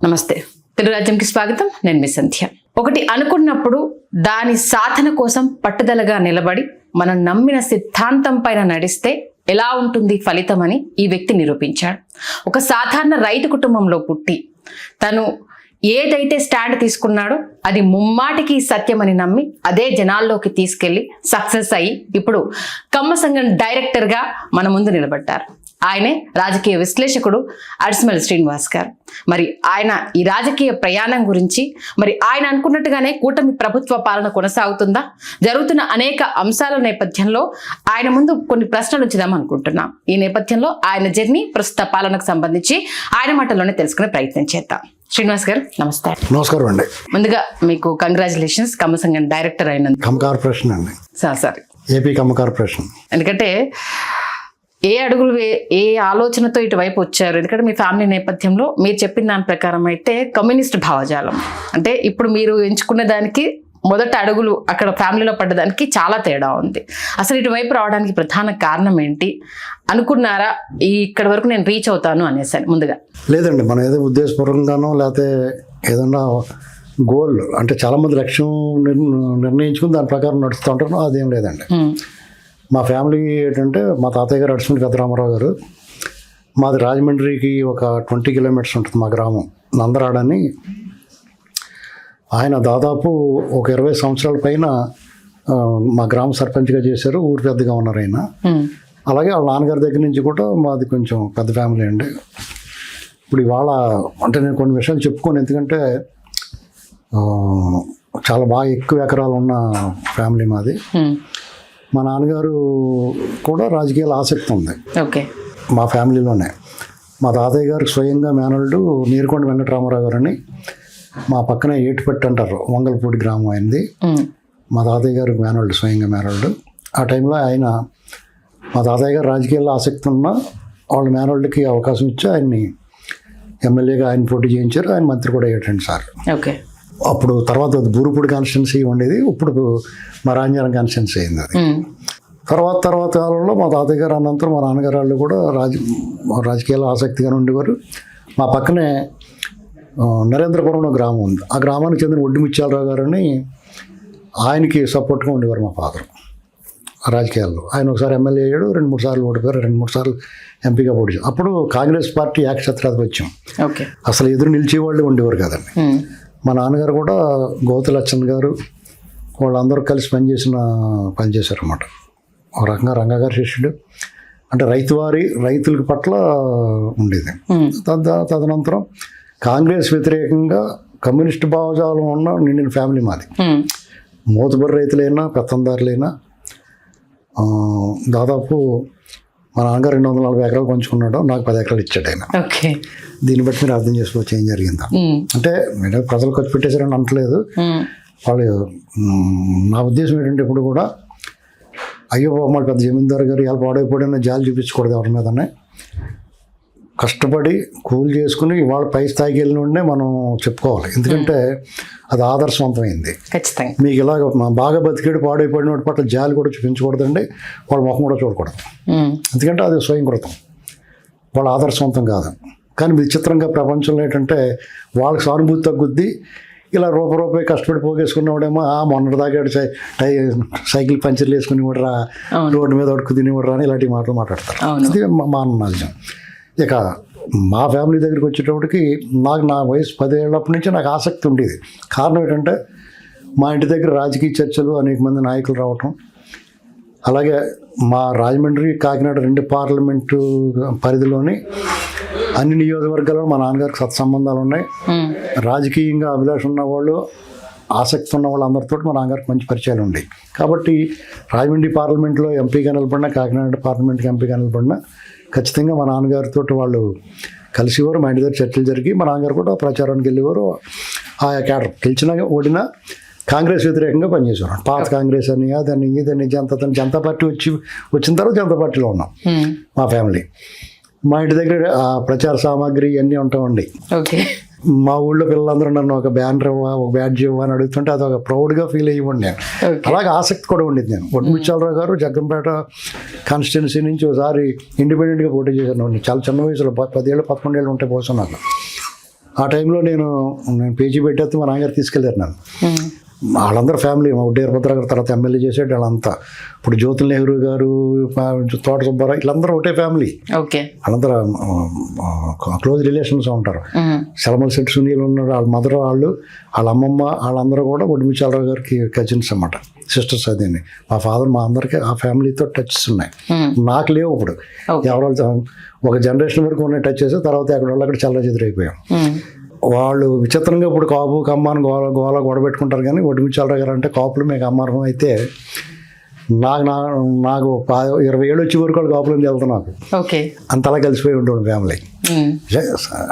నమస్తే, తెలుగు రాజ్యంకి స్వాగతం. నేను మీ సంధ్య. ఒకటి అనుకున్నప్పుడు దాని సాధన కోసం పట్టుదలగా నిలబడి మనం నమ్మిన సిద్ధాంతం పైన నడిస్తే ఎలా ఉంటుంది ఫలితం అని ఈ వ్యక్తి నిరూపించాడు. ఒక సాధారణ రైతు కుటుంబంలో పుట్టి తను ఏదైతే స్టాండ్ తీసుకున్నాడో అది ముమ్మాటికి సత్యమని నమ్మి అదే జనాల్లోకి తీసుకెళ్లి సక్సెస్ అయ్యి ఇప్పుడు కమ్మ సంఘం డైరెక్టర్గా మన ముందు నిలబడ్డారు. ఆయనే రాజకీయ విశ్లేషకుడు అడిసిమల్ శ్రీనివాస్ గారు. మరి ఆయన ఈ రాజకీయ ప్రయాణం గురించి, మరి ఆయన అనుకున్నట్టుగానే కూటమి ప్రభుత్వ పాలన కొనసాగుతుందా, జరుగుతున్న అనేక అంశాల నేపథ్యంలో ఆయన ముందు కొన్ని ప్రశ్నలు ఉంచుదాం అనుకుంటున్నాం. ఈ నేపథ్యంలో ఆయన జర్నీ, ప్రస్తుత పాలనకు సంబంధించి ఆయన మాటల్లోనే తెలుసుకునే ప్రయత్నం చేద్దాం. శ్రీనివాస్ గారు నమస్తే. నమస్కారం అండి. ముందుగా మీకు కంగ్రాచులేషన్స్, కమ్మ సంఘం డైరెక్టర్ అయినందుకు. కమ్మ కార్పొరేషన్ అండి, సారీ ఏపీ కమ్మ కార్పొరేషన్. ఎందుకంటే ఏ అడుగులు ఏ ఆలోచనతో ఇటువైపు వచ్చారు? ఎందుకంటే మీ ఫ్యామిలీ నేపథ్యంలో మీరు చెప్పిన దాని ప్రకారం అయితే కమ్యూనిస్ట్ భావజాలం, అంటే ఇప్పుడు మీరు ఎంచుకున్న దానికి మొదట అడుగులు అక్కడ ఫ్యామిలీలో పడ్డదానికి చాలా తేడా ఉంది. అసలు ఇటువైపు రావడానికి ప్రధాన కారణం ఏంటి? అనుకున్నారా ఇక్కడ వరకు నేను రీచ్ అవుతాను అనేసాను ముందుగా? లేదండి, మనం ఏదో ఉద్దేశపూర్వకంగానో లేకపోతే ఏదన్నా గోల్ అంటే చాలామంది లక్ష్యం నిర్ణయించుకుని దాని ప్రకారం నడుస్తూ ఉంటారో అదేం లేదండి. మా ఫ్యామిలీ ఏంటంటే మా తాతయ్య గారు అడిసిమల్ పెద్దరామారావు గారు, మాది రాజమండ్రికి ఒక 20 కిలోమీటర్స్ ఉంటుంది మా గ్రామం నందరాడని. ఆయన దాదాపు ఒక 20 సంవత్సరాల పైన మా గ్రామ సర్పంచ్గా చేశారు, ఊరు పెద్దగా ఉన్నారు ఆయన. అలాగే వాళ్ళ నాన్నగారి దగ్గర నుంచి కూడా మాది కొంచెం పెద్ద ఫ్యామిలీ అండి. ఇప్పుడు ఇవాళ అంటే నేను కొన్ని విషయాలు చెప్పుకోను, ఎందుకంటే చాలా బాగా ఎక్కువ ఎకరాలు ఉన్న ఫ్యామిలీ మాది. మా నాన్నగారు కూడా రాజకీయాల ఆసక్తి ఉంది మా ఫ్యామిలీలోనే. మా తాతయ్య గారు స్వయంగా మేనల్డు నీరుకొండ వెంకటరామారావు గారని, మా పక్కనే ఏటిపట్టి అంటారు, వంగలపూడి గ్రామం అయింది. మా తాతయ్య గారు మేనల్డు, స్వయంగా మేనల్డు. ఆ టైంలో ఆయన మా తాతయ్య గారు రాజకీయాల్లో ఆసక్తి ఉన్న వాళ్ళ మేనల్డ్కి అవకాశం ఇచ్చి ఆయన్ని ఎమ్మెల్యేగా ఆయన పోటీ చేయించారు. ఆయన మంత్రి కూడా అయ్యాడండి సార్. అప్పుడు తర్వాత బూరుపూడి కాన్స్టిట్యున్సీ ఉండేది, ఇప్పుడు మరాంజనం కాన్స్టిట్యున్సీ అయింది అది. తర్వాత కాలంలో మా తాతయ్య గారు అనంతరం మా నాన్నగారు వాళ్ళు కూడా రాజకీయాల్లో ఆసక్తిగా ఉండేవారు. మా పక్కనే నరేంద్రపురం గ్రామం ఉంది, ఆ గ్రామానికి చెందిన ఒడ్డి ముత్యాలరావు గారని ఆయనకి సపోర్ట్గా ఉండేవారు మా ఫాదర్ రాజకీయాల్లో. ఆయన ఒకసారి ఎమ్మెల్యే అయ్యాడు, 2-3 సార్లు ఓడిపోయారు, 2-3 సార్లు ఎంపీగా పోటీ చేశారు. అప్పుడు కాంగ్రెస్ పార్టీ ఏకఛత్రాధిపత్యం, అసలు ఎదురు నిలిచేవాళ్ళు ఉండేవారు కదండి. మా నాన్నగారు కూడా గౌతు లచ్చన్ గారు వాళ్ళందరూ కలిసి పనిచేశారు అన్నమాట. ఒక రకంగా రంగగారి శిష్యుడు, అంటే రైతులకి పట్ల ఉండేది. తదనంతరం కాంగ్రెస్ వ్యతిరేకంగా కమ్యూనిస్ట్ భావజాలం ఉన్న నిండిన ఫ్యామిలీ మాది. మోతుబరి రైతులైనా పెత్తందారులైనా దాదాపు మా నాన్నగారు 240 ఎకరాలు పంచుకున్నాడు, నాకు 10 ఎకరాలు ఇచ్చాడు ఆయన. దీన్ని బట్టి మీరు అర్థం చేసుకోవచ్చు ఏం జరిగిందా. అంటే ప్రజలు ఖర్చు పెట్టేశారని అంటలేదు. వాళ్ళు నా ఉద్దేశం ఏంటంటే ఎప్పుడు కూడా అయ్యో బాబు పెద్ద జమీందారు గారు ఇలా పాడైపోయిన జాలి చూపించకూడదు ఎవరి మీదనే. కష్టపడి కూలి చేసుకుని ఇవాళ పై స్థాయికి వెళ్ళిన మనం చెప్పుకోవాలి, ఎందుకంటే అది ఆదర్శవంతమైంది. మీకు ఇలాగ బాగా బతికేడు పాడైపోయిన వాటి పట్ల జాలి కూడా చూపించకూడదండి, వాళ్ళ ముఖం కూడా చూడకూడదు, ఎందుకంటే అది స్వయంకృతం, వాళ్ళ ఆదర్శవంతం కాదు. కానీ విచిత్రంగా ప్రపంచంలో ఏంటంటే వాళ్ళకి సానుభూతి తగ్గుద్ది. ఇలా రూపాయి కష్టపడి పోగేసుకున్నవాడేమో మొన్నటిదాకా సైకిల్ పంచర్లు వేసుకుని ఇవ్వడరా, రోడ్డు మీద అడుక్కు తినివ్వడరా అని ఇలాంటి మాటలు మాట్లాడతారు. ఇది మా నాలుగు. ఇక మా ఫ్యామిలీ దగ్గరికి వచ్చేటప్పటికి నా వయసు 10 ఏళ్ళప్పటి నుంచి నాకు ఆసక్తి ఉండేది. కారణం ఏంటంటే మా ఇంటి దగ్గర రాజకీయ చర్చలు, అనేక మంది నాయకులు రావటం, అలాగే మా రాజమండ్రి కాకినాడ 2 పార్లమెంటు పరిధిలోని అన్ని నియోజకవర్గాల్లో మా నాన్నగారికి సత్సంబంధాలు ఉన్నాయి. రాజకీయంగా అభిలాష ఉన్నవాళ్ళు, ఆసక్తి ఉన్న వాళ్ళు అందరితో మా నాన్నగారికి మంచి పరిచయాలు ఉన్నాయి. కాబట్టి రాజమండ్రి పార్లమెంట్లో ఎంపీగా నిలబడినా, కాకినాడ పార్లమెంట్కి ఎంపీగా నిలబడినా ఖచ్చితంగా మా నాన్నగారితో వాళ్ళు కలిసేవారు. మా ఇంటి దగ్గర చర్చలు జరిగి మా నాన్నగారు కూడా ప్రచారానికి వెళ్ళేవారు. ఆయా క్యాడర్ గెలిచినా ఓడినా కాంగ్రెస్ వ్యతిరేకంగా పనిచేసేవారు. పాత కాంగ్రెస్ అని అదని ఇదని జనతా పార్టీ వచ్చిన తర్వాత జనతా పార్టీలో ఉన్నాం మా ఫ్యామిలీ. మా ఇంటి దగ్గర ప్రచార సామాగ్రి ఇవన్నీ ఉంటామండి. మా ఊళ్ళో పిల్లలందరూ నన్ను ఒక బ్యానర్ ఇవ్వ, ఒక బ్యాడ్జ్ ఇవ్వ అని అడుగుతుంటే అది ఒక ప్రౌడ్గా ఫీల్ అయ్యండి నేను. అలాగే ఆసక్తి కూడా ఉండేది. నేను ఒడ్డు ముత్యాలరావు గారు జగ్గంపేట కాన్స్టిట్యున్సీ నుంచి ఒకసారి ఇండిపెండెంట్గా పోటీ చేశాను. చాలా చిన్న వయసులో 10 ఏళ్ళు 11 ఏళ్ళు ఉంటే పోసాను నాకు. ఆ టైంలో నేను పేజీ పెట్టేస్తే మా నాన్నగారు తీసుకెళ్ళారు నన్ను. వాళ్ళందరూ ఫ్యామిలీ, మా ఉడ్డే వీరభద్ర గారు తర్వాత ఎమ్మెల్యే చేసాడు వాళ్ళంతా. ఇప్పుడు జ్యోతుల్ నెహ్రూ గారు, తోట సుబ్బారావు, వీళ్ళందరూ ఒకటే ఫ్యామిలీ. వాళ్ళందరూ క్లోజ్ రిలేషన్స్ ఉంటారు. శలమల శెట్టి సునీల్ ఉన్నారు, వాళ్ళ మదర్, వాళ్ళ అమ్మమ్మ, వాళ్ళందరూ కూడా వడ్మిచాలరావు గారికి కజిన్స్ అన్నమాట, సిస్టర్స్. అదేండి మా ఫాదర్, మా అందరికీ ఆ ఫ్యామిలీతో టచ్స్ ఉన్నాయి. నాకు లేవు ఇప్పుడు. ఎవరో ఒక జనరేషన్ వరకు ఉన్నాయి టచ్ చేసి, తర్వాత అక్కడ చల్ల చెదిరైపోయాం. వాళ్ళు విచిత్రంగా ఇప్పుడు కాపు కమ్మాను గోల గొడబెట్టుకుంటారు, కానీ వడ్మిచాలరావు గారు అంటే కాపులు మీకు అమ్మారం అయితే నాకు 20 ఏళ్ళు వచ్చే వరకు వాళ్ళు కాపులను వెళ్తాను. నాకు అంతలా కలిసిపోయి ఉండేవాడు ఫ్యామిలీ.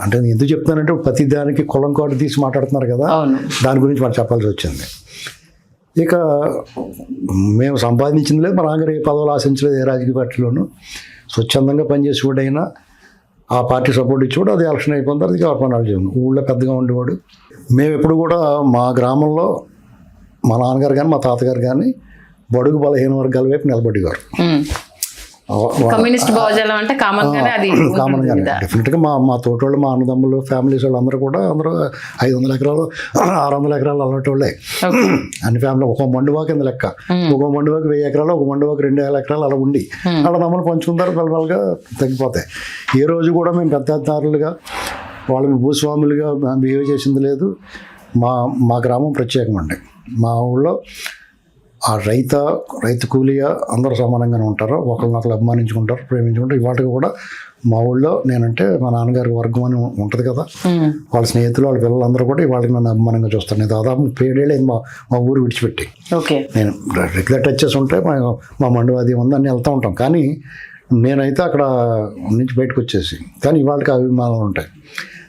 అంటే నేను ఎందుకు చెప్తానంటే ప్రతి దానికి కులం కోట తీసి మాట్లాడుతున్నారు కదా, దాని గురించి మనం చెప్పాల్సి వచ్చింది. ఇక మేము సంపాదించింది లేదు, మా నాన్నగారు ఏ పదవులు ఆశించలేదు ఏ రాజకీయ పార్టీలోనూ. స్వచ్ఛందంగా పనిచేసి కూడా అయినా ఆ పార్టీ సపోర్ట్ ఇచ్చేవాడు. అది ఎలక్షన్ అయిపోయిన తర్వాత కార్పొరేట్ చేయను. ఊళ్ళో పెద్దగా ఉండేవాడు. మేము ఎప్పుడు కూడా మా గ్రామంలో మా నాన్నగారు కానీ మా తాతగారు కానీ బడుగు బలహీన వర్గాల వైపు నిలబడేవారు. కామన్గానే డెఫినెట్గా మా తోటోళ్ళు, మా అన్నదమ్ములు, ఫ్యామిలీస్ వాళ్ళు అందరూ కూడా 500 ఎకరాలు 600 ఎకరాలు అలాంటి వాళ్ళే. అన్ని ఫ్యామిలీ ఒక మండువా కింద లెక్క. ఒక మండువాకి 1000 ఎకరాలు, ఒక మండువాకి 2000 ఎకరాలు అలా ఉండి అలా దమ్మలు పంచుకుంటారు. బలబలగా తగ్గిపోతాయి. ఏ రోజు కూడా మేము పెద్దదారులుగా వాళ్ళని భూస్వాములుగా బిహేవ్ చేసింది లేదు. మా గ్రామం ప్రత్యేకమండి. మా ఊళ్ళో ఆ రైతు కూలిగా అందరూ సమానంగానే ఉంటారు. ఒకరినొకరు అభిమానించుకుంటారు, ప్రేమించుకుంటారు. ఇవాటికి కూడా మా ఊళ్ళో నేనంటే మా నాన్నగారి వర్గం అని ఉంటుంది కదా, వాళ్ళ స్నేహితులు, వాళ్ళ పిల్లలందరూ కూడా వాళ్ళకి నన్ను అభిమానంగా చూస్తాను. నేను దాదాపు 37 ఏళ్ళు మా ఊరు విడిచిపెట్టి. నేను రెగ్యులర్ టచెస్ ఉంటాయి, మా మండువాది ఉంది అన్నీ వెళ్తూ ఉంటాం. కానీ నేనైతే అక్కడ నుంచి బయటకు వచ్చేసి, కానీ ఇవాళకి అభిమానాలు ఉంటాయి.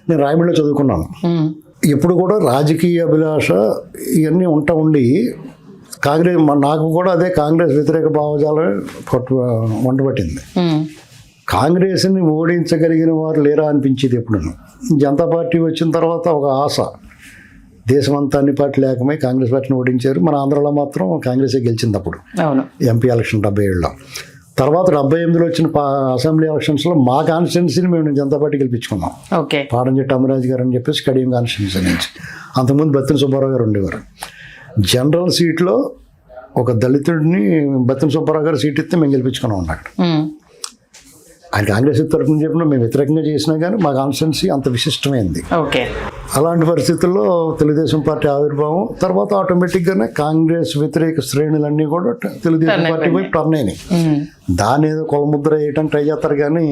నేను రాయమండ్రిలో చదువుకున్నాను. ఎప్పుడు కూడా రాజకీయ అభిలాష ఇవన్నీ ఉండి కాంగ్రెస్, నాకు కూడా అదే కాంగ్రెస్ వ్యతిరేక భావజాలం వంటపట్టింది. కాంగ్రెస్ని ఓడించగలిగిన వారు లేరా అనిపించేది ఎప్పుడు. జనతా పార్టీ వచ్చిన తర్వాత ఒక ఆశ, దేశమంతా అన్ని పార్టీ లేకమే కాంగ్రెస్ పార్టీని ఓడించారు. మన ఆంధ్రలో మాత్రం కాంగ్రెసే గెలిచింది అప్పుడు ఎంపీ ఎలక్షన్ 77లో. తర్వాత 78లో వచ్చిన అసెంబ్లీ ఎలక్షన్స్లో మా కాన్స్టిట్యున్సీని మేము జనతా పార్టీ గెలిపించుకున్నాం. పాడంచెట్టి అమరాజు గారు అని చెప్పేసి కడియం కాన్స్టిట్యున్సీ నుంచి. అంతకుముందు బత్తిన సుబ్బారావు గారు ఉండేవారు. జనరల్ సీట్లో ఒక దళితుడిని బత్తిన సుబ్బారావు గారు సీట్ ఇస్తే మేము గెలిపించుకున్నాం అన్నట్టు. ఆయన కాంగ్రెస్ తరఫున చెప్పినా మేము వ్యతిరేకంగా చేసినా కానీ మా కాన్స్టిట్యున్సీ అంత విశిష్టమైంది. అలాంటి పరిస్థితుల్లో తెలుగుదేశం పార్టీ ఆవిర్భావం తర్వాత ఆటోమేటిక్గానే కాంగ్రెస్ వ్యతిరేక శ్రేణులన్నీ కూడా తెలుగుదేశం పార్టీ వైపు టర్న్ అయినాయి. దాని ఏదో కులముద్ర వేయటానికి ట్రై చేస్తారు, కానీ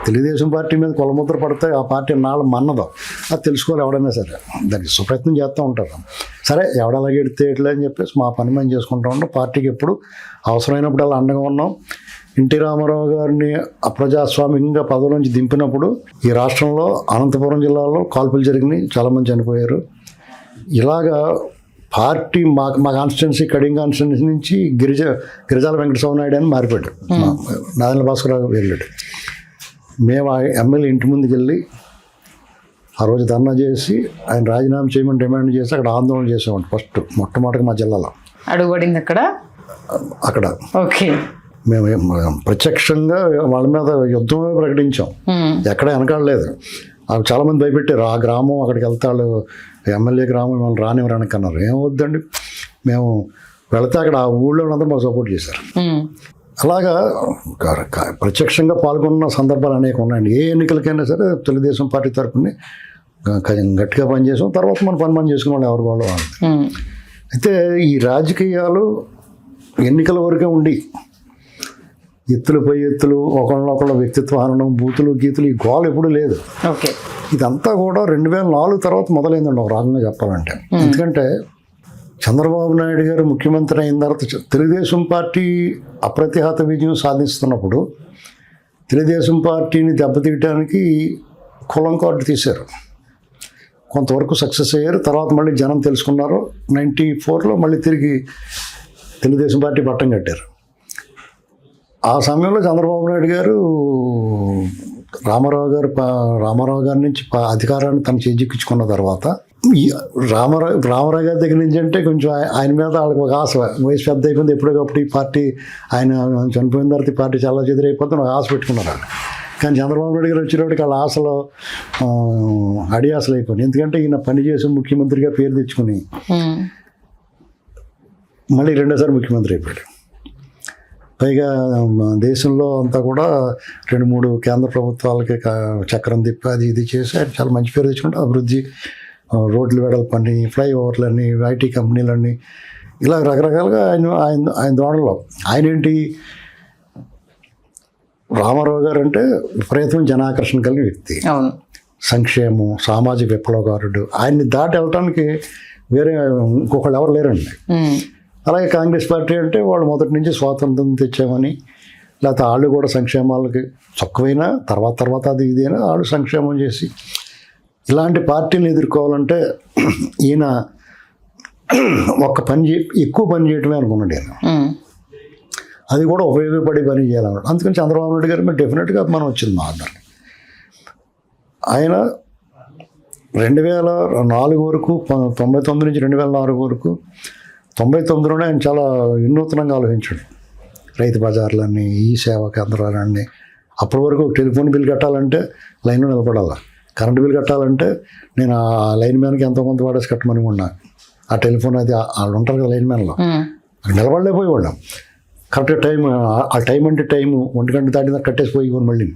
తెలుగుదేశం పార్టీ మీద కులముద్ర పడితే ఆ పార్టీ నాళ్ళు మన్నదో అది తెలుసుకోవాలి ఎవడైనా సరే. దానికి సుప్రయత్నం చేస్తూ ఉంటారు. సరే ఎవడలాగే ఎడితే ఎట్లా అని చెప్పేసి మా పని మేము చేసుకుంటూ ఉంటాం. పార్టీకి ఎప్పుడు అవసరమైనప్పుడు అలా అండగా ఉన్నాం. ఎన్టీ రామారావు గారిని అప్రజాస్వామికంగా పదవి నుంచి దింపినప్పుడు ఈ రాష్ట్రంలో అనంతపురం జిల్లాలో కాల్పులు జరిగినాయి, చాలామంది చనిపోయారు. ఇలాగా పార్టీ మా కాన్స్టిట్యున్సీ కడియం కాన్స్టిట్యున్సీ నుంచి గిరిజాల వెంకటస్వామి నాయుడు అని మారిపోయాడు. నాదెండ్ల భాస్కరరావు వెళ్ళాడు. మేము ఆ ఎమ్మెల్యే ఇంటి ముందుకు వెళ్ళి ఆ రోజు ధర్నా చేసి ఆయన రాజీనామా చేయమని డిమాండ్ చేసి అక్కడ ఆందోళన చేసామండి. ఫస్ట్ మొట్టమొదటిగా మా జిల్లాలో అడుగుపడింది అక్కడ. మేము ప్రత్యక్షంగా వాళ్ళ మీద యుద్ధమే ప్రకటించాం. ఎక్కడ వెనకాడలేదు. అవి చాలామంది భయపెట్టారు. ఆ గ్రామం అక్కడికి వెళ్తాడు, ఎమ్మెల్యే గ్రామం మిమ్మల్ని రానివ్వడానికి అన్నారు. ఏమవుద్దండి, మేము వెళితే అక్కడ ఆ ఊళ్ళో అందరూ మాకు సపోర్ట్ చేశారు. అలాగా ప్రత్యక్షంగా పాల్గొన్న సందర్భాలు అనేక ఉన్నాయండి. ఏ ఎన్నికలకైనా సరే తెలుగుదేశం పార్టీ తరఫున గట్టిగా పనిచేసాం. తర్వాత మనం పని చేసుకున్న వాళ్ళు ఎవరు వాళ్ళు. అయితే ఈ రాజకీయాలు ఎన్నికల వరకే ఉండి ఎత్తులపై ఎత్తులు, ఒకళ్ళొకళ్ళ వ్యక్తిత్వ హననం, బూతులు గీతులు, ఈ గోల్ ఎప్పుడు లేదు. ఇదంతా కూడా 2004 తర్వాత మొదలైందండి ఒక రకంగా చెప్పాలంటే. ఎందుకంటే చంద్రబాబు నాయుడు గారు ముఖ్యమంత్రి అయిన తర్వాత తెలుగుదేశం పార్టీ అప్రతిహత విజయం సాధిస్తున్నప్పుడు తెలుగుదేశం పార్టీని దెబ్బతీయడానికి కులం కార్డు తీశారు. కొంతవరకు సక్సెస్ అయ్యారు. తర్వాత మళ్ళీ జనం తెలుసుకున్నారు. 94లో మళ్ళీ తిరిగి తెలుగుదేశం పార్టీ పట్టం కట్టారు. ఆ సమయంలో చంద్రబాబు నాయుడు గారు రామారావు గారి నుంచి అధికారాన్ని తను చేజిక్కించుకున్న తర్వాత రామారావు గారి దగ్గర నుంచి అంటే కొంచెం ఆయన మీద వాళ్ళకి ఒక ఆశ, వయసు పెద్ద అయిపోయింది, ఎప్పుడోకప్పుడు ఈ పార్టీ ఆయన చనిపోయిన తర్వాత ఈ పార్టీ చాలా చెదిరైపోతుంది, ఒక ఆశ పెట్టుకున్నారు. కానీ చంద్రబాబు నాయుడు గారు వచ్చేటప్పటికి వాళ్ళ ఆశలు అడియాసలు అయిపోయినాయి. ఎందుకంటే ఈయన పనిచేసి ముఖ్యమంత్రిగా పేరు తెచ్చుకుని మళ్ళీ రెండోసారి ముఖ్యమంత్రి అయిపోయాడు. పైగా దేశంలో అంతా కూడా 2-3 కేంద్ర ప్రభుత్వాలకి చక్రం తిప్పి అది ఇది చేసి ఆయన చాలా మంచి పేరు తెచ్చుకుంటే అభివృద్ధి, రోడ్లు వెడల్పని, ఫ్లైఓవర్లని, ఐటీ కంపెనీలన్నీ ఇలా రకరకాలుగా ఆయన దోడలో ఆయన ఏంటి, రామారావు గారు అంటే విపరీతమైన జనాకర్షణ కలిగిన వ్యక్తి, సంక్షేమం, సామాజిక విప్లవకారుడు. ఆయన్ని దాటి వెళ్ళటానికి వేరే ఇంకొకళ్ళు ఎవరు లేరండి. అలాగే కాంగ్రెస్ పార్టీ అంటే వాళ్ళు మొదటి నుంచి స్వాతంత్రం తెచ్చామని, లేకపోతే వాళ్ళు కూడా సంక్షేమాలకి తక్కువైనా తర్వాత అది ఇదైనా వాళ్ళు సంక్షేమం చేసి ఇలాంటి పార్టీని ఎదుర్కోవాలంటే ఈయన ఎక్కువ పని చేయటమే అనుకున్నాడు నేను. అది కూడా ఉపయోగపడి పని చేయాలన్నాడు. అందుకని చంద్రబాబు నాయుడు గారి మీద డెఫినెట్గా మనం వచ్చింది మా అందరికి. ఆయన 2004 వరకు 99 నుంచి 2004 వరకు 99లోనే ఆయన చాలా వినూత్నంగా ఆలోచించాడు. రైతు బజార్లన్నీ, ఈ సేవా కేంద్రాలన్నీ. అప్పటి వరకు టెలిఫోన్ బిల్ కట్టాలంటే లైన్లో నిలబడాలి, కరెంటు బిల్ కట్టాలంటే నేను ఆ లైన్ మ్యాన్కి ఎంతో కొంత వాడేసి కట్టమని ఉన్నా. ఆ టెలిఫోన్ అది వాళ్ళు ఉంటారు కదా లైన్ మ్యాన్లో, నిలబడలేకపోయేవాళ్ళం. కరెక్ట్గా ఆ టైం అంటే టైము 1 గంట దాటిన కట్టేసిపోయి మళ్ళీ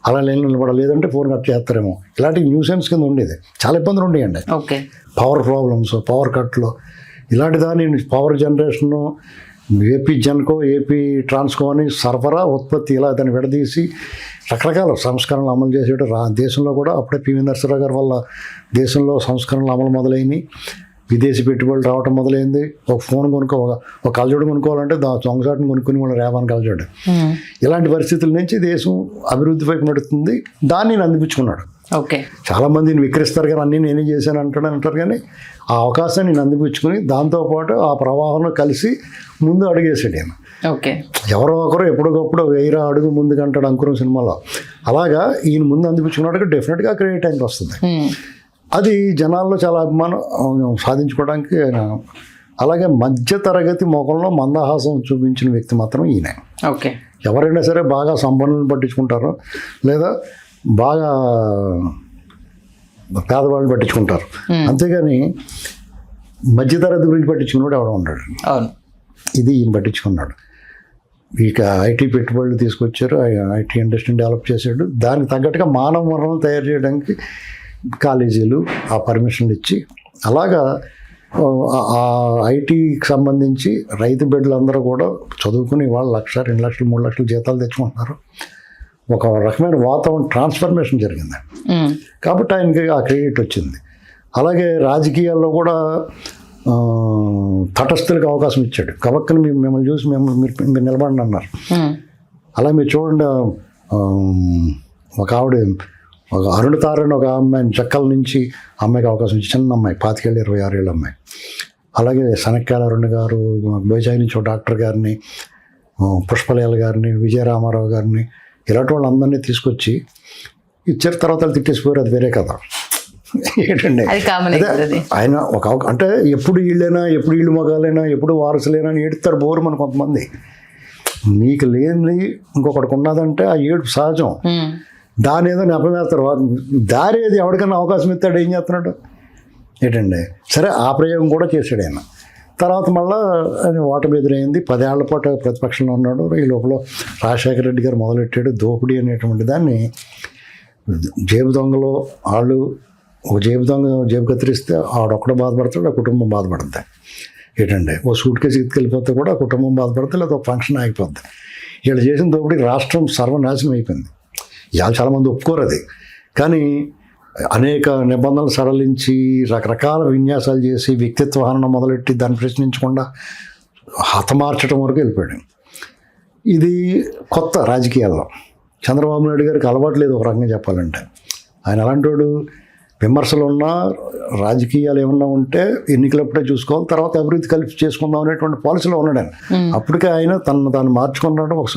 అలా లైన్లో నిలబడాలి, లేదంటే ఫోన్ కట్ చేస్తారేమో. ఇలాంటి న్యూసెన్స్ కింద ఉండేది. చాలా ఇబ్బందులు ఉండేయండి. పవర్ ప్రాబ్లమ్స్, పవర్ కట్లు, ఇలాంటి దాన్ని power generation, AP Genco, AP Transco అని సరఫరా, ఉత్పత్తి, ఇలా దాన్ని విడదీసి రకరకాల సంస్కరణలు అమలు చేసేట దేశంలో కూడా అప్పుడే పివి నరసింహరావు గారి వల్ల దేశంలో సంస్కరణలు అమలు మొదలైనవి, విదేశీ పెట్టుబడులు రావటం మొదలైంది. ఒక ఫోన్ ఒక కలజోడు కొనుక్కోవాలంటే దొంగసాటును కొనుక్కుని వాళ్ళు రేవాన్ కలజోడు. ఇలాంటి పరిస్థితుల నుంచి దేశం అభివృద్ధి వైపు నడుస్తుంది. దాన్ని నేను అందిపుచ్చుకున్నాడు. చాలామంది విక్రిస్తారు కానీ అన్నీ నేనే చేశాను అంటారు కానీ ఆ అవకాశాన్ని నేను అందిపుచ్చుకుని దాంతోపాటు ఆ ప్రవాహంలో కలిసి ముందు అడుగేసాడు ఆయన. ఎవరో ఒకరు ఎప్పటికప్పుడు 1000 అడుగు ముందుకు అంటాడు అంకురం సినిమాలో. అలాగా ఈయన ముందు అందిపుచ్చుకున్నాడు. డెఫినెట్గా క్రియేట్ టైంకి వస్తుంది. అది జనాల్లో చాలా అభిమానం సాధించుకోవడానికి ఆయన. అలాగే మధ్యతరగతి ముఖంలో మందహాసం చూపించిన వ్యక్తి మాత్రం ఈయన. ఎవరైనా సరే బాగా సంపన్నులను పట్టించుకుంటారు, లేదా బాగా పేదవాళ్ళని పట్టించుకుంటారు. అంతేగాని మధ్యతరగతి గురించి పట్టించుకున్నాడు ఎవడో ఉంటాడు. ఇది ఈయన పట్టించుకున్నాడు. ఇక ఐటీ పెట్టుబడులు తీసుకొచ్చారు, ఐటీ ఇండస్ట్రీని డెవలప్ చేశాడు. దానికి తగ్గట్టుగా మానవ వనరులను తయారు చేయడానికి కాలేజీలు ఆ పర్మిషన్లు ఇచ్చి, అలాగా ఆ ఐటీకి సంబంధించి రైతు బిడ్డలందరూ కూడా చదువుకుని వాళ్ళు 1,00,000, 2 లక్షలు, 3 లక్షలు జీతాలు తెచ్చుకుంటున్నారు. ఒక రకమైన వాతావరణ ట్రాన్స్ఫర్మేషన్ జరిగింది. కాబట్టి ఆయనకి ఆ క్రెడిట్ వచ్చింది. అలాగే రాజకీయాల్లో కూడా తటస్థులకు అవకాశం ఇచ్చాడు. కబక్కని మిమ్మల్ని చూసి మీరు నిలబడండి అన్నారు. అలా మీరు చూడండి, ఒక ఆవిడ, ఒక అరుణతారని ఒక అమ్మాయిని చెక్కల నుంచి అమ్మాయికి అవకాశం ఇచ్చి, చిన్న అమ్మాయి, 25 ఏళ్ళు 26 ఏళ్ళ అమ్మాయి. అలాగే శనక్కాయల అరుణ్ గారు, బోజాయి నుంచి ఒక డాక్టర్ గారిని, పుష్పలేల గారిని, విజయరామారావు గారిని, ఇలాంటి వాళ్ళందరినీ తీసుకొచ్చి ఇచ్చారు. తర్వాత వాళ్ళు తిట్టేసిపోయారు. అది వేరే కథ. ఏంటండి ఆయన ఒక అంటే ఎప్పుడు వీళ్ళు మగాలైనా, ఎప్పుడు వారసులైనా అని ఏడుస్తారు బోరు మన కొంతమంది. నీకు లేని ఇంకొకటికి ఉన్నదంటే ఆ ఏడుపు సహజం. దాని ఏదో నెపమేస్తారు. దారి ఏది ఎవరికైనా అవకాశం ఇస్తాడు, ఏం చేస్తున్నాడు ఏంటండి. సరే, ఆ ప్రయోగం కూడా చేశాడు ఆయన. తర్వాత మళ్ళీ ఓటమి ఎదురైంది. 10 ఏళ్ల పాటు ప్రతిపక్షంలో ఉన్నాడు. ఈ లోపల రాజశేఖర రెడ్డి గారు మొదలెట్టాడు దోపిడీ అనేటువంటి దాన్ని. జేబు దొంగలో వాళ్ళు ఒక జేబు కత్తిరిస్తే ఆడొక్కడే బాధపడతాడు, ఆ కుటుంబం బాధపడుతుంది. ఏంటంటే ఓ సూట్ కేసు ఎత్తుకెళ్ళిపోతే కూడా ఆ కుటుంబం బాధపడుతుంది, లేదా ఒక ఫంక్షన్ ఆగిపోద్ది. వీళ్ళు చేసిన దోపిడీకి రాష్ట్రం సర్వనాశనం అయిపోయింది. ఇవాళ చాలామంది ఒప్పుకోరు అది. కానీ అనేక నిబంధనలు సడలించి రకరకాల విన్యాసాలు చేసి వ్యక్తిత్వ హననం మొదలెట్టి దాన్ని ప్రశ్నించకుండా హతమార్చడం వరకు వెళ్ళిపోయాడు. ఇది కొత్త రాజకీయాల్లో. చంద్రబాబు నాయుడు గారికి అలవాటు లేదు ఒక రకంగా చెప్పాలంటే. ఆయన అలాంటి వాడు. విమర్శలు ఉన్నా, రాజకీయాలు ఏమన్నా ఉంటే ఎన్నికలప్పుడే చూసుకోవాలి, తర్వాత అభివృద్ధి కలిపి చేసుకుందాం అనేటువంటి పాలసీలో ఉన్నాడు ఆయన. అప్పటికే ఆయన దాన్ని మార్చుకున్నాడు. ఒక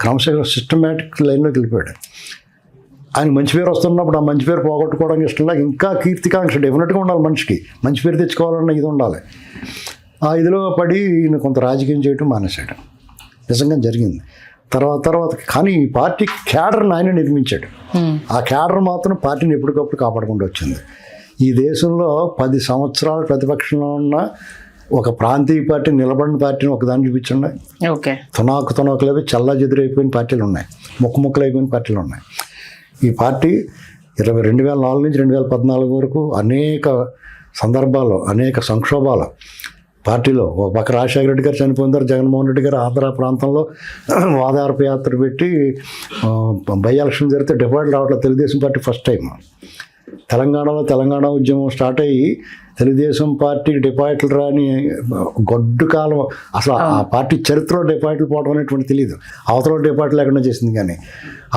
క్రమశిక్షణ సిస్టమేటిక్ లైన్లోకి వెళ్ళిపోయాడు. ఆయన మంచి పేరు వస్తున్నప్పుడు ఆ మంచి పేరు పోగొట్టుకోవడానికి ఇష్టంలా ఇంకా కీర్తికాంక్ష డెఫినెట్గా ఉండాలి. మనిషికి మంచి పేరు తెచ్చుకోవాలన్న ఇది ఉండాలి. ఆ ఇదిలో పడి ఈయన కొంత రాజకీయం చేయటం మానేశాడు. నిజంగా జరిగింది. తర్వాత కానీ ఈ పార్టీ క్యాడర్ని ఆయన నిర్మించాడు. ఆ క్యాడర్ మాత్రం పార్టీని ఎప్పటికప్పుడు కాపాడుకుంటూ వచ్చింది. ఈ దేశంలో 10 సంవత్సరాల ప్రతిపక్షంలో ఉన్న ఒక ప్రాంతీయ పార్టీ, నిలబడిన పార్టీని ఒకదాన్ని చూపించండి. ఓకే, తునాకులవి చల్లా చెదిరైపోయిన పార్టీలు ఉన్నాయి, ముక్కలు అయిపోయిన పార్టీలు ఉన్నాయి. ఈ పార్టీ 2004 నుంచి 2014 వరకు అనేక సందర్భాల్లో అనేక సంక్షోభాలు పార్టీలో, ఒక పక్క రాజశేఖర రెడ్డి గారు చనిపోయిన తర్వాత జగన్మోహన్ రెడ్డి గారు ఆంధ్ర ప్రాంతంలో వాదార్పు యాత్ర పెట్టి బై ఎలక్షన్ జరిగితే డిపాజిట్ రావట్లేదు తెలుగుదేశం పార్టీ ఫస్ట్ టైం. తెలంగాణలో తెలంగాణ ఉద్యమం స్టార్ట్ అయ్యి తెలుగుదేశం పార్టీకి డిపాజిట్లు రాని గొడ్డు కాలం, అసలు ఆ పార్టీ చరిత్రలో డిపాజిట్లు పోవడం అనేటువంటి తెలియదు. అవతల డిపాజిట్లు లేకుండా చేసింది. కానీ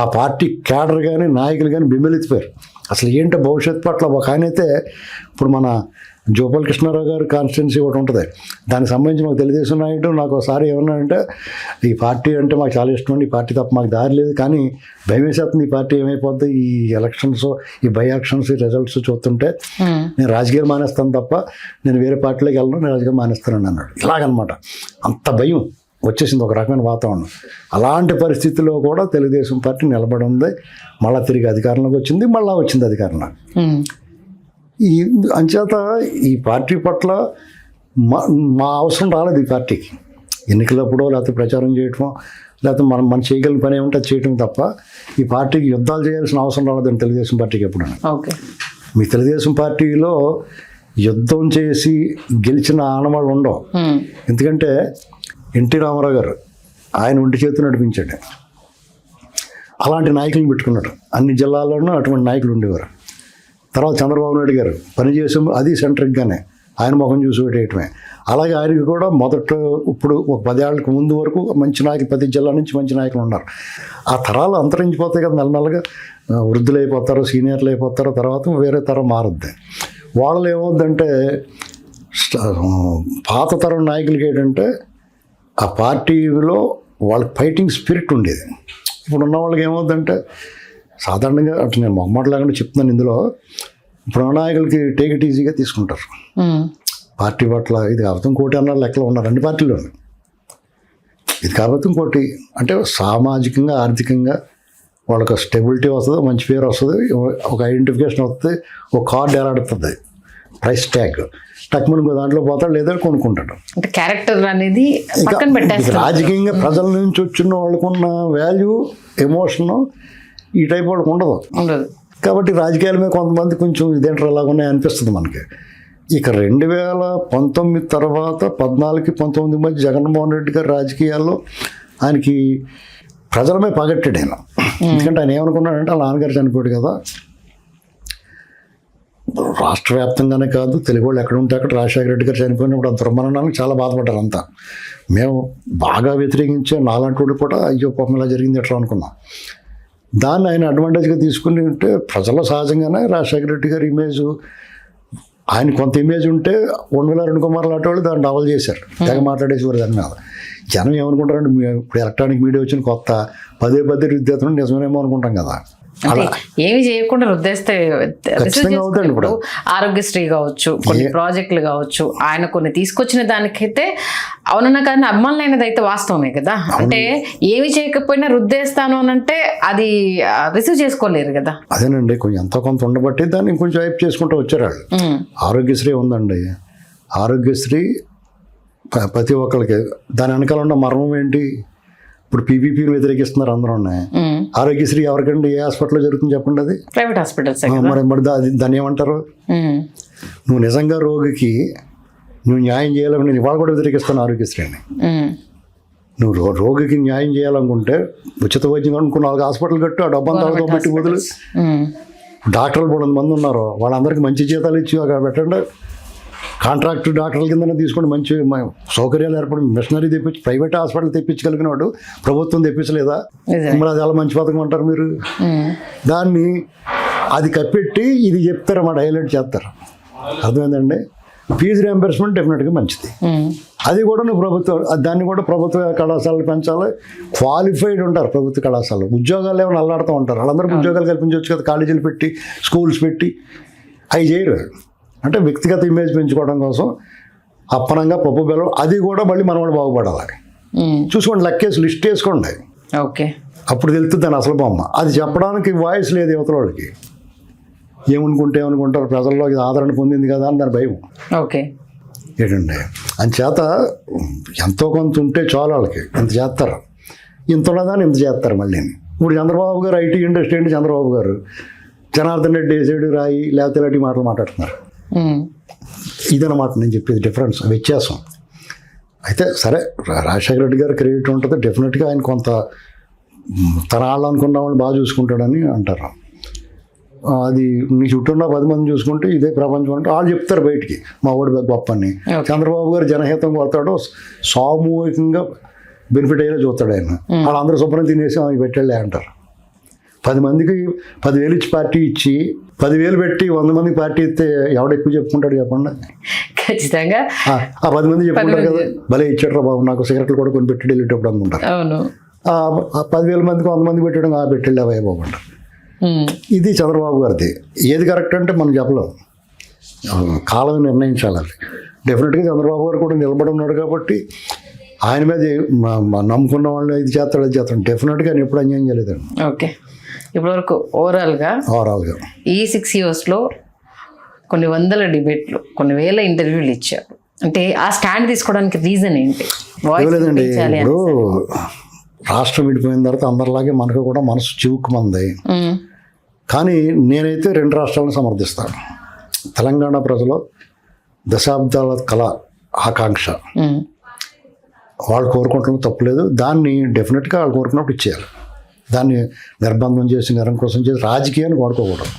ఆ పార్టీ క్యాడర్ కానీ నాయకులు కానీ బిమ్మెలెత్తిపోయారు. అసలు ఏంటో భవిష్యత్తు పట్ల ఒక ఆయనైతే ఇప్పుడు మన జోపల్ కృష్ణారావు గారు కాన్స్టిట్యున్సీ ఒకటి ఉంటుంది, దానికి సంబంధించి మాకు తెలుగుదేశం నాయుడు నాకు ఒకసారి ఏమన్నాడంటే, ఈ పార్టీ అంటే మాకు చాలా ఇష్టం అండి, ఈ పార్టీ తప్ప మాకు దారి లేదు, కానీ భయం వేసేస్తుంది ఈ పార్టీ ఏమైపోద్ది, ఈ ఎలక్షన్స్, ఈ బై ఎలక్షన్స్, ఈ రిజల్ట్స్ చూస్తుంటే నేను రాజకీయాలు మానేస్తాను తప్ప నేను వేరే పార్టీలోకి వెళ్ళను, నేను రాజకీయాలు మానేస్తానని అన్నాడు. ఇలాగనమాట అంత భయం వచ్చేసింది, ఒక రకమైన వాతావరణం. అలాంటి పరిస్థితుల్లో కూడా తెలుగుదేశం పార్టీ నిలబడి ఉంది. మళ్ళీ తిరిగి అధికారంలోకి వచ్చింది, మళ్ళీ వచ్చింది అధికారంలో. ఈ అంచేత ఈ పార్టీ పట్ల మా అవసరం రాలేదు ఈ పార్టీకి. ఎన్నికలప్పుడో లేకపోతే ప్రచారం చేయటమో లేకపోతే మనం చేయగలిగిన పని ఏమంటే చేయటం తప్ప ఈ పార్టీకి యుద్ధాలు చేయాల్సిన అవసరం రాలేదని తెలుగుదేశం పార్టీకి ఎప్పుడైనా. ఓకే, మీ తెలుగుదేశం పార్టీలో యుద్ధం చేసి గెలిచిన ఆనవాళ్ళు ఉండవు. ఎందుకంటే ఎన్టీ రామారావు గారు ఆయన ఒంటి చేతులు నడిపించాడు, అలాంటి నాయకులను పెట్టుకున్నాడు. అన్ని జిల్లాల్లోనూ అటువంటి నాయకులు ఉండేవారు. తర్వాత చంద్రబాబు నాయుడు గారు పనిచేసాం, అది సెంట్రిక్గానే ఆయన ముఖం చూసి పెట్టేయటమే. అలాగే ఆయనకి కూడా ఇప్పుడు ఒక 10 ఏళ్ళకి ముందు వరకు మంచి నాయకులు, ప్రతి జిల్లా నుంచి మంచి నాయకులు ఉన్నారు. ఆ తరాలు అంతరించిపోతాయి కదా, మెల్లమెల్లగా వృద్ధులు అయిపోతారు, సీనియర్లు అయిపోతారు, తర్వాత వేరే తరం మారుద్ది. వాళ్ళు ఏమవుద్దంటే పాత తరం నాయకులకి ఏంటంటే ఆ పార్టీలో వాళ్ళకి ఫైటింగ్ స్పిరిట్ ఉండేది. ఇప్పుడు ఉన్న వాళ్ళకి ఏమవుద్దంటే సాధారణంగా అంటే నేను మొహమాట లేకుండా చెప్తున్నాను, ఇందులో ఇప్పుడు నాయకులకి టేక్ ఇట్ ఈజీగా తీసుకుంటారు పార్టీ పట్ల. ఇది కాకపోతే ఇంకోటి అన్న లెక్కలో ఉన్నారు అన్ని పార్టీల్లోనూ. ఇది కాకపోతే ఇంకోటి అంటే సామాజికంగా ఆర్థికంగా వాళ్ళకి స్టెబిలిటీ వస్తుంది, మంచి పేరు వస్తుంది, ఒక ఐడెంటిఫికేషన్ వస్తుంది, ఒక కార్డు ఎలాడుతుంది, ప్రైస్ ట్యాగ్ టక్మని దాంట్లో పోతాడు లేదా కొనుక్కుంటాడు. అంటే క్యారెక్టర్ అనేది పక్కన పెట్టేస్తారు. రాజకీయంగా ప్రజల నుంచి వచ్చిన వాళ్ళకున్న వాల్యూ, ఎమోషను ఈ టైప్ వాళ్ళకి ఉండదు. కాబట్టి రాజకీయాల మీద కొంతమంది కొంచెం ఇదేంటారు అలాగ ఉన్నాయి అనిపిస్తుంది మనకి. ఇక 2019 తర్వాత 14కి 19 మధ్య జగన్మోహన్ రెడ్డి గారు రాజకీయాల్లో ఆయనకి ప్రజల మీద పగట్టాడు ఆయన. ఎందుకంటే ఆయన ఏమనుకున్నాడంటే వాళ్ళ నాన్నగారు చనిపోయాడు కదా, రాష్ట్ర వ్యాప్తంగానే కాదు తెలుగు వాళ్ళు ఎక్కడ ఉంటే అక్కడ రాజశేఖర రెడ్డి గారు చనిపోయినప్పుడు ఆ దుర్మరణానికి చాలా బాధపడ్డారు అంతా. మేము బాగా వ్యతిరేకించే నాలాంటి వాళ్ళు కూడా అయ్యో పాపం ఇలా జరిగింది ఎట్లా అనుకున్నాం. దాన్ని ఆయన అడ్వాంటేజ్గా తీసుకుని ఉంటే ప్రజల సహజంగానే రాజశేఖర రెడ్డి గారి ఇమేజ్, ఆయన కొంత ఇమేజ్ ఉంటే 2 కుమార్ లాంటి వాళ్ళు దాన్ని డబల్ చేశారు, తెగ మాట్లాడేసేవారు దాని మీద. జనం ఏమనుకుంటారంటే ఇప్పుడు ఎలక్ట్రానిక్ మీడియా వచ్చిన కొత్త పదే విద్యార్థులు నిజమేమో అనుకుంటాం కదా. ఏమి చేయకుండా రుద్దేస్తే ఇప్పుడు ఆరోగ్యశ్రీ కావచ్చు, కొన్ని ప్రాజెక్టులు కావచ్చు, ఆయన కొన్ని తీసుకొచ్చిన దానికైతే అవునన్నా కానీ అభిమానులైనది అయితే వాస్తవమే కదా. అంటే ఏమి చేయకపోయినా రుద్దేస్తాను అని అంటే అది రిసీవ్ చేసుకోలేరు కదా. అదేనండి, కొంచెం ఎంతో కొంత ఉండబట్టి దాన్ని కొంచెం హైప్ చేసుకుంటూ వచ్చారు వాళ్ళు. ఆరోగ్యశ్రీ ఉందండి, ఆరోగ్యశ్రీ ప్రతి ఒక్కరికి దాని వెనకాల ఉన్న మర్మం ఏంటి? ఇప్పుడు పీపీపీని వ్యతిరేకిస్తున్నారు అందరూ. ఆరోగ్యశ్రీ ఎవరికండి, ఏ హాస్పిటల్లో జరుగుతుంది చెప్పండి? అది ప్రైవేట్ హాస్పిటల్స్. మరి దాన్ని ఏమంటారు? నువ్వు నిజంగా రోగికి నువ్వు న్యాయం చేయాలని నేను ఇవాళ కూడా వ్యతిరేకిస్తాను ఆరోగ్యశ్రీని. నువ్వు రోగికి న్యాయం చేయాలనుకుంటే ఉచిత వైద్యం అనుకున్న 4 హాస్పిటల్ కట్టు, ఆ డబ్బంతా పెట్టి వదులు. డాక్టర్లు 300 మంది ఉన్నారు, వాళ్ళందరికీ మంచి జీతాలు ఇచ్చి అక్కడ పెట్టండి. కాంట్రాక్ట్ డాక్టర్ల కింద తీసుకొని మంచి సౌకర్యాలు ఏర్పడి మిషనరీ తెప్పించి ప్రైవేట్ హాస్పిటల్ తెప్పించగలిగిన వాడు ప్రభుత్వం తెప్పించలేదా? మరి అది చాలా మంచి పథకం అంటారు మీరు. దాన్ని అది కప్పెట్టి ఇది చెప్తారన్నమాట, హైలైట్ చేస్తారు. అర్థమైందండి. ఫీజు రియంబర్స్మెంట్ డెఫినెట్గా మంచిది. అది కూడా నువ్వు దాన్ని కూడా ప్రభుత్వ కళాశాలలు పెంచాలి. క్వాలిఫైడ్ ఉంటారు ప్రభుత్వ కళాశాలలు. ఉద్యోగాలు ఏమైనా అల్లాడుతూ ఉంటారు, వాళ్ళందరికీ ఉద్యోగాలు కల్పించవచ్చు కదా. కాలేజీలు పెట్టి స్కూల్స్ పెట్టి అవి చేయరు. అంటే వ్యక్తిగత ఇమేజ్ పెంచుకోవడం కోసం అప్పనంగా పప్పు బెల్లం అది కూడా మళ్ళీ మన వాళ్ళు బాగుపడాలి. చూసుకోండి, లెక్కేసి లిస్ట్ వేసుకోండి. ఓకే. అప్పుడు తెలుస్తుంది దాని అసలు బొమ్మ. అది చెప్పడానికి వాయిస్ లేదు యువతల వాళ్ళకి. ఏమనుకుంటారు ప్రజల్లో ఇది ఆదరణ పొందింది కదా అని దాని భయం. ఓకే. ఏంటండి అంచేత ఎంతో కొంత ఉంటే చాలు వాళ్ళకి ఇంత చేస్తారు, ఇంత ఉన్నదాన్ని ఇంత చేస్తారు. మళ్ళీ ఇప్పుడు చంద్రబాబు గారు ఐటీ ఇండస్ట్రీ అంటే చంద్రబాబు గారు జనార్దన్ రెడ్డి వేసాడు రాయి లేకపోతే ఇలాంటి మాటలు మాట్లాడుతున్నారు. ఇదన్నమాట నేను చెప్పేది డిఫరెన్స్, వ్యత్యాసం. అయితే సరే రాజశేఖర రెడ్డి గారు క్రెడిట్ ఉంటుంది డెఫినెట్గా. ఆయన కొంత తన వాళ్ళు అనుకున్న వాళ్ళు బాగా చూసుకుంటాడని అంటారు. అది నీ చుట్టూ ఉన్న 10 మంది చూసుకుంటే ఇదే ప్రపంచం అంటే వాళ్ళు చెప్తారు బయటికి మా ఓడి గొప్ప అని. చంద్రబాబు గారు జనహితం కొడతాడు, సామూహికంగా బెనిఫిట్ అయ్యేలా చూస్తాడు ఆయన. వాళ్ళందరూ శుభ్రం తినేసి ఆమె పెట్టాలే అంటారు. 10 మందికి 10,000 ఇచ్చి పార్టీ ఇచ్చి 10,000 పెట్టి 100 మందికి పార్టీ ఇస్తే ఎవడు ఎక్కువ చెప్పుకుంటాడు చెప్పండి? ఖచ్చితంగా ఆ 10 మంది చెప్పుకుంటారు కదా, భలే ఇచ్చాడు రా బాబు నాకు సిగరెట్లు కూడా కొని పెట్టి వెళ్ళేటప్పుడు అనుకుంటారు. 10,000 మందికి 100 మంది పెట్టడం పెట్టెళ్ళే బాబు అంటారు. ఇది చంద్రబాబు గారిది. ఏది కరెక్ట్ అంటే మనం చెప్పలేం, కాలం నిర్ణయించాలి. అది డెఫినెట్గా చంద్రబాబు గారు కూడా నిలబడి ఉన్నాడు కాబట్టి ఆయన మీద నమ్ముకున్న వాళ్ళు ఇది చేస్తాడు అది చేస్తాడు. డెఫినెట్గా ఆయన ఎప్పుడు అన్యాయం చేయలేదండి. ఓకే. ఇప్పటివరకు ఓవరాల్గా ఈ 6 yearsలో కొన్ని వందల డిబేట్లు, కొన్ని వేల ఇంటర్వ్యూలు ఇచ్చారు. అంటే ఆ స్టాండ్ తీసుకోవడానికి రీజన్ ఏంటి? లేదండి, ఇప్పుడు రాష్ట్రం విడిపోయిన తర్వాత అందరిలాగే మనకు కూడా మనసు చివుక్కుమంది. కానీ నేనైతే 2 రాష్ట్రాలను సమర్థిస్తాను. తెలంగాణ ప్రజలు దశాబ్దాల కళ ఆకాంక్ష వాళ్ళు కోరుకుంటున్న తప్పులేదు. దాన్ని డెఫినెట్గా వాళ్ళు కోరుకున్నప్పుడు ఇచ్చేయాలి. దాన్ని నిర్బంధం చేసి నిరంకుశం చేసి రాజకీయాన్ని వాడుకోకూడదు,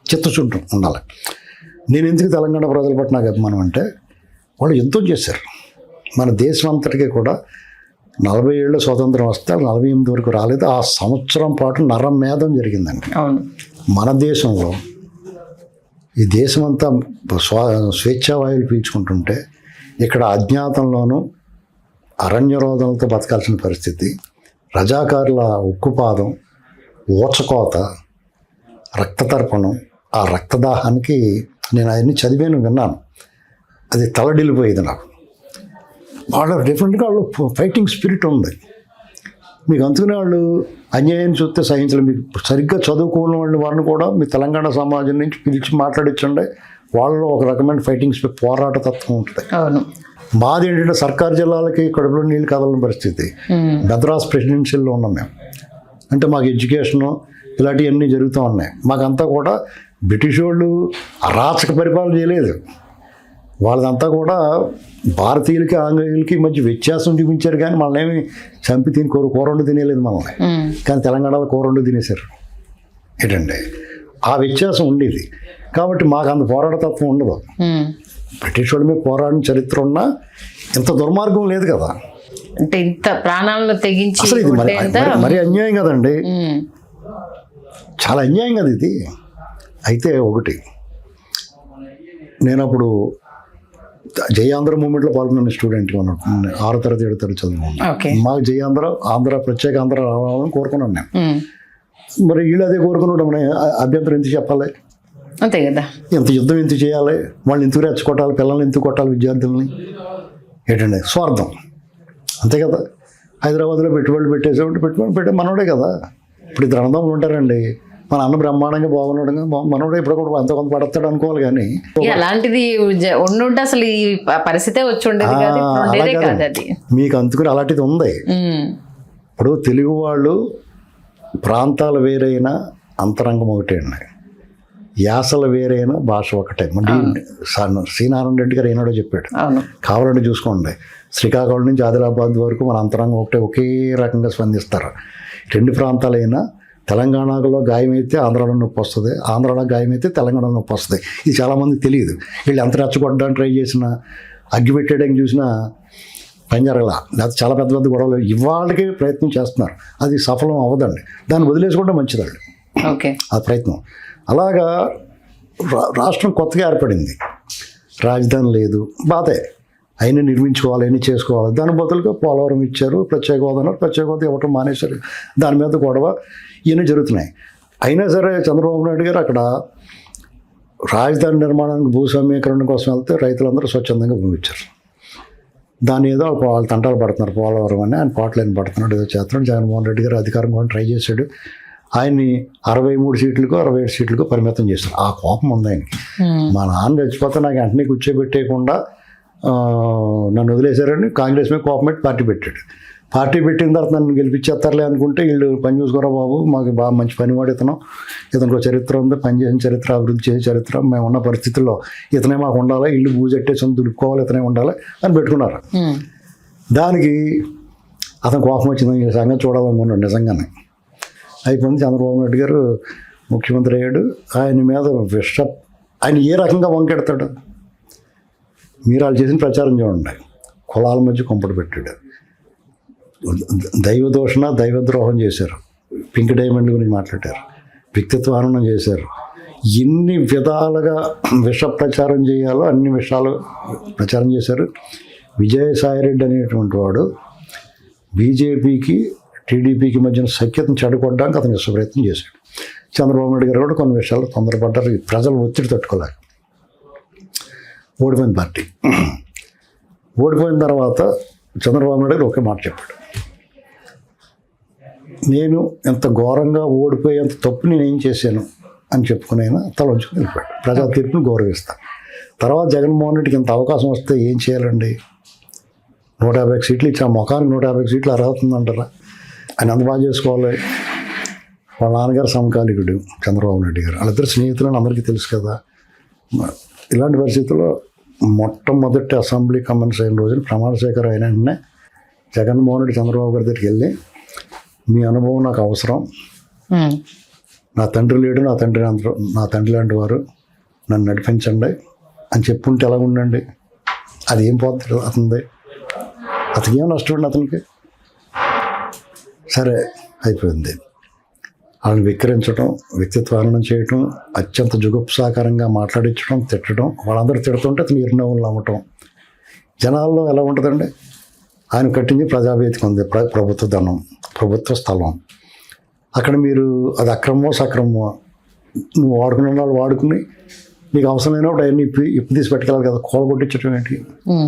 చిత్తశుద్ధి ఉండాలి. నేను ఎందుకు తెలంగాణ ప్రజల పట్ల నాకు అభిమానం అంటే వాళ్ళు ఎంతో చేశారు. మన దేశం అంతటికీ కూడా 40 ఏళ్ళు స్వాతంత్రం వస్తే 48 వరకు రాలేదు. ఆ సంవత్సరం పాటు నరమేధం జరిగిందండి మన దేశంలో. ఈ దేశం అంతా స్వేచ్ఛావాయువులు పీల్చుకుంటుంటే ఇక్కడ అజ్ఞాతంలోనూ అరణ్యరోధనలతో బతకాల్సిన పరిస్థితి, రజాకారుల ఉక్కుపాదం, ఊచకోత, రక్తతర్పణం. ఆ రక్తదాహానికి నేను అవన్నీ చదివాను, విన్నాను. అది తలడిల్లిపోయేది నాకు. వాళ్ళ డెఫినెట్గా వాళ్ళు ఫైటింగ్ స్పిరిట్ ఉంది మీకు. అందుకనే వాళ్ళు అన్యాయం చూస్తే సహించలేదు. మీకు సరిగ్గా చదువుకున్న వాళ్ళని కూడా మీ తెలంగాణ సమాజం నుంచి పిలిచి మాట్లాడించండి. వాళ్ళలో ఒక రకమైన ఫైటింగ్ స్పిరిట్, పోరాట తత్వం ఉంటుంది. మాది ఏంటంటే సర్కారు జిల్లాలకి కడుపులో నీళ్ళు కదలని పరిస్థితి. మద్రాస్ ప్రెసిడెన్షియల్లో ఉన్నాం మేము. అంటే మాకు ఎడ్యుకేషను ఇలాంటివన్నీ జరుగుతూ ఉన్నాయి. మాకంతా కూడా బ్రిటిష్ వాళ్ళు అరాచక పరిపాలన చేయలేదు. వాళ్ళదంతా కూడా భారతీయులకి ఆంగ్లేయులకి మధ్య వ్యత్యాసం చూపించారు. కానీ మనల్ని చంపి తిని కూరండు తినేలేదు మనల్ని. కానీ తెలంగాణలో కూరండు తినేశారు. ఏంటండి ఆ వ్యత్యాసం ఉండేది. కాబట్టి మాకు అంత పోరాటతత్వం ఉండదు. బ్రిటిష్ వాళ్ళ మీద పోరాడిన చరిత్ర ఉన్నా ఇంత దుర్మార్గం లేదు కదా. అంటే ఇంత ప్రాణాలను తెగించి అసలు ఇది మరి అన్యాయం కదండి, చాలా అన్యాయం కదా ఇది. అయితే ఒకటి, నేను అప్పుడు జయాంధ్ర మూమెంట్లో పాల్గొన్న స్టూడెంట్గా ఉన్నాను. 6వ తరగతి 7వ తరగతి చదువుకున్నాను. మాకు జయాంధ్ర ప్రత్యేక ఆంధ్ర రావాలని కోరుకున్నాను నేను. మరి వీళ్ళు అదే కోరుకున్నాడు. మన అభ్యంతరం ఎందుకు చెప్పాలి? అంతే కదా. ఎంత యుద్ధం ఎందుకు చేయాలి? వాళ్ళు ఎందుకు రెచ్చగొట్టాలి? పిల్లల్ని ఎందుకు కొట్టాలి? విద్యార్థుల్ని ఏంటండి స్వార్థం, అంతే కదా. హైదరాబాద్లో పెట్టుబడులు పెట్టే మనోడే కదా. ఇప్పుడు 2 అన్నదమ్ములు ఉంటారండి. మన అన్న బ్రహ్మాండంగా బాగున్నాడు, మనోడే ఇప్పుడు కూడా అంత కొంత పడతాడు అనుకోవాలి. కానీ అలాంటిది ఉండుంటే అసలు ఈ పరిస్థితే వచ్చి ఉండేది. మీకు అందుకుని అలాంటిది ఉంది. ఇప్పుడు తెలుగు వాళ్ళు ప్రాంతాలు వేరైనా అంతరంగం ఒకటే అండి, యాసలు వేరైనా భాష ఒకటే. శ్రీనారాయణ రెడ్డి గారు ఏనాడో చెప్పాడు, కావాలంటే చూసుకోండి, శ్రీకాకుళం నుంచి ఆదిలాబాద్ వరకు మన అంతరంగం ఒకటే, ఒకే రకంగా స్పందిస్తారు. 2 ప్రాంతాలైనా తెలంగాణలో గాయమైతే ఆంధ్రాలో నొప్పి వస్తుంది, ఆంధ్రాలో గాయమైతే తెలంగాణలో నొప్పి వస్తుంది. ఇది చాలామందికి తెలియదు. వీళ్ళు ఎంత రెచ్చగొట్టడానికి ట్రై చేసినా, అగ్గి పెట్టేయడానికి చూసినా పని జరగల. లేకపోతే చాలా పెద్ద పెద్ద గొడవలు ఇవాళకే ప్రయత్నం చేస్తున్నారు. అది సఫలం అవ్వదండి. దాన్ని వదిలేసుకోవడం మంచిదండి. ఆ ప్రయత్నం అలాగా. రాష్ట్రం కొత్తగా ఏర్పడింది, రాజధాని లేదు, బాధే. అయినా నిర్మించుకోవాలి, అయినా చేసుకోవాలి. దాని బదులుగా పోలవరం ఇచ్చారు, ప్రత్యేక హోదా అన్నారు, ప్రత్యేక హోదా ఇవ్వటం మానేశారు. దాని మీద గొడవ ఇవన్నీ జరుగుతున్నాయి. అయినా సరే చంద్రబాబు నాయుడు గారు అక్కడ రాజధాని నిర్మాణానికి భూ సమీకరణ కోసం వెళ్తే రైతులందరూ స్వచ్ఛందంగా భూమి ఇచ్చారు. దాని ఏదో వాళ్ళు తంటాలు పడుతున్నారు పోలవరం అని, ఆయన పాటలు పడుతున్నాడు, ఏదో చేస్తున్నాడు. జగన్మోహన్ రెడ్డి గారు అధికారం కూడా ట్రై చేశాడు. ఆయన్ని 63 సీట్లకో 67 సీట్లకో పరిమితం చేశారు. ఆ కోపం ఉంది ఆయనకి. మా నాన్న చచ్చిపోతే నాకు వెంటనే కూర్చోబెట్టేయకుండా నన్ను వదిలేశారని కాంగ్రెస్ మీద కోపం పెట్టి పార్టీ పెట్టాడు. పార్టీ పెట్టిన తర్వాత నన్ను గెలిపించేస్తారులే అనుకుంటే వీళ్ళు పని చూసుకోరా బాబు, మాకు బాగా మంచి పని వాడు ఇతనికి ఒక చరిత్ర ఉంది, పనిచేసిన చరిత్ర, అభివృద్ధి చేసే చరిత్ర, మేము ఉన్న పరిస్థితుల్లో ఇతనే మాకు ఉండాలి, ఇల్లు బూజెట్టేసి దులుపుకోవాలి, ఇతనే ఉండాలి అని పెట్టుకున్నారు. దానికి అతను కోపం వచ్చింది, ఈ సంగతి చూడాలనుకున్నాడు. నిజంగానే అయిపోయింది. చంద్రబాబు నాయుడు గారు ముఖ్యమంత్రి అయ్యాడు. ఆయన మీద ఆయన ఏ రకంగా వంకెడతాడు? మీరు వాళ్ళు చేసిన ప్రచారం చూడండి. కులాల మధ్య కుంపటి పెట్టాడు, దైవ దూషణ దైవద్రోహం చేశారు, పింక్ డైమండ్ గురించి మాట్లాడారు, వ్యక్తిత్వ హననం చేశారు. ఎన్ని విధాలుగా విష ప్రచారం చేయాలో అన్ని విషయాలు ప్రచారం చేశారు. విజయసాయిరెడ్డి అనేటువంటి వాడు బీజేపీకి టీడీపీకి మధ్యన సఖ్యతను చెడగొట్టడానికి అతను విశ్వప్రయత్నం చేశాడు. చంద్రబాబు నాయుడు గారు కూడా కొన్ని విషయాలు తొందరపడ్డారు. ప్రజలు ఒత్తిడి తట్టుకోలేక ఓడిపోయిన పార్టీ. ఓడిపోయిన తర్వాత చంద్రబాబు నాయుడు గారు ఒకే మాట చెప్పాడు, నేను ఎంత ఘోరంగా ఓడిపోయేంత తప్పు నేను ఏం చేశాను అని చెప్పుకునైనా తల ఉంచుకుని వెళ్ళిపోయాడు. ప్రజా తీర్పుని గౌరవిస్తాను. తర్వాత జగన్మోహన్ రెడ్డికి ఇంత అవకాశం వస్తే ఏం చేయాలండి? 150 సీట్లు ఇచ్చి ఆ ముఖానికి 150 సీట్లు అర్హతుందంటారా? ఆయన అంత బాగా చేసుకోవాలి. వాళ్ళ నాన్నగారు సమకాలికుడు చంద్రబాబు నాయుడు గారు, వాళ్ళిద్దరు స్నేహితులని అందరికీ తెలుసు కదా. ఇలాంటి పరిస్థితుల్లో మొట్టమొదటి అసెంబ్లీ కమెంట్స్ అయిన రోజున ప్రమాణ స్వీకారం అయిన వెంటనే జగన్మోహన్ రెడ్డి చంద్రబాబు గారి దగ్గరికి వెళ్ళి, మీ అనుభవం నాకు అవసరం, నా తండ్రి లేడు, నా తండ్రి లాంటి వారు, నన్ను నడిపించండి అని చెప్పుంటే ఎలా ఉండండి? అది ఏం పోతుంది అతనిది? అతనికి ఏం నష్టం అండి అతనికి? సరే అయిపోయింది. వాళ్ళని విక్రించడం, వ్యక్తిత్వ హననం చేయటం, అత్యంత జుగుప్సాకరంగా మాట్లాడించడం, తిట్టడం, వాళ్ళందరూ తిడుతుంటే అతను ఇరునవ్వులు నవ్వటం. జనాల్లో ఎలా ఉంటుందండి? ఆయన కట్టింది ప్రజావేదిక ఉంది, ప్రభుత్వ ధనం, ప్రభుత్వ స్థలం. అక్కడ మీరు అది అక్రమమో సక్రమమో నువ్వు వాడుకునే వాళ్ళు వాడుకుని నీకు అవసరం లేనప్పుడు అవన్నీ ఇప్పు తీసి పెట్టుకెళ్ళాలి కదా. కూలగొట్టించడం ఏంటి?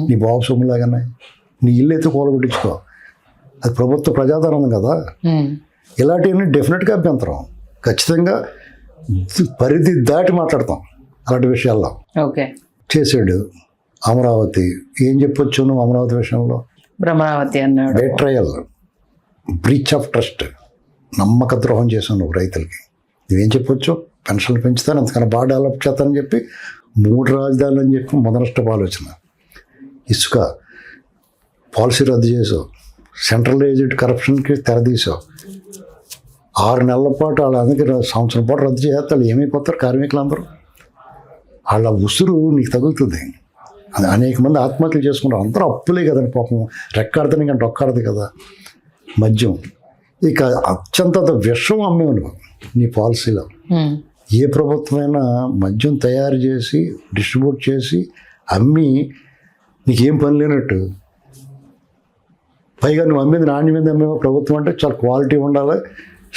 నీ బాబు సొమ్ములాగానే నీ ఇల్లు అయితే కూలగొట్టించుకో, అది ప్రభుత్వ ప్రజాధనం కదా. ఇలాంటివన్నీ డెఫినెట్గా అభ్యంతరం. ఖచ్చితంగా పరిధి దాటి మాట్లాడతాం అలాంటి విషయాల్లో. ఓకే, చేసాడు. అమరావతి ఏం చెప్పొచ్చు నువ్వు అమరావతి విషయంలో? భ్రమరావతి అన్నాడు. బేట్రయల్, బ్రీచ్ ఆఫ్ ట్రస్ట్, నమ్మక ద్రోహం చేసావు నువ్వు రైతులకి. నువ్వేం చెప్పొచ్చు? పెన్షన్లు పెంచుతాను, అంతకన్నా బాగా డెవలప్ చేస్తానని చెప్పి 3 రాజధానులు అని చెప్పి మొదనష్టపు ఆలోచన. ఇసుక పాలసీ రద్దు చేసావు, సెంట్రలైజ్డ్ కరప్షన్కి తెరదీసావు. 6 నెలల పాటు వాళ్ళందరికీ సంవత్సరం పాటు రద్దు చేస్తే వాళ్ళు ఏమైపోతారు? కార్మికులందరూ వాళ్ళ ఉసురు నీకు తగులుతుంది. అది అనేక మంది ఆత్మహత్యలు చేసుకుంటారు. అందరూ అప్పులే కదండి పాపం. రెక్కాడితే ఇంకా డొక్కాడదు కదా. మద్యం ఇక అత్యంత విషం అమ్మేవు నువ్వు నీ పాలసీలో. ఏ ప్రభుత్వమైనా మద్యం తయారు చేసి డిస్ట్రిబ్యూట్ చేసి అమ్మి నీకేం పని లేనట్టు. పైగా నువ్వు అమ్మేది నాణ్యమైన అమ్మేవో ప్రభుత్వం అంటే చాలా క్వాలిటీ ఉండాలి,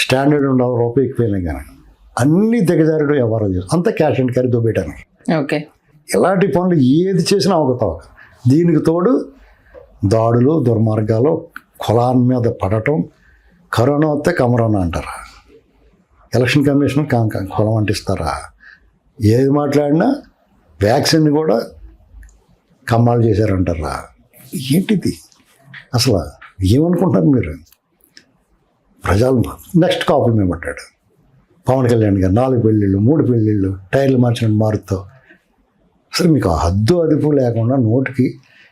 స్టాండర్డ్ ఉండాలి, రూపాయి ఎక్కువైనా కానీ అన్నీ దిగజారుడు వ్యవహారం చేస్తాం. అంతా క్యాష్ అండ్ క్యారీ దోబేయడానికి. ఓకే, ఇలాంటి పనులు ఏది చేసినా అవకతవక. దీనికి తోడు దాడులు, దుర్మార్గాలు, కులాన్ని మీద పడటం. కరోనా వస్తే కమరోనా అంటారా? ఎలక్షన్ కమిషన్ కులం అంటిస్తారా? ఏది మాట్లాడినా వ్యాక్సిన్ కూడా కమ్మాలు చేశారంటారా? ఏంటిది అసలు? ఏమనుకుంటున్నారు మీరు? ప్రజలు నెక్స్ట్ కాపులు మేమంటాడు పవన్ కళ్యాణ్ గారు. 4 పెళ్ళిళ్ళు 3 పెళ్ళిళ్ళు, టైర్లు మార్చినట్టు మారుతావు. అసలు మీకు హద్దు అదుపు లేకుండా నోటికి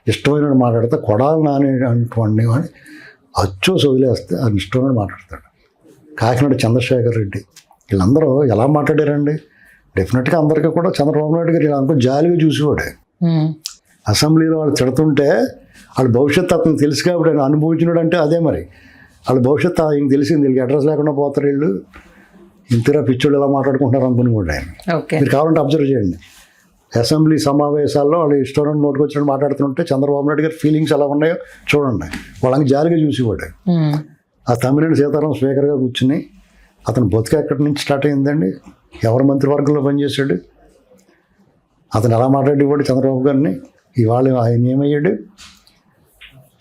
ఇష్టమైన మాట్లాడితే కొడాలి నాని అంటుకోండి అని అచ్చోసి వదిలేస్తే అది ఇష్టమైన మాట్లాడతాడు. కాకినాడ చంద్రశేఖర్ రెడ్డి వీళ్ళందరూ ఎలా మాట్లాడారండి? డెఫినెట్గా అందరికీ కూడా చంద్రబాబు నాయుడు గారు ఇలా అనుకో జాలిగా చూసేవాడే. అసెంబ్లీలో వాళ్ళు తిడుతుంటే వాళ్ళ భవిష్యత్తు అతను తెలుసు కాబట్టి ఆయన అనుభవించినాడు. అంటే అదే మరి వాళ్ళ భవిష్యత్తు ఇంక తెలిసింది. వీళ్ళకి అడ్రస్ లేకుండా పోతారు వీళ్ళు. ఇంతరా పిచ్చోళ్ళు ఎలా మాట్లాడుకుంటున్నారు అనుకుని కూడా ఆయన. మీరు కావాలంటే అబ్జర్వ్ చేయండి. అసెంబ్లీ సమావేశాల్లో వాళ్ళు ఇష్టం నోటికి వచ్చినట్టు మాట్లాడుతుంటే చంద్రబాబు నాయుడు గారి ఫీలింగ్స్ ఎలా ఉన్నాయో చూడండి. వాళ్ళకి జాలిగా చూసేవాడు. ఆ తమ్మినేని సీతారాం స్పీకర్గా కూర్చుని అతను బతుకు ఎక్కడి నుంచి స్టార్ట్ అయిందండి? ఎవరు మంత్రివర్గంలో పనిచేశాడు? అతను ఎలా మాట్లాడేవాడు చంద్రబాబు గారిని? ఇవాళ ఆయన ఏమయ్యాడు?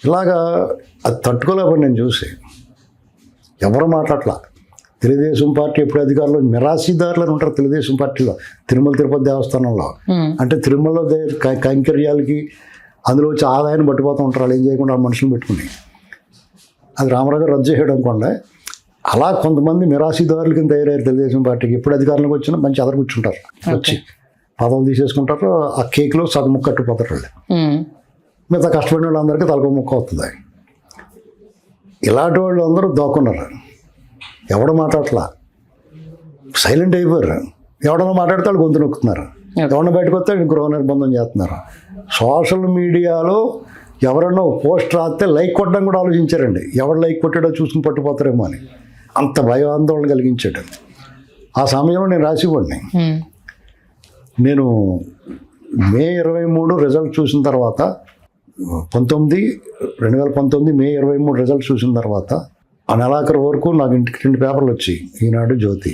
ఇలాగా అది తట్టుకోలేకపోయి నేను చూసి ఎవరు మాట్లాడలా. తెలుగుదేశం పార్టీ ఎప్పుడు అధికారంలో మిరాసీదారులు ఉంటారు తెలుగుదేశం పార్టీలో, తిరుమల తిరుపతి దేవస్థానంలో. అంటే తిరుమలలో కైంకర్యాలకి అందులో వచ్చి ఆదాయాన్ని పట్టిపోతూ ఉంటారు, వాళ్ళు ఏం చేయకుండా ఆ మనుషులు పెట్టుకుని. అది రామారావు గారు రద్దు చేయడం అనుకోండి. అలా కొంతమంది మిరాసీదారుల కింద తయారయ్యారు తెలుగుదేశం పార్టీకి. ఎప్పుడు అధికారంలోకి వచ్చినా మంచి అదర కూర్చుంటారు, వచ్చి పదవులు తీసేసుకుంటారు, ఆ కేక్లో సగం ముక్క కట్టుకుపోతారు వాళ్ళు. మిగతా కష్టపడిన వాళ్ళందరికీ తలకో ముక్క అవుతుంది. ఇలాంటి వాళ్ళు అందరూ దోక్కున్నారు, ఎవడు మాట్లాడట్లా, సైలెంట్ అయిపోయారు. ఎవడన్నా మాట్లాడితే వాళ్ళు గొంతు నొక్కుతున్నారు, ఎవడన్నా బయటకు వస్తే గృహ నిర్బంధం చేస్తున్నారు. సోషల్ మీడియాలో ఎవరన్నా పోస్ట్ రాస్తే లైక్ కొట్టడం కూడా ఆలోచించారండి. ఎవరు లైక్ కొట్టాడో చూసుకుని పట్టుపోతారేమో అని అంత భయాందోళన కలిగించాడు. ఆ సమయంలో నేను రాసివ్వండి. నేను మే 23 రిజల్ట్ చూసిన తర్వాత 2019 మే 23 రిజల్ట్ చూసిన తర్వాత ఆ నెలాఖరు వరకు నాకు ఇంటికి 2 పేపర్లు వచ్చి, ఈనాడు, జ్యోతి.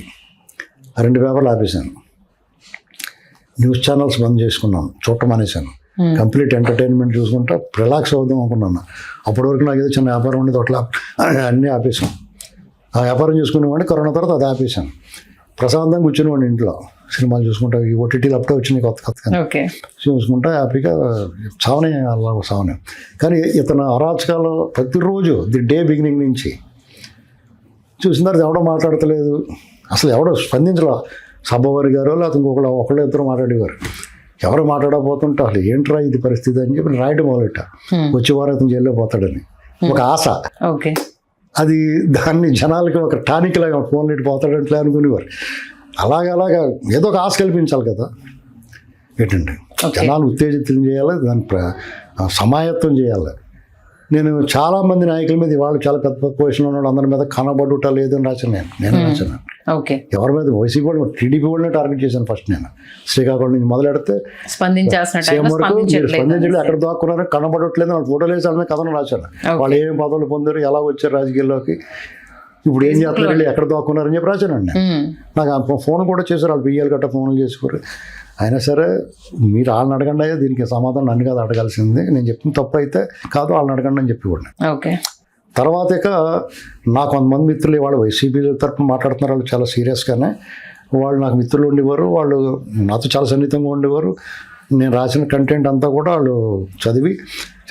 ఆ 2 పేపర్లు ఆపేశాను. న్యూస్ ఛానల్స్ బంద్ చేసుకున్నాను, చూడటం అనేసాను. కంప్లీట్ ఎంటర్టైన్మెంట్ చూసుకుంటా రిలాక్స్ అవుదాం అనుకున్నాను. అప్పటి వరకు నాకు ఏదో చిన్న వ్యాపారం ఉండేది, అట్లా అన్నీ ఆపేసాం. ఆ వ్యాపారం చూసుకునేవాడిని. కరోనా తర్వాత అది ఆపేశాను. ప్రశాంతంగా కూర్చునేవాడిని ఇంట్లో, సినిమాలు చూసుకుంటా. ఈ ఓటీటీలు అప్పుడే వచ్చినాయి కొత్త చూసుకుంటా హ్యాపీగా సావనే సావనే. కానీ ఇతను అరాచకాలు ప్రతిరోజు ది డే బిగినింగ్ నుంచి చూసిన తర్వాత ఎవడో మాట్లాడతలేదు, అసలు ఎవడో స్పందించలే. సబ్బవారి గారు లేకపోతే ఒకళ్ళు ఇద్దరు మాట్లాడేవారు. ఎవరు మాట్లాడకపోతుంటే అసలు ఏంట్రా ఇది పరిస్థితి అని చెప్పి రాయడం మొదలెట్ట. వచ్చే వారం అతను జైల్లో పోతాడని ఒక ఆశ. అది దాన్ని జనాలకి ఒక టానిక్ లాగా ఫోన్లు ఇటు పోతాడంటే అనుకునేవారు. అలాగా ఏదో ఒక ఆశ కల్పించాలి కదా. ఏంటంటే జనాలు ఉత్తేజితం చేయాలి, దాన్ని సమాయత్తం చేయాలి. నేను చాలామంది నాయకుల మీద వాళ్ళు చాలా పెద్ద పొజిషన్లో ఉన్నాడు, అందరి మీద కనబడుట లేదు అని రాశాను. నేను రాశాను. ఎవరి మీద వైసీపీ వాళ్ళు, టీడీపీ వాళ్ళని టార్గెట్ చేశాను ఫస్ట్. నేను శ్రీకాకుళం నుంచి మొదలెడితే స్పందించలేదు, ఎక్కడ దాక్కున్నారో కనబడట్లేదు, వాళ్ళు ఫోటోలు వేసి వాళ్ళ మీద కథను రాశాను. వాళ్ళు ఏమేమి పదవులు పొందారు, ఎలా వచ్చారు రాజకీయాల్లోకి, ఇప్పుడు ఏం చేస్తున్నారు, ఎక్కడ దాక్కున్నారని చెప్పి రాశానండి. నాకు ఫోన్ కూడా చేశారు, వాళ్ళు బియ్యాలు గట్ట ఫోన్లు చేసుకోరు. అయినా సరే మీరు వాళ్ళని అడగండి, అయ్యా దీనికి సమాధానం నన్ను కాదు అడగాల్సింది, నేను చెప్పిన తప్పు అయితే కాదు, వాళ్ళని అడగండి అని చెప్పేవాడిని. తర్వాత ఇక నా కొంతమంది మిత్రులు వాళ్ళు వైసీపీ తరఫున మాట్లాడుతున్నారు, వాళ్ళు చాలా సీరియస్గానే. వాళ్ళు నాకు మిత్రులు ఉండేవారు, వాళ్ళు నాతో చాలా సన్నిహితంగా ఉండేవారు. నేను రాసిన కంటెంట్ అంతా కూడా వాళ్ళు చదివి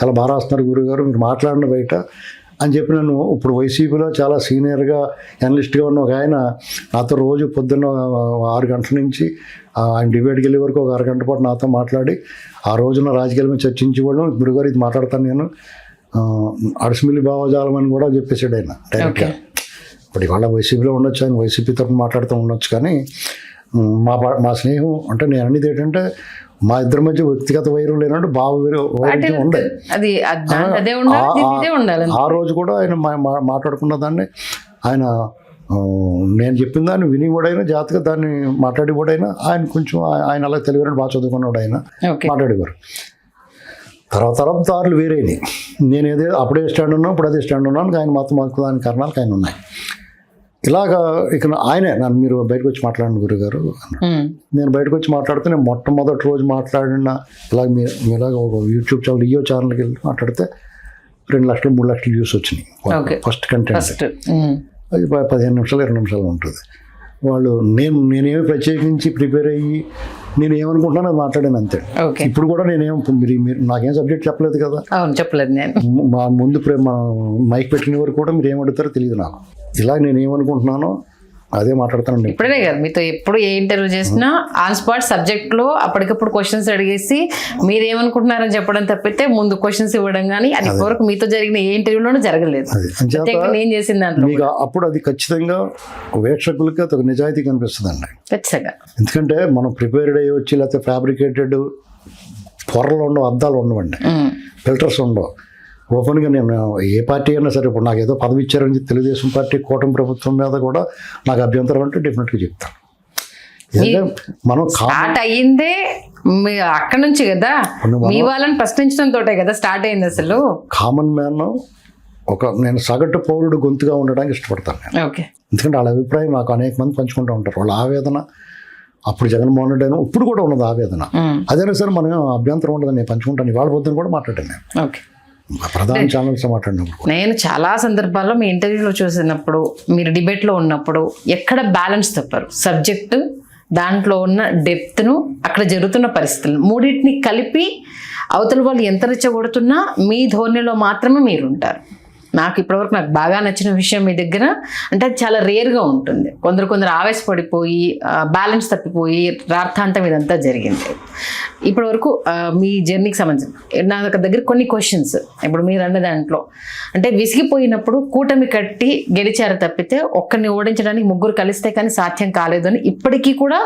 చాలా బాగా రాస్తున్నారు గురుగారు, మీరు మాట్లాడిన బయట అని చెప్పి నన్ను ఇప్పుడు వైసీపీలో చాలా సీనియర్గా అనలిస్ట్గా ఉన్న ఒక ఆయన నాతో రోజు పొద్దున్న 6 గంటల నుంచి ఆయన డిబేట్కి వెళ్ళే వరకు ఒక 6 గంటల పాటు నాతో మాట్లాడి ఆ రోజున రాజకీయాల మీద చర్చించేవాడు. గురుగారు ఇది మాట్లాడతాను నేను, అడసిమిల్లి భావజాలం అని కూడా చెప్పేసాడు ఆయన డైరెక్ట్గా. ఇప్పుడు ఇవాళ వైసీపీలో ఉండొచ్చు, ఆయన వైసీపీ తరఫున మాట్లాడుతూ ఉండొచ్చు. కానీ మా స్నేహం అంటే నేను అనేది ఏంటంటే మా ఇద్దరి మధ్య వ్యక్తిగత వైరం లేనట్టు భావ వైరం ఉంది. ఆ రోజు కూడా ఆయన మాట్లాడుకున్న దాన్ని ఆయన నేను చెప్పిన దాన్ని వినివాడైనా, జాతక దాన్ని మాట్లాడేవాడైనా, ఆయన కొంచెం ఆయన అలా తెలివైన బాగా చదువుకున్నాడు, ఆయన మాట్లాడేవారు. తర్వాత దారులు వేరేని. నేను ఏదో అప్పుడే స్టాండ్ ఉన్నాను, ఇప్పుడు అదే స్టాండ్ ఉన్నాను. ఆయన మాత్రం మాకు దాని కారణాలు ఆయన ఉన్నాయి. ఇలాగా ఇక ఆయనే నన్ను మీరు బయటకు వచ్చి మాట్లాడిన గురుగారు. నేను బయటకు వచ్చి మాట్లాడితే నేను మొట్టమొదటి రోజు మాట్లాడిన ఇలాగ మీలాగ ఒక యూట్యూబ్ ఛానల్, లియో ఛానల్కి వెళ్ళి మాట్లాడితే 2 లక్షలు 3 లక్షలు వ్యూస్ వచ్చినాయి. ఫస్ట్ కంటెంట్ అది 15 నిమిషాలు 20 నిమిషాలు ఉంటుంది. వాళ్ళు నేనేమి ప్రత్యేకించి ప్రిపేర్ అయ్యి నేను ఏమనుకుంటున్నాను అది మాట్లాడాను అంతే. ఇప్పుడు కూడా నేనేం మీరు నాకేం సబ్జెక్ట్ చెప్పలేదు కదా, చెప్పలేదు. నేను మా ముందు మైక్ పెట్టిన వరకు కూడా మీరు ఏమడుగుతారో తెలియదు నాకు. ఇలా నేను ఏమనుకుంటున్నానో అదే మాట్లాడతానండి. ఇప్పుడే కదా మీతో ఎప్పుడు ఏ ఇంటర్వ్యూ చేసినా ఆన్ స్పాట్ సబ్జెక్ట్ లో అప్పటికప్పుడు క్వశ్చన్స్ అడిగేసి మీరు ఏమనుకుంటున్నారని చెప్పడం తప్పితే ముందు క్వశ్చన్స్ ఇవ్వడం కానీ అది వరకు మీతో జరిగిన ఏ ఇంటర్వ్యూలోనూ జరగలేదు. నేను చేసిన దాంట్లో మీకు అప్పుడు అది ఖచ్చితంగా వీక్షకులకి అది ఒక నిజాయితీ కనిపిస్తుంది అండి. ఖచ్చితంగా. ఎందుకంటే మనం ప్రిపేర్డ్ అయ్యి వచ్చి లేకపోతే ఫ్యాబ్రికేటెడ్ పొరలు ఉండవు, అద్దాలు ఉండవండి, ఫిల్టర్స్ ఉండవు. ఓపెన్గా నేను ఏ పార్టీ అయినా సరే, ఇప్పుడు నాకు ఏదో పదవి ఇచ్చారని తెలుగుదేశం పార్టీ కూటమి ప్రభుత్వం మీద కూడా నాకు అభ్యంతరం అంటే డెఫినెట్గా చెప్తాను. మనం స్టార్ట్ అయ్యిందే అక్కడ నుంచి కదా, మీ వాళ్ళని ప్రశ్నించడంతో కదా స్టార్ట్ అయింది. అసలు కామన్ మ్యాన్ నేను సగటు పౌరుడు గొంతుగా ఉండడానికి ఇష్టపడతాను. ఎందుకంటే వాళ్ళ అభిప్రాయం నాకు అనేక మంది పంచుకుంటూ ఉంటారు. వాళ్ళ ఆవేదన అప్పుడు జగన్మోహన్ రెడ్డి అయినా ఇప్పుడు కూడా ఉన్నది ఆవేదన. అదైనా సరే మనం అభ్యంతరం ఉండదని నేను పంచుకుంటాను. ఇవాళ పొద్దున కూడా మాట్లాడాను నేను. ప్రధాన ఛానల్స్ మాట్లాడినప్పుడు నేను చాలా సందర్భాల్లో మీ ఇంటర్వ్యూలో చూసినప్పుడు, మీరు డిబేట్లో ఉన్నప్పుడు ఎక్కడ బ్యాలెన్స్ తప్పారు. సబ్జెక్టు, దాంట్లో ఉన్న డెప్త్ను, అక్కడ జరుగుతున్న పరిస్థితులను మూడింటిని కలిపి అవతల వాళ్ళు ఎంత రెచ్చగొడుతున్నా మీ ధోరణిలో మాత్రమే మీరు ఉంటారు. నాకు ఇప్పటివరకు నాకు బాగా నచ్చిన విషయం మీ దగ్గర అంటే అది చాలా రేర్గా ఉంటుంది. కొందరు ఆవేశపడిపోయి బ్యాలెన్స్ తప్పిపోయి రార్థాంతం ఇదంతా జరిగింది. ఇప్పటివరకు మీ జర్నీకి సంబంధించి నా దగ్గర కొన్ని క్వశ్చన్స్. ఇప్పుడు మీరు అన్న దాంట్లో అంటే విసిగిపోయినప్పుడు కూటమి కట్టి గెలిచారు తప్పితే ఒక్కరిని ఓడించడానికి ముగ్గురు కలిస్తే కానీ సాధ్యం కాలేదు అని ఇప్పటికీ కూడా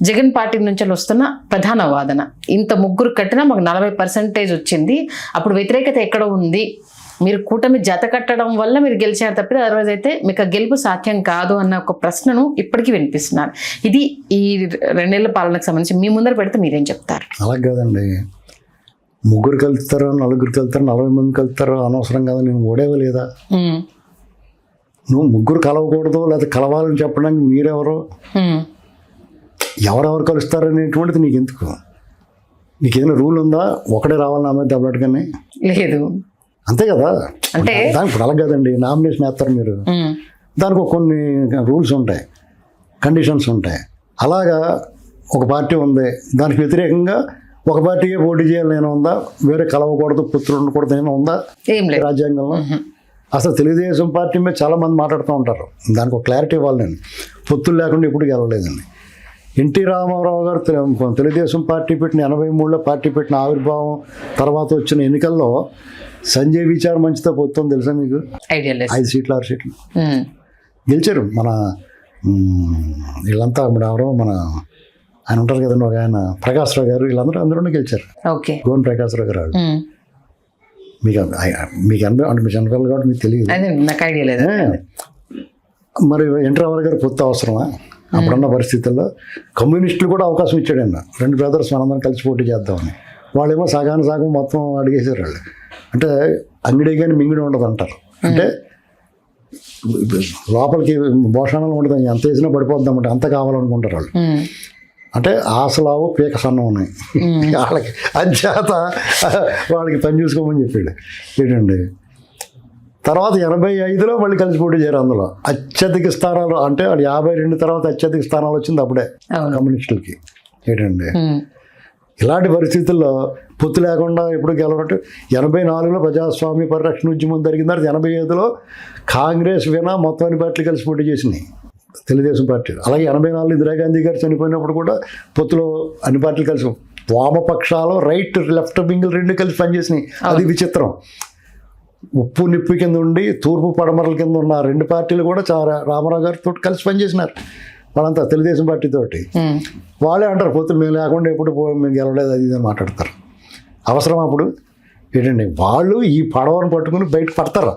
జగన్ పార్టీ నుంచి వస్తున్న ప్రధాన వాదన. ఇంత ముగ్గురు కట్టినా మాకు 40% వచ్చింది, అప్పుడు వ్యతిరేకత ఎక్కడ ఉంది, మీరు కూటమి జత కట్టడం వల్ల మీరు గెలిచారు తప్పితే అదర్వైజ్ అయితే మీకు గెలుపు సాధ్యం కాదు అన్న ఒక ప్రశ్నను ఇప్పటికీ వినిపిస్తున్నారు. ఇది ఈ 2 ఏళ్ల పాలనకు సంబంధించి మీ ముందర పెడితే మీరేం చెప్తారు? అలా కాదండి, ముగ్గురు కలుపుతారు, నలుగురు కలుపుతారు, 40 మంది కలుపుతారు, అనవసరం కదా. నేను ఓడేవా లేదా? నువ్వు ముగ్గురు కలవకూడదు లేదా కలవాలని చెప్పడానికి మీరెవరు, ఎవరెవరు కలుస్తారు అనేటువంటిది నీకు ఎందుకు? నీకేదైనా రూల్ ఉందా? ఒకటే రావాలి నా మీద దెబ్బలాటగానే? లేదు, అంతే కదా. అంటే దానికి ఇప్పుడు అలా కదండి, నామినేషన్ వేస్తారు మీరు, దానికి కొన్ని రూల్స్ ఉంటాయి, కండిషన్స్ ఉంటాయి. అలాగా ఒక పార్టీ ఉంది, దానికి వ్యతిరేకంగా ఒక పార్టీయే పోటీ చేయాలని ఉందా? వేరే కలవకూడదు, పుత్రులు ఉండకూడదు ఏమైనా ఉందా రాజ్యాంగంలో? అసలు తెలుగుదేశం పార్టీ మీద చాలా మంది మాట్లాడుతూ ఉంటారు, దానికి ఒక క్లారిటీ ఇవ్వాలి. నేను పొత్తులు లేకుండా ఇప్పుడు గెలవలేదండి. ఎన్టీ రామారావు గారు తెలుగుదేశం పార్టీ పెట్టిన 83లో పార్టీ పెట్టిన ఆవిర్భావం తర్వాత వచ్చిన ఎన్నికల్లో సంజయ్ విచార్ మంచితో పొత్తుంది తెలుసా మీకు? 5 సీట్లు 6 సీట్లు గెలిచారు. మన వీళ్ళంతా ఎవరో మన ఆయన ఉంటారు కదండి, ఒక ఆయన ప్రకాశ్ రావు గారు, వీళ్ళందరూ అందరూ గెలిచారు. గోన్ ప్రకాశ్ రావు గారు మీకు అంటే మీ జనరల్ కాబట్టి మీకు తెలియదు. మరి ఎన్టీ రామారావు గారు పొత్తు అవసరమా? అప్పుడున్న పరిస్థితుల్లో కమ్యూనిస్టులు కూడా అవకాశం ఇచ్చాడు ఆయన, 2 బ్రదర్స్ మనందరం కలిసి పోటీ చేద్దామని. వాళ్ళేమో సగం మొత్తం అడిగేశారు వాళ్ళు. అంటే అంగడి కానీ మింగిడి ఉండదు అంటారు. అంటే లోపలికి భోషణాలు ఉండదు, ఎంత వేసినా పడిపోద్దామంటే అంత కావాలనుకుంటారు వాళ్ళు. అంటే ఆశలావు పీక సన్నం ఉన్నాయి వాళ్ళకి, అంచేత వాళ్ళకి పని చూసుకోమని చెప్పాడు. ఏంటండి తర్వాత 85లో మళ్ళీ కలిసి పోటీ చేయరు. అందులో అత్యధిక స్థానాలు అంటే 52 తర్వాత అత్యధిక స్థానాలు వచ్చింది అప్పుడే కమ్యూనిస్టులకి. ఏంటండి ఇలాంటి పరిస్థితుల్లో పొత్తు లేకుండా ఎప్పుడు గెలవట్టు. 84లో ప్రజాస్వామ్య పరిరక్షణ ఉద్యమం జరిగిన తర్వాత 85లో కాంగ్రెస్ వినా మొత్తం అన్ని పార్టీలు కలిసి పోటీ చేసినాయి తెలుగుదేశం పార్టీ. అలాగే 84లో ఇందిరాగాంధీ గారు చనిపోయినప్పుడు కూడా పొత్తులో అన్ని పార్టీలు కలిసి, వామపక్షాలు రైట్ లెఫ్ట్ వింగులు 2 కలిసి పనిచేసినాయి. అది విచిత్రం. ఉప్పు నిప్పు కింద ఉండి తూర్పు పడమరల కింద ఉన్న 2 పార్టీలు కూడా రామారావు గారితో కలిసి పనిచేసినారు. వాళ్ళంతా తెలుగుదేశం పార్టీతోటి. వాళ్ళే అంటారు పొత్తులు మేము లేకుండా ఎప్పుడు మేము గెలవలేదు అది ఇది మాట్లాడతారు. అవసరం అప్పుడు ఏంటండి, వాళ్ళు ఈ పడవను పట్టుకుని బయట పడతారు.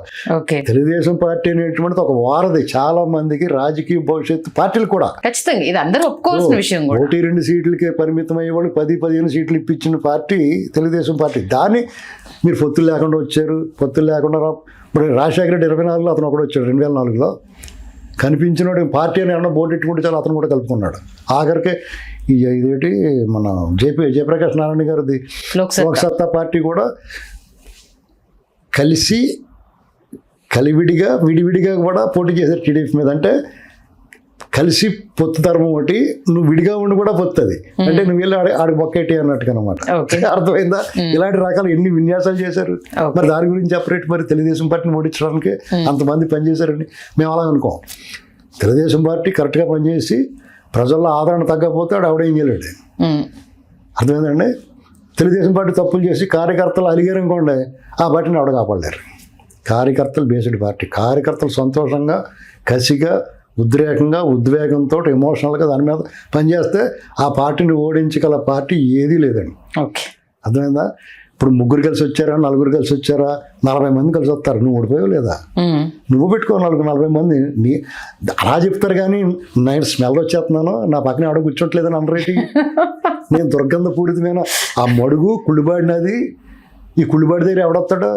తెలుగుదేశం పార్టీ అనేటువంటిది ఒక వారధి చాలా మందికి రాజకీయ భవిష్యత్తు పార్టీలు కూడా. ఖచ్చితంగా ఇది అందరూ ఒప్పుకోవాల్సిన విషయం. 1-2 సీట్లకే పరిమితం అయ్యేవాళ్ళు 10-15 సీట్లు ఇప్పించిన పార్టీ తెలుగుదేశం పార్టీ. దాన్ని మీరు పొత్తులు లేకుండా వచ్చారు, పొత్తులు లేకుండా ఇప్పుడు రాజశేఖర రెడ్డి 24లో అతను ఒకటి వచ్చాడు, 2004లో కనిపించినోడు పార్టీ అని ఏమన్నా బోటెట్టుకుంటే చాలా అతను కూడా కలుపుకున్నాడు. ఆఖరికి ఇదేంటి మన జయప్రకాష్ నారాయణ గారిది లోక్సత్తా పార్టీ కూడా విడివిడిగా కూడా పోటీ చేశారు టీడీపీ మీద. అంటే కలిసి పొత్తు ధర్మం ఒకటి, నువ్వు విడిగా ఉండి కూడా పొత్తుంది అంటే నువ్వు వెళ్ళి ఆడికి బొక్కేటి అన్నట్టుగా అనమాట. అర్థమైందా? ఇలాంటి రకాలు ఎన్ని విన్యాసాలు చేశారు. మరి దాని గురించి చెప్పరేట్. మరి తెలుగుదేశం పార్టీని ఓడించడానికి అంతమంది పనిచేశారని మేము అలా అనుకోం. తెలుగుదేశం పార్టీ కరెక్ట్గా పనిచేసి ప్రజల్లో ఆదరణ తగ్గకపోతే ఆవిడేం చేయలేడు. అర్థమైందండి? తెలుగుదేశం పార్టీ తప్పులు చేసి కార్యకర్తలు అలిగారనుకోండి, ఆ పార్టీని ఆవిడ కాపాడలేరు. కార్యకర్తలు బేస్డ్ పార్టీ. కార్యకర్తలు సంతోషంగా, కసిగా, ఉద్వేగంతో, ఎమోషనల్గా దాని మీద పనిచేస్తే ఆ పార్టీని ఓడించగల పార్టీ ఏదీ లేదండి. అర్థమైందా? ఇప్పుడు 3 కలిసి వచ్చారా, 4 కలిసి వచ్చారా, 40 మంది కలిసి వస్తారు. నువ్వు ఓడిపోయావు లేదా? నువ్వు పెట్టుకో 40 మంది. అలా చెప్తారు కానీ నేను స్మెల్ వచ్చేస్తున్నాను, నా పక్కన ఆడ కూర్చోట్లేదని అనరేటి. నేను దుర్గంధపూరితమైన ఆ మడుగు కుళ్ళిబాడినది. ఈ కుళ్ళిబాడి దగ్గర ఎవడొస్తాడో?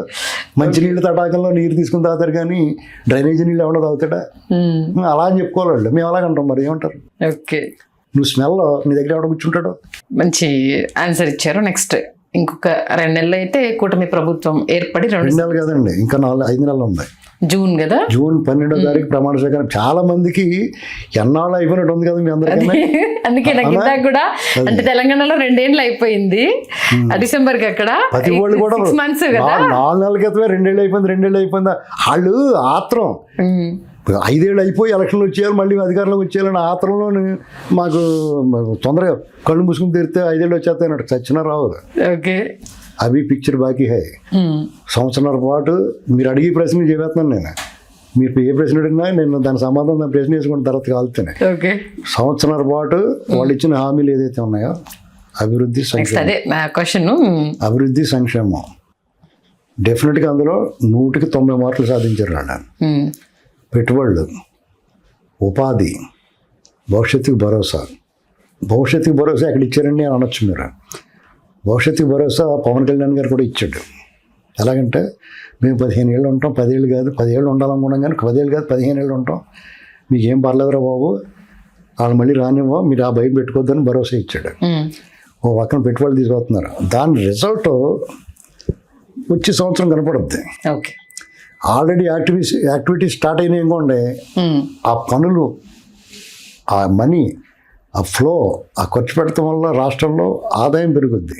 మంచినీళ్ళు తటాకంలో నీరు తీసుకుని తాగుతారు కానీ డ్రైనేజీ నీళ్ళు ఎవడో తాగుతాడా? అలా అని చెప్పుకోవాలి. మేము అలాగంటాం. మరి ఏమంటారు? ఓకే, నువ్వు స్మెల్ నీ దగ్గర ఎవడ కూర్చుంటాడో? మంచి ఆన్సర్ ఇచ్చారు. నెక్స్ట్ ఇంకొక 2 నెలలు అయితే కూటమి ప్రభుత్వం ఏర్పడి 2 నెలలు కదండి, ఇంకా 5 నెలలు ఉన్నాయి. జూన్ కదా, జూన్ 12వ తారీఖు ప్రమాణ స్వీకారం. చాలా మందికి ఎన్నాళ్ళు అయిపోయినట్టు ఉంది కదా మీ అందరికీ. అందుకే నాకు ఇందాక కూడా అంటే తెలంగాణలో 2 ఏళ్ళు అయిపోయింది డిసెంబర్ కి, అక్కడ ప్రతి వాళ్ళు కూడా 6 months కదా, 4 నెలల క్రితమే 2 ఏళ్ళు అయిపోయిందా వాళ్ళు ఆత్రం. 5 ఏళ్ళు అయిపోయి ఎలక్షన్లు వచ్చేయాలి, మళ్ళీ అధికారంలోకి వచ్చేయాలని ఆత్రంలో మాకు తొందరగా కళ్ళు మూసుకుని తెరిస్తే 5 ఏళ్ళు వచ్చేస్తాయి అన్నట్టు చచ్చినా రావు. ఓకే, అవి పిక్చర్ బాకీ హై. సంవత్సరాల పాటు మీరు అడిగే ప్రశ్నలు చెప్పేస్తున్నాను నేను. మీరు ఏ ప్రశ్న అడిగినా నేను దాని సమాధానం దాని ప్రశ్న వేసుకున్న తర్వాత కాలుతానే. సంవత్సరాల పాటు వాళ్ళు ఇచ్చిన హామీలు ఏదైతే ఉన్నాయో అభివృద్ధి సంక్షేమం డెఫినెట్గా అందులో 100కి 90 మార్కులు సాధించారు వాళ్ళు. పెట్టుబడులు, ఉపాధి, భవిష్యత్తుకు భరోసా ఎక్కడ ఇచ్చారండి అని అనొచ్చు మీరు. భవిష్యత్తుకు భరోసా పవన్ కళ్యాణ్ గారు కూడా ఇచ్చాడు. ఎలాగంటే మేము 15 ఏళ్ళు ఉంటాం, 10 ఏళ్ళు కాదు, 10 ఏళ్ళు ఉండాలనుకున్నాం కానీ 10 ఏళ్ళు కాదు 15 ఏళ్ళు ఉంటాం, మీకు ఏం పర్లేదురా బాబు, వాళ్ళు మళ్ళీ రానివ్వో, మీరు ఆ భయం పెట్టుకోవద్దని భరోసా ఇచ్చాడు. ఓ పక్కన పెట్టుబడులు తీసుకొస్తున్నారు. దాని రిజల్ట్ వచ్చే సంవత్సరం కనపడుద్ది. ఆల్రెడీ యాక్టివిటీ స్టార్ట్ అయినాయి అనుకోండి, ఆ పనులు, ఆ మనీ, ఆ ఫ్లో, ఆ ఖర్చు పెడతాం వల్ల రాష్ట్రంలో ఆదాయం పెరుగుద్ది.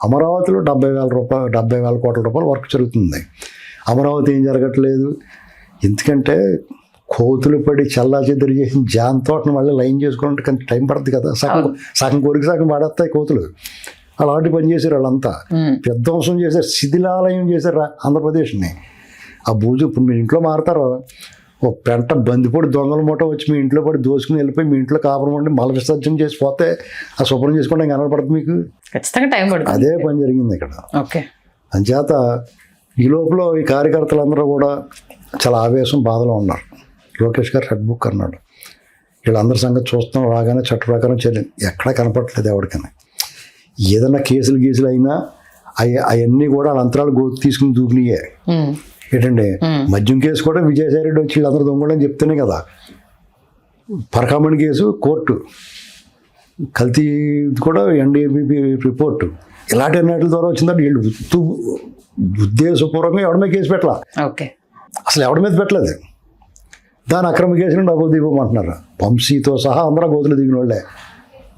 అమరావతిలో 70,000 కోట్ల రూపాయలు వర్క్ జరుగుతుంది. అమరావతి ఏం జరగట్లేదు, ఎందుకంటే కోతులు పడి చల్లా చెద్దరు చేసిన జాన్ తోటను మళ్ళీ లైన్ చేసుకోవాలంటే కొంత టైం పడుతుంది కదా. సగం కోరిక సగం పడేస్తాయి కోతులు. అలాంటి పని చేశారు వాళ్ళంతా. విధ్వంసం చేశారు, శిథిలాలయం చేశారు ఆంధ్రప్రదేశ్ని. ఆ బూజు ఇప్పుడు మీరు ఇంట్లో మారుతారో, ఓ పెంట బందిపోడి దొంగల మూట వచ్చి మీ ఇంట్లో పడి దోసుకుని వెళ్ళిపోయి మీ ఇంట్లో కాపురం ఉండి మల విసర్జన చేసి పోతే ఆ శుభ్రం చేసుకోవడం కనపడుతుంది మీకు. ఖచ్చితంగా టైం పడుతుంది. అదే పని జరిగింది ఇక్కడ. అంచేత ఈ లోపల ఈ కార్యకర్తలందరూ కూడా చాలా ఆవేశం, బాధలో ఉన్నారు. లోకేష్ గారు రెడ్ బుక్ అన్నాడు, వీళ్ళందరి సంగతి చూస్తాం, రాగానే చట్ట ప్రకారం చెల్లింది. ఎక్కడా కనపడట్లేదు ఎవరికైనా. ఏదైనా కేసులు అయినా అవన్నీ కూడా వాళ్ళ అంతరాలు తీసుకుని దూకినాయే. ఏంటంటే మద్యం కేసు కూడా విజయసాయి రెడ్డి వచ్చి వీళ్ళందరూ దొంగలని చెప్తేనే కదా. పరకామణి కేసు కోర్టు, కల్తీ కూడా NDAB రిపోర్టు, ఇలాంటి అన్నిటి ద్వారా వచ్చిందంటే వీళ్ళు ఉద్దేశపూర్వకంగా ఎవరి మీద కేసు పెట్టాల, అసలు ఎవరి మీద పెట్టలేదు. దాని అక్రమ కేసులు డబ్బు దిగమంటున్నారు. వంశీతో సహా అందరూ గోతులు దిగిన వాళ్ళే.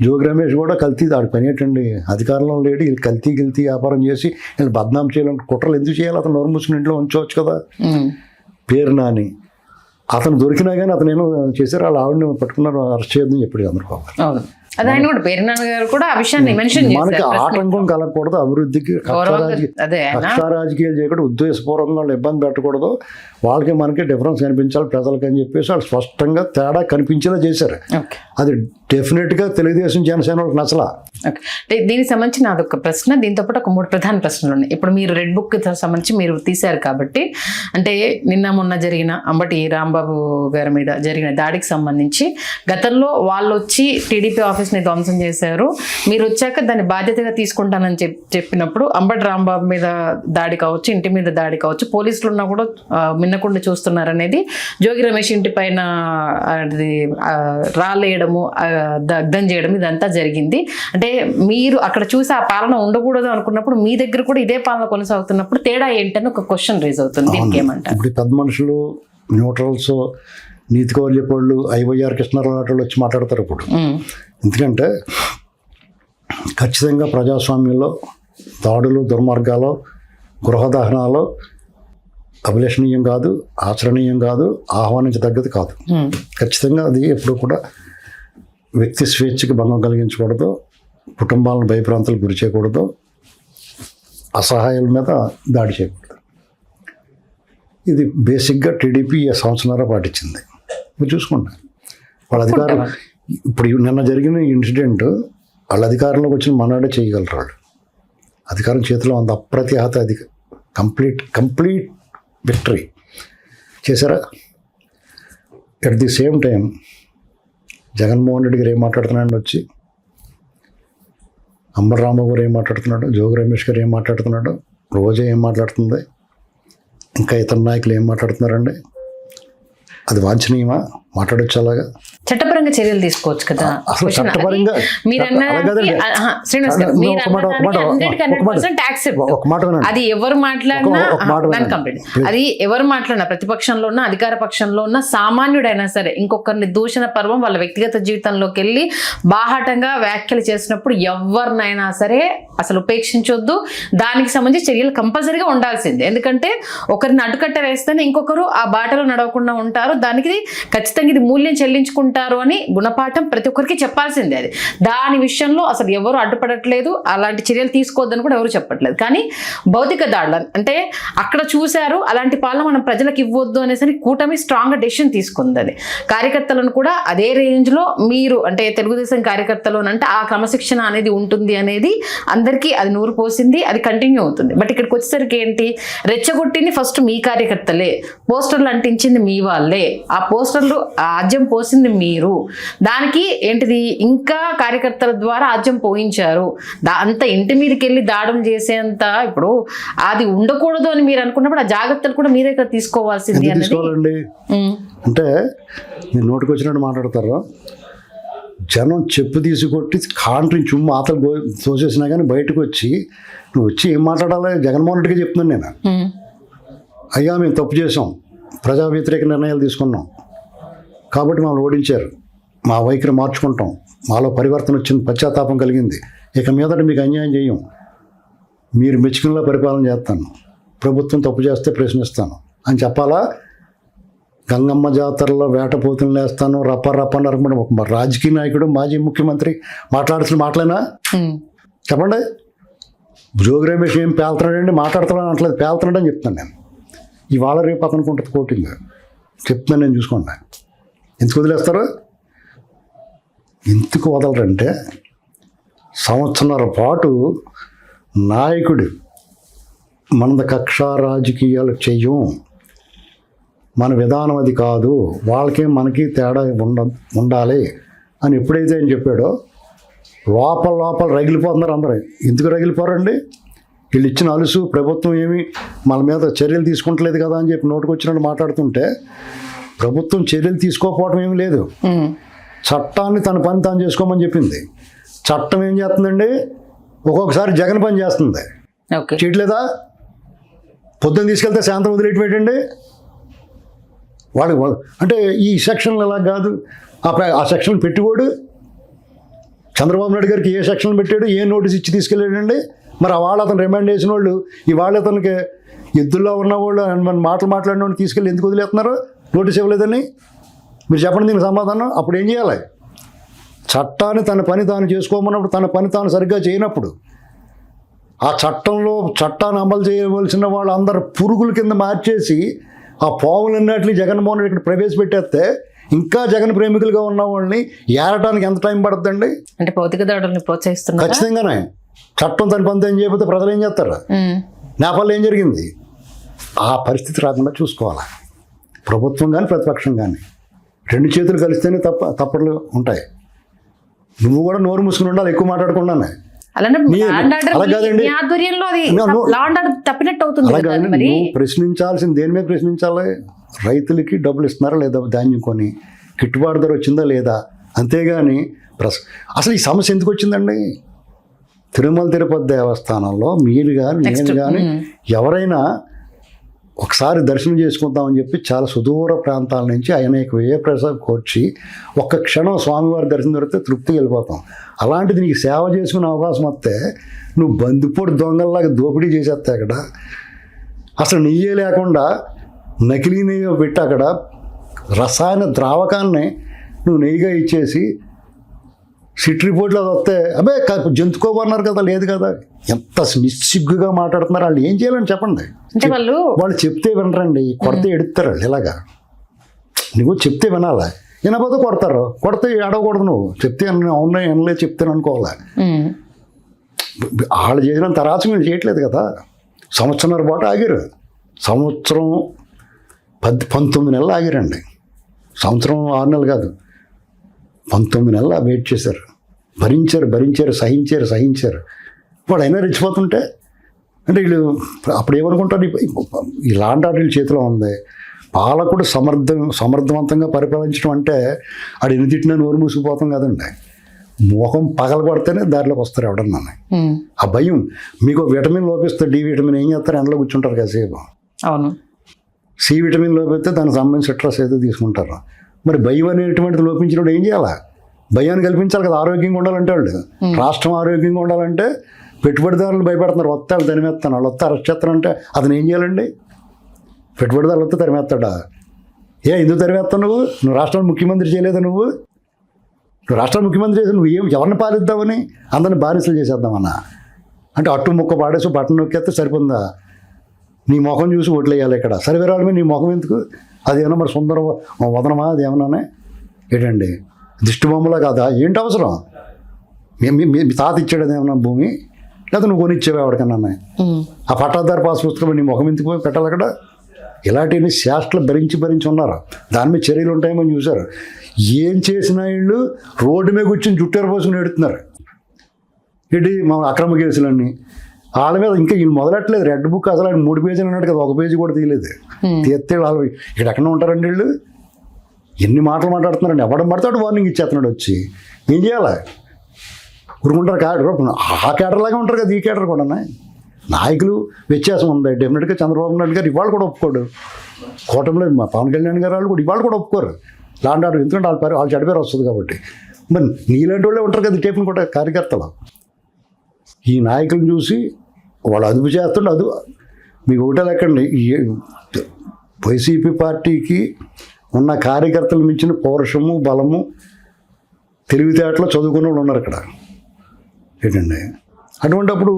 జోగి రమేష్ కూడా కల్తీ, దాడి పని ఏంటండి, అధికారంలో లేడు, వీళ్ళు కల్తీ వ్యాపారం చేసి వీళ్ళు బద్నాం చేయాలని కుట్రలు ఎందుకు చేయాలి? అతను నోరు మూసుకుని ఇంట్లో ఉంచవచ్చు కదా. పేరు నాని అతను దొరికినా కానీ అతను ఏమో చేశారు, వాళ్ళ ఆవిడని పట్టుకున్నారు, అరెస్ట్ చేయొద్దని చెప్పాడు చంద్రబాబు. మనకి ఆటంకం కలగకూడదు, అభివృద్ధికి కక్ష రాజకీయాలు చేయకూడదు, ఉద్దేశపూర్వకంగా వాళ్ళు ఇబ్బంది పెట్టకూడదు, వాళ్ళకి మనకి డిఫరెన్స్ కనిపించాలి ప్రజలకి అని చెప్పేసి వాళ్ళు స్పష్టంగా తేడా కనిపించేలా చేశారు. అది డెఫినెట్గా తెలుగుదేశం జనసేన వాళ్ళకి నచ్చలా. దీనికి సంబంధించి నాదొక ప్రశ్న, దీంతో పాటు ఒక 3 ప్రధాన ప్రశ్నలు ఉన్నాయి. ఇప్పుడు మీరు రెడ్ బుక్ సంబంధించి మీరు తీశారు కాబట్టి, అంటే నిన్న మొన్న జరిగిన అంబటి రాంబాబు గారి మీద జరిగిన దాడికి సంబంధించి గతంలో వాళ్ళు వచ్చి టీడీపీ ఆఫీస్ని ధ్వంసం చేశారు, మీరు వచ్చాక దాన్ని బాధ్యతగా తీసుకుంటానని చెప్పినప్పుడు అంబటి రాంబాబు మీద దాడి కావచ్చు, ఇంటి మీద దాడి కావచ్చు, పోలీసులు ఉన్నా కూడా మిన్నకుండా చూస్తున్నారనేది, జోగి రమేష్ ఇంటి పైన రాలేయడము, దగ్ధం చేయడం, ఇదంతా జరిగింది. అంటే మీరు అక్కడ చూసి ఆ పాలన ఉండకూడదు అనుకున్నప్పుడు మీ దగ్గర కూడా ఇదే పాలన కొనసాగుతున్నప్పుడు తేడా ఏంటని ఒక క్వశ్చన్ రేజ్ అవుతుంది. దీనికి ఏమంటారు? ఇప్పుడు పెద్ద మనుషులు, న్యూట్రల్స్, నీతి కౌలు చెప్పేవాళ్ళు, IYR కృష్ణారావు వాళ్ళు వచ్చి మాట్లాడతారు ఇప్పుడు. ఎందుకంటే ఖచ్చితంగా ప్రజాస్వామ్యంలో దాడులు, దుర్మార్గాలు, గృహదహనాలు అభిలషణీయం కాదు, ఆచరణీయం కాదు, ఆహ్వానించదగ్గది కాదు. ఖచ్చితంగా అది ఎప్పుడు కూడా వ్యక్తి స్వేచ్ఛకి భంగం కలిగించకూడదు, కుటుంబాలను భయప్రాంతాలకు గురి చేయకూడదు, అసహాయాల మీద దాడి చేయకూడదు. ఇది బేసిక్గా టీడీపీ సంవత్సరాల పాటించింది. మీరు చూసుకోండి వాళ్ళ అధికారం. ఇప్పుడు నిన్న జరిగిన ఇన్సిడెంట్ వాళ్ళ అధికారంలోకి వచ్చిన మనాడే చేయగలరు. వాళ్ళు అధికారం చేతిలో ఉంది, అప్రతిహత కంప్లీట్ విక్టరీ చేశారా. At the same time Jaganmohan Reddy గారు ఏం మాట్లాడుతున్నాడు, వచ్చి అంబటి రాంబాబు గారు ఏం మాట్లాడుతున్నాడు, జోగి రమేష్ గారు ఏం మాట్లాడుతున్నాడు, రోజా ఏం మాట్లాడుతుంది, ఇంకా ఇతర నాయకులు ఏం మాట్లాడుతున్నారండి? అది వాంఛనీయమా? మాట్లాడొచ్చు అలాగా? చట్టపరంగా చర్యలు తీసుకోవచ్చు కదా. అసలు చట్టపరంగా అది ఎవరు మాట్లాడినా అది ఎవరు మాట్లాడినా ప్రతిపక్షంలో ఉన్న అధికార పక్షంలో ఉన్న సామాన్యుడైనా సరే ఇంకొకరిని దూషణ పర్వం వాళ్ళ వ్యక్తిగత జీవితంలోకి వెళ్ళి బాహాటంగా వ్యాఖ్యలు చేసినప్పుడు ఎవరినైనా సరే అసలు ఉపేక్షించొద్దు. దానికి సంబంధించి చర్యలు కంపల్సరీగా ఉండాల్సిందే. ఎందుకంటే ఒకరిని అడ్డుకట్ట వేస్తేనే ఇంకొకరు ఆ బాటలో నడవకుండా ఉంటారు. దానికి ఖచ్చితంగా ఇది మూల్యం చెల్లించుకుంటారు అని గుణపాఠం ప్రతి ఒక్కరికి చెప్పాల్సిందే. అది దాని విషయంలో అసలు ఎవరు అడ్డుపడట్లేదు, అలాంటి చర్యలు తీసుకోవద్దని కూడా ఎవరు చెప్పట్లేదు. కానీ భౌతిక దాడులు అంటే అక్కడ చూశారు, అలాంటి పాలన మనం ప్రజలకు ఇవ్వద్దు అనేసి కూటమి స్ట్రాంగ్ డెసిషన్ తీసుకుంది. అది కార్యకర్తలను కూడా అదే రేంజ్ లో మీరు అంటే తెలుగుదేశం కార్యకర్తలోనంటే ఆ క్రమశిక్షణ అనేది ఉంటుంది అనేది అందరికీ అది నూరు పోసింది, అది కంటిన్యూ అవుతుంది. బట్ ఇక్కడికి వచ్చేసరికి ఏంటి, రెచ్చగొట్టింది ఫస్ట్ మీ కార్యకర్తలే, పోస్టర్లు అంటించింది మీ వాళ్ళే, ఆ పోస్టర్లు ఆజ్యం పోసింది మీరు, దానికి ఏంటిది ఇంకా కార్యకర్తల ద్వారా ఆజ్యం పోయించారు. అంత ఇంటి మీదకి వెళ్ళి దాడులు చేసేంత ఇప్పుడు అది ఉండకూడదు అని మీరు అనుకున్నప్పుడు ఆ జాగ్రత్తలు కూడా మీరే తీసుకోవాల్సింది అనేది. అంటే మీరు నోటికి వచ్చినట్టు మాట్లాడతారు, జనం చెప్పు తీసుకొట్టి కాంట్రీ చుమ్ము ఆతలు తోసేసినా కానీ బయటకు వచ్చి నువ్వు వచ్చి ఏం మాట్లాడాలి, జగన్మోహన్ రెడ్డిగా చెప్తున్నాను నేను. అయ్యా మేము తప్పు చేసాం, ప్రజా వ్యతిరేక నిర్ణయాలు తీసుకున్నాం కాబట్టి మమ్మల్ని ఓడించారు, మా వైఖరి మార్చుకుంటాం, మాలో పరివర్తన వచ్చింది, పశ్చాత్తాపం కలిగింది, ఇక మీదట మీకు అన్యాయం చేయం, మీరు మెచ్చుకునేలా పరిపాలన చేస్తాను, ప్రభుత్వం తప్పు చేస్తే ప్రశ్నిస్తాను అని చెప్పాలా? గంగమ్మ జాతరలో వేటపోతులు వేస్తాను రప్ప నరకమని ఒక రాజకీయ నాయకుడు మాజీ ముఖ్యమంత్రి మాట్లాడుతున్న మాటలేనా? చెప్పండి. జోగి రమేష్ ఏం పేలుతున్నాడండి, మాట్లాడుతున్నాడు అంటలేదు, పేలుతున్నాడని చెప్తాను నేను. ఇవాళ రేపు అతనికి ఉంటుంది కోటింగ్, చెప్తున్నాను నేను, చూసుకోండి. ఎందుకు వదిలేస్తారు? ఎందుకు వదలరంటే సంవత్సరాల పాటు నాయకుడు మనది కక్ష రాజకీయాలు చెయ్యం, మన విధానం అది కాదు, వాళ్ళకి మనకి తేడా ఉండాలి అని ఎప్పుడైతే ఆయన చెప్పాడో లోపల రగిలిపోతున్నారు అందరూ. ఎందుకు రగిలిపోరండి? వీళ్ళు ఇచ్చిన అలుసు ప్రభుత్వం ఏమి మన మీద చర్యలు తీసుకుంటలేదు కదా అని చెప్పి నోటికి వచ్చినట్టు మాట్లాడుతుంటే, ప్రభుత్వం చర్యలు తీసుకోకపోవడం ఏమి లేదు, చట్టాన్ని తన పని తాను చేసుకోమని చెప్పింది. చట్టం ఏం చేస్తుందండి, ఒక్కొక్కసారి జగన్ పని చేస్తుంది, చేయట్లేదా? పొద్దున్న తీసుకెళ్తే సాయంత్రం వదిలేటండి వాడికి. అంటే ఈ సెక్షన్లు ఎలా కాదు, ఆ సెక్షన్లు పెట్టివాడు చంద్రబాబు నాయుడు గారికి ఏ సెక్షన్లు పెట్టాడు, ఏ నోటీస్ ఇచ్చి తీసుకెళ్ళాడండి. మరి ఆ వాళ్ళు అతను రిమాండ్ చేసిన వాళ్ళు ఇవాళ అతనికి ఎద్దుల్లో ఉన్నవాళ్ళు మన మాట్లాడిన వాళ్ళు తీసుకెళ్ళి ఎందుకు వదిలేస్తున్నారు, నోటీస్ ఇవ్వలేదని? మీరు చెప్పండి దీనికి సమాధానం. అప్పుడు ఏం చేయాలి? చట్టాన్ని తన పని తాను చేసుకోమన్నప్పుడు, తన పని తాను సరిగ్గా చేయనప్పుడు, ఆ చట్టాన్ని అమలు చేయవలసిన వాళ్ళు అందరు పురుగుల కింద మార్చేసి ఆ పావులన్నిటిని జగన్మోహన్ రెడ్డి ఇక్కడ ప్రవేశపెట్టేస్తే ఇంకా జగన్ ప్రేమికులుగా ఉన్న వాళ్ళని ఏరటానికి ఎంత టైం పడుతుందండి? అంటే భౌతిక దాడుల్ని ప్రోత్సహిస్తున్నారు. ఖచ్చితంగానే చట్టం తన పని ఏం చేయకపోతే ప్రజలు ఏం చేస్తారు? నేపాల్లో ఏం జరిగింది? ఆ పరిస్థితి రాకుండా చూసుకోవాలి ప్రభుత్వం కానీ ప్రతిపక్షం కానీ. రెండు చేతులు కలిస్తేనే తప్పట్లు ఉంటాయి. నువ్వు కూడా నోరు మూసుకుని ఉండాలి, ఎక్కువ మాట్లాడకుండానే. నువ్వు ప్రశ్నించాల్సింది దేని మీద ప్రశ్నించాలి? రైతులకి డబ్బులు ఇస్తున్నారా లేదా, ధాన్యం కొని గిట్టుబాటు ధర వచ్చిందా లేదా, అంతేగాని అసలు ఈ సమస్య ఎందుకు వచ్చిందండి? తిరుమల తిరుపతి దేవస్థానంలో మీరు కానీ నేను కానీ ఎవరైనా ఒకసారి దర్శనం చేసుకుందామని చెప్పి చాలా సుదూర ప్రాంతాల నుంచి అనేక వ్యయప్రసాద్ కోర్చి ఒక్క క్షణం స్వామివారి దర్శనం దొరికితే తృప్తికి వెళ్ళిపోతాం. అలాంటిది నీకు సేవ చేసుకునే అవకాశం వస్తే నువ్వు బందిపోటు దొంగల్లాగా దోపిడీ చేసేస్తే అక్కడ అసలు నెయ్యే లేకుండా నకిలీ నెయ్యి పెట్టి అక్కడ రసాయన ద్రావకాన్ని నువ్వు నెయ్యిగా ఇచ్చేసి సిట్ రిపోర్ట్లో వస్తే అబ్బే జంతుకోబన్నారు కదా, లేదు కదా. ఎంత నిస్సిగ్గుగా మాట్లాడుతున్నారు. వాళ్ళు ఏం చేయాలని చెప్పండి. వాళ్ళు చెప్తే వినరండి, కొడితే ఎడుతారు. వాళ్ళు ఇలాగా నువ్వు చెప్తే వినాలా, వినకపోతే కొడతారు. కొడితే ఏడవకూడదు, నువ్వు చెప్తే అవునా వినలే చెప్తాను అనుకోవాలి. వాళ్ళు చేసినంత రాసి మీరు చేయట్లేదు కదా. సంవత్సరంన్నర పాటు ఆగారు. సంవత్సరం 19 నెలలు ఆగారండి. సంవత్సరం 6 నెలలు కాదు, 19 నెలలు వెయిట్ చేశారు. భరించారు, సహించారు. వాడు అయినా రెచ్చిపోతుంటే అంటే వీళ్ళు అప్పుడు ఏమనుకుంటారు, ఈ లాండ్ ఆర్డర్ చేతిలో ఉంది, పాలకుడు సమర్థవంతంగా పరిపాలించడం అంటే ఆడు ఎన్ని తిట్టినా నోరు మూసుకుపోతాం కదండి. ముఖం పగల కొడితేనే దారిలోకి వస్తారు ఎవడన్నా. ఆ భయం మీకు విటమిన్ లోపిస్తే డి విటమిన్ ఏం చేస్తారు, ఎండలో కూర్చుంటారు కాసేపు. అవును. సి విటమిన్ లోపిస్తే దానికి సంబంధించి సిట్రస్ అయితే తీసుకుంటారు. మరి భయం అనేటువంటిది లోపించినప్పుడు ఏం చేయాలా? భయాన్ని కల్పించాలి కదా. ఆరోగ్యంగా ఉండాలంటే వాళ్ళు, రాష్ట్రం ఆరోగ్యంగా ఉండాలంటే పెట్టుబడిదారులు భయపడుతున్నారు. వస్తాడు తరిమేస్తాను, వాళ్ళు వస్తే అరెస్ట్ చేస్తానంటే అతను ఏం చేయాలండి? పెట్టుబడిదారులు వస్తే తరిమేస్తాడా? ఎందుకు తరిమేస్తావు? నువ్వు రాష్ట్రానికి ముఖ్యమంత్రి చేయలేదా? నువ్వు రాష్ట్రానికి ముఖ్యమంత్రి చేసి నువ్వు ఎవరిని పాలిద్దామని? అందరిని బానిసలు చేసేద్దామన్నా అంటే అట్టు ముక్క పాడేసి బట్టన్ నొక్కేస్తే సరిపోతుందా? నీ ముఖం చూసి ఓట్లు వేయాలి ఇక్కడ. సర్వేరాల మీద నీ ముఖం ఎందుకు? అదేమన్నా మరి సుందర వదనమా? అది ఏమన్నానే ఏంటండి? దిష్టి బొమ్మలా కాదా? ఏంటి అవసరం? మీ తాత ఇచ్చాడు అదేమన్నా భూమి, లేదా నువ్వు కొనిచ్చావు ఎవరికన్నా? ఆ పట్టాదారు పాస్ పుస్తకం నీ ముఖం ఎందుకు పెట్టాలి అక్కడ? ఇలాంటివన్నీ శాస్త్రాలు భరించి ఉన్నారు. దాని మీద చర్యలు ఉంటాయేమో చూశారు. ఏం చేసినా వీళ్ళు రోడ్డు మీద కూర్చొని జుట్టేరు పోసుకుని ఎడుతున్నారు. ఏంటి మా అక్రమ కేసులన్నీ వాళ్ళ మీద. ఇంకా వీళ్ళు మొదలెట్టలేదు. రెడ్ బుక్ అసలు ఆయన 3 పేజీలు అన్నాడు కదా, 1 పేజీ కూడా తీయలేదు. తీస్తే వాళ్ళు ఇక్కడ ఎక్కడ ఉంటారండి వీళ్ళు? ఎన్ని మాటలు మాట్లాడుతున్నారండి. ఎవడం పడతాడు వార్నింగ్ ఇచ్చేస్తున్నాడు వచ్చి. ఏం చేయాలి? ఊరుకుంటారు. ఆ కేటర్ లాగా ఉంటారు కదా ఈ కేటర్ కూడా. నాయకులు వ్యత్యాసం ఉంది. డెఫినెట్గా చంద్రబాబు నాయుడు గారు ఇవాళ కూడా ఒప్పుకోడు. కూటమిలో మా పవన్ కళ్యాణ్ గారు వాళ్ళు కూడా ఇవాళ కూడా ఒప్పుకోరు లాంటి ఆర్డర్. ఎందుకంటే వాళ్ళు చెడిపేరు వస్తుంది కాబట్టి. మరి నీలాంటి వాళ్ళే ఉంటారు కదా టేపుని కూడా కార్యకర్తలు. ఈ నాయకులను చూసి వాళ్ళు అదుపు చేస్తుండే. మీకు ఒకటే లెక్కండి, వైసీపీ పార్టీకి ఉన్న కార్యకర్తలు మించిన పౌరుషము, బలము, తెలివితేటలు చదువుకున్న వాళ్ళు ఉన్నారు ఇక్కడ. ఏంటండి అటువంటిప్పుడు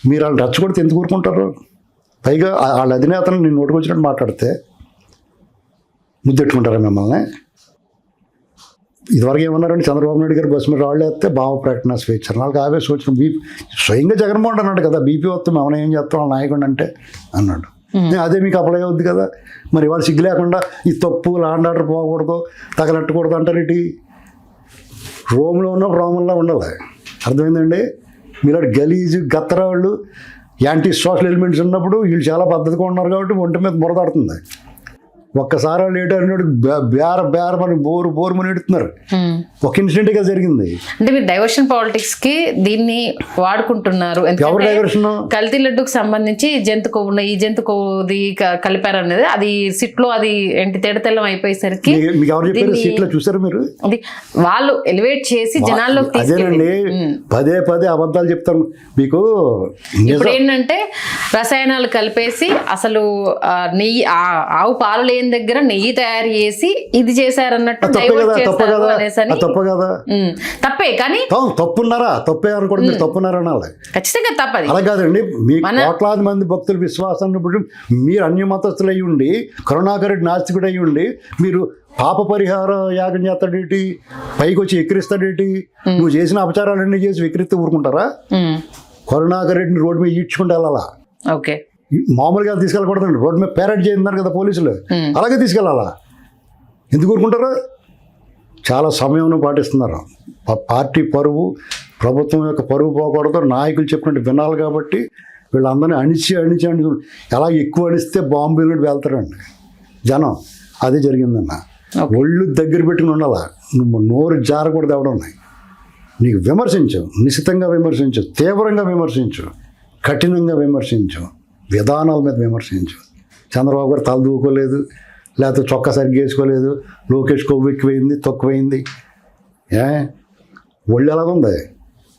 మీరు వాళ్ళు రెచ్చగొడితే ఎందుకు ఊరుకుంటారు? పైగా వాళ్ళ అధినేతలు నేను నోటుకు వచ్చినట్టు మాట్లాడితే ముద్దెట్టుకుంటారా మిమ్మల్ని? ఇదివరకు ఏమన్నారంటే చంద్రబాబు నాయుడు గారు బస్సు మీద రాళ్ళు వేస్తే భావ ప్రకటన స్వేచ్ఛ, వాళ్ళకి ఆవేశం వచ్చిన బీపీ. స్వయంగా జగన్మోహన్ అన్నాడు కదా, బీపీ వస్తే మనం ఏం చేస్తాం వాళ్ళ నాయకుడు అంటే అన్నాడు. అదే మీకు అప్లై అవుద్ది కదా. మరి వాళ్ళు సిగ్గు లేకుండా ఈ తప్పు లాండ్ ఆర్డర్ పోకూడదు, తగలెట్టకూడదు అంటారు. ఇటు రోమ్లో ఉన్న రోమంలో ఉండాలి. అర్థమైందండి? మీలాంటి గలీజు గత్తర వాళ్ళు, యాంటీ సోషల్ ఎలిమెంట్స్ ఉన్నప్పుడు వీళ్ళు చాలా పద్ధతిగా ఉన్నారు కాబట్టి ఒంటి మీద మురదాడుతుంది. ఒక్కసారి వాళ్ళు ఏటాడినాడు బేర మనకి బోరు మని ఎడుతున్నారు. ఒక ఇన్సిడెంట్గా జరిగింది. అంటే మీరు డైవర్షన్ పాలిటిక్స్ కి దీన్ని వాడుకుంటున్నారు. ఎవరు డైవర్షన్? కల్తీ లడ్డుకు సంబంధించి జంతు కొవ్వు, ఈ జంతు కొవ్వుది కలిపారు అనేది అది సిట్ లో అది ఏంటి తేడతెల్లం అయిపోయేసరికి మీకు ఎవరు చెప్పారు? సీట్ లో చూసారు మీరు? అది వాళ్ళు ఎలివేట్ చేసి జనాల్లోకి అదేనండి. పదే అబద్ధాలు చెప్తాను మీకు. ఇప్పుడు ఏంటంటే రసాయనాలు కలిపేసి అసలు నెయ్యి, ఆవు పాలు లేని దగ్గర నెయ్యి తయారు చేసి ఇది చేశారన్నట్టు తప్ప కదా. తప్పే కానీ తప్పున్నారా? తప్పే అనుకోండి. మీరు తప్పున్నారా అనాలి. ఖచ్చితంగా తప్పది. అలా కాదండి. మీ కోట్లాది మంది భక్తుల విశ్వాసాన్ని మీరు అన్య మతస్థులు అయ్యి ఉండి, కరుణాకర్ రెడ్డి నాస్తికుడు అయ్యి ఉండి, మీరు పాప పరిహార యాగం చేస్తాడేటి, పైకి వచ్చి ఎక్కిరిస్తాడేటి, నువ్వు చేసిన అపచారాలన్నీ చేసి ఎక్కిరిస్తే ఊరుకుంటారా? కరుణాకర్ రెడ్డిని రోడ్డు మీద ఈడ్చుకుంటే వెళ్ళాలా? ఓకే, మామూలుగా తీసుకెళ్ళకూడదండి. రోడ్డు మీద పేరెడ్ చేస్తున్నారు కదా పోలీసులు, అలాగే తీసుకెళ్ళాలా? ఎందుకు ఊరుకుంటారు? చాలా సమయం పాటిస్తున్నారు. పార్టీ పరువు, ప్రభుత్వం యొక్క పరువు పోకూడదు. నాయకులు చెప్పినట్టు వినాలి కాబట్టి వీళ్ళందరినీ అణిచి ఎలా ఎక్కువ అణిస్తే బాంబు వెళ్ళినట్టు వెళ్తారండి జనం. అదే జరిగిందన్న. ఒళ్ళు దగ్గర పెట్టుకుని ఉండాలా. నువ్వు నోరు జారకూడదు. ఎవడున్నాయి నీకు విమర్శించు, నిశితంగా విమర్శించు, తీవ్రంగా విమర్శించు, కఠినంగా విమర్శించు, విధానాల మీద విమర్శించు. చంద్రబాబు గారు తల దూకోలేదు, లేకపోతే చొక్కా సరిగ్గా వేసుకోలేదు, లోకేష్ కొవ్వు ఎక్కువైంది, తక్కువైంది. ఒళ్ళు ఎలాగుంది?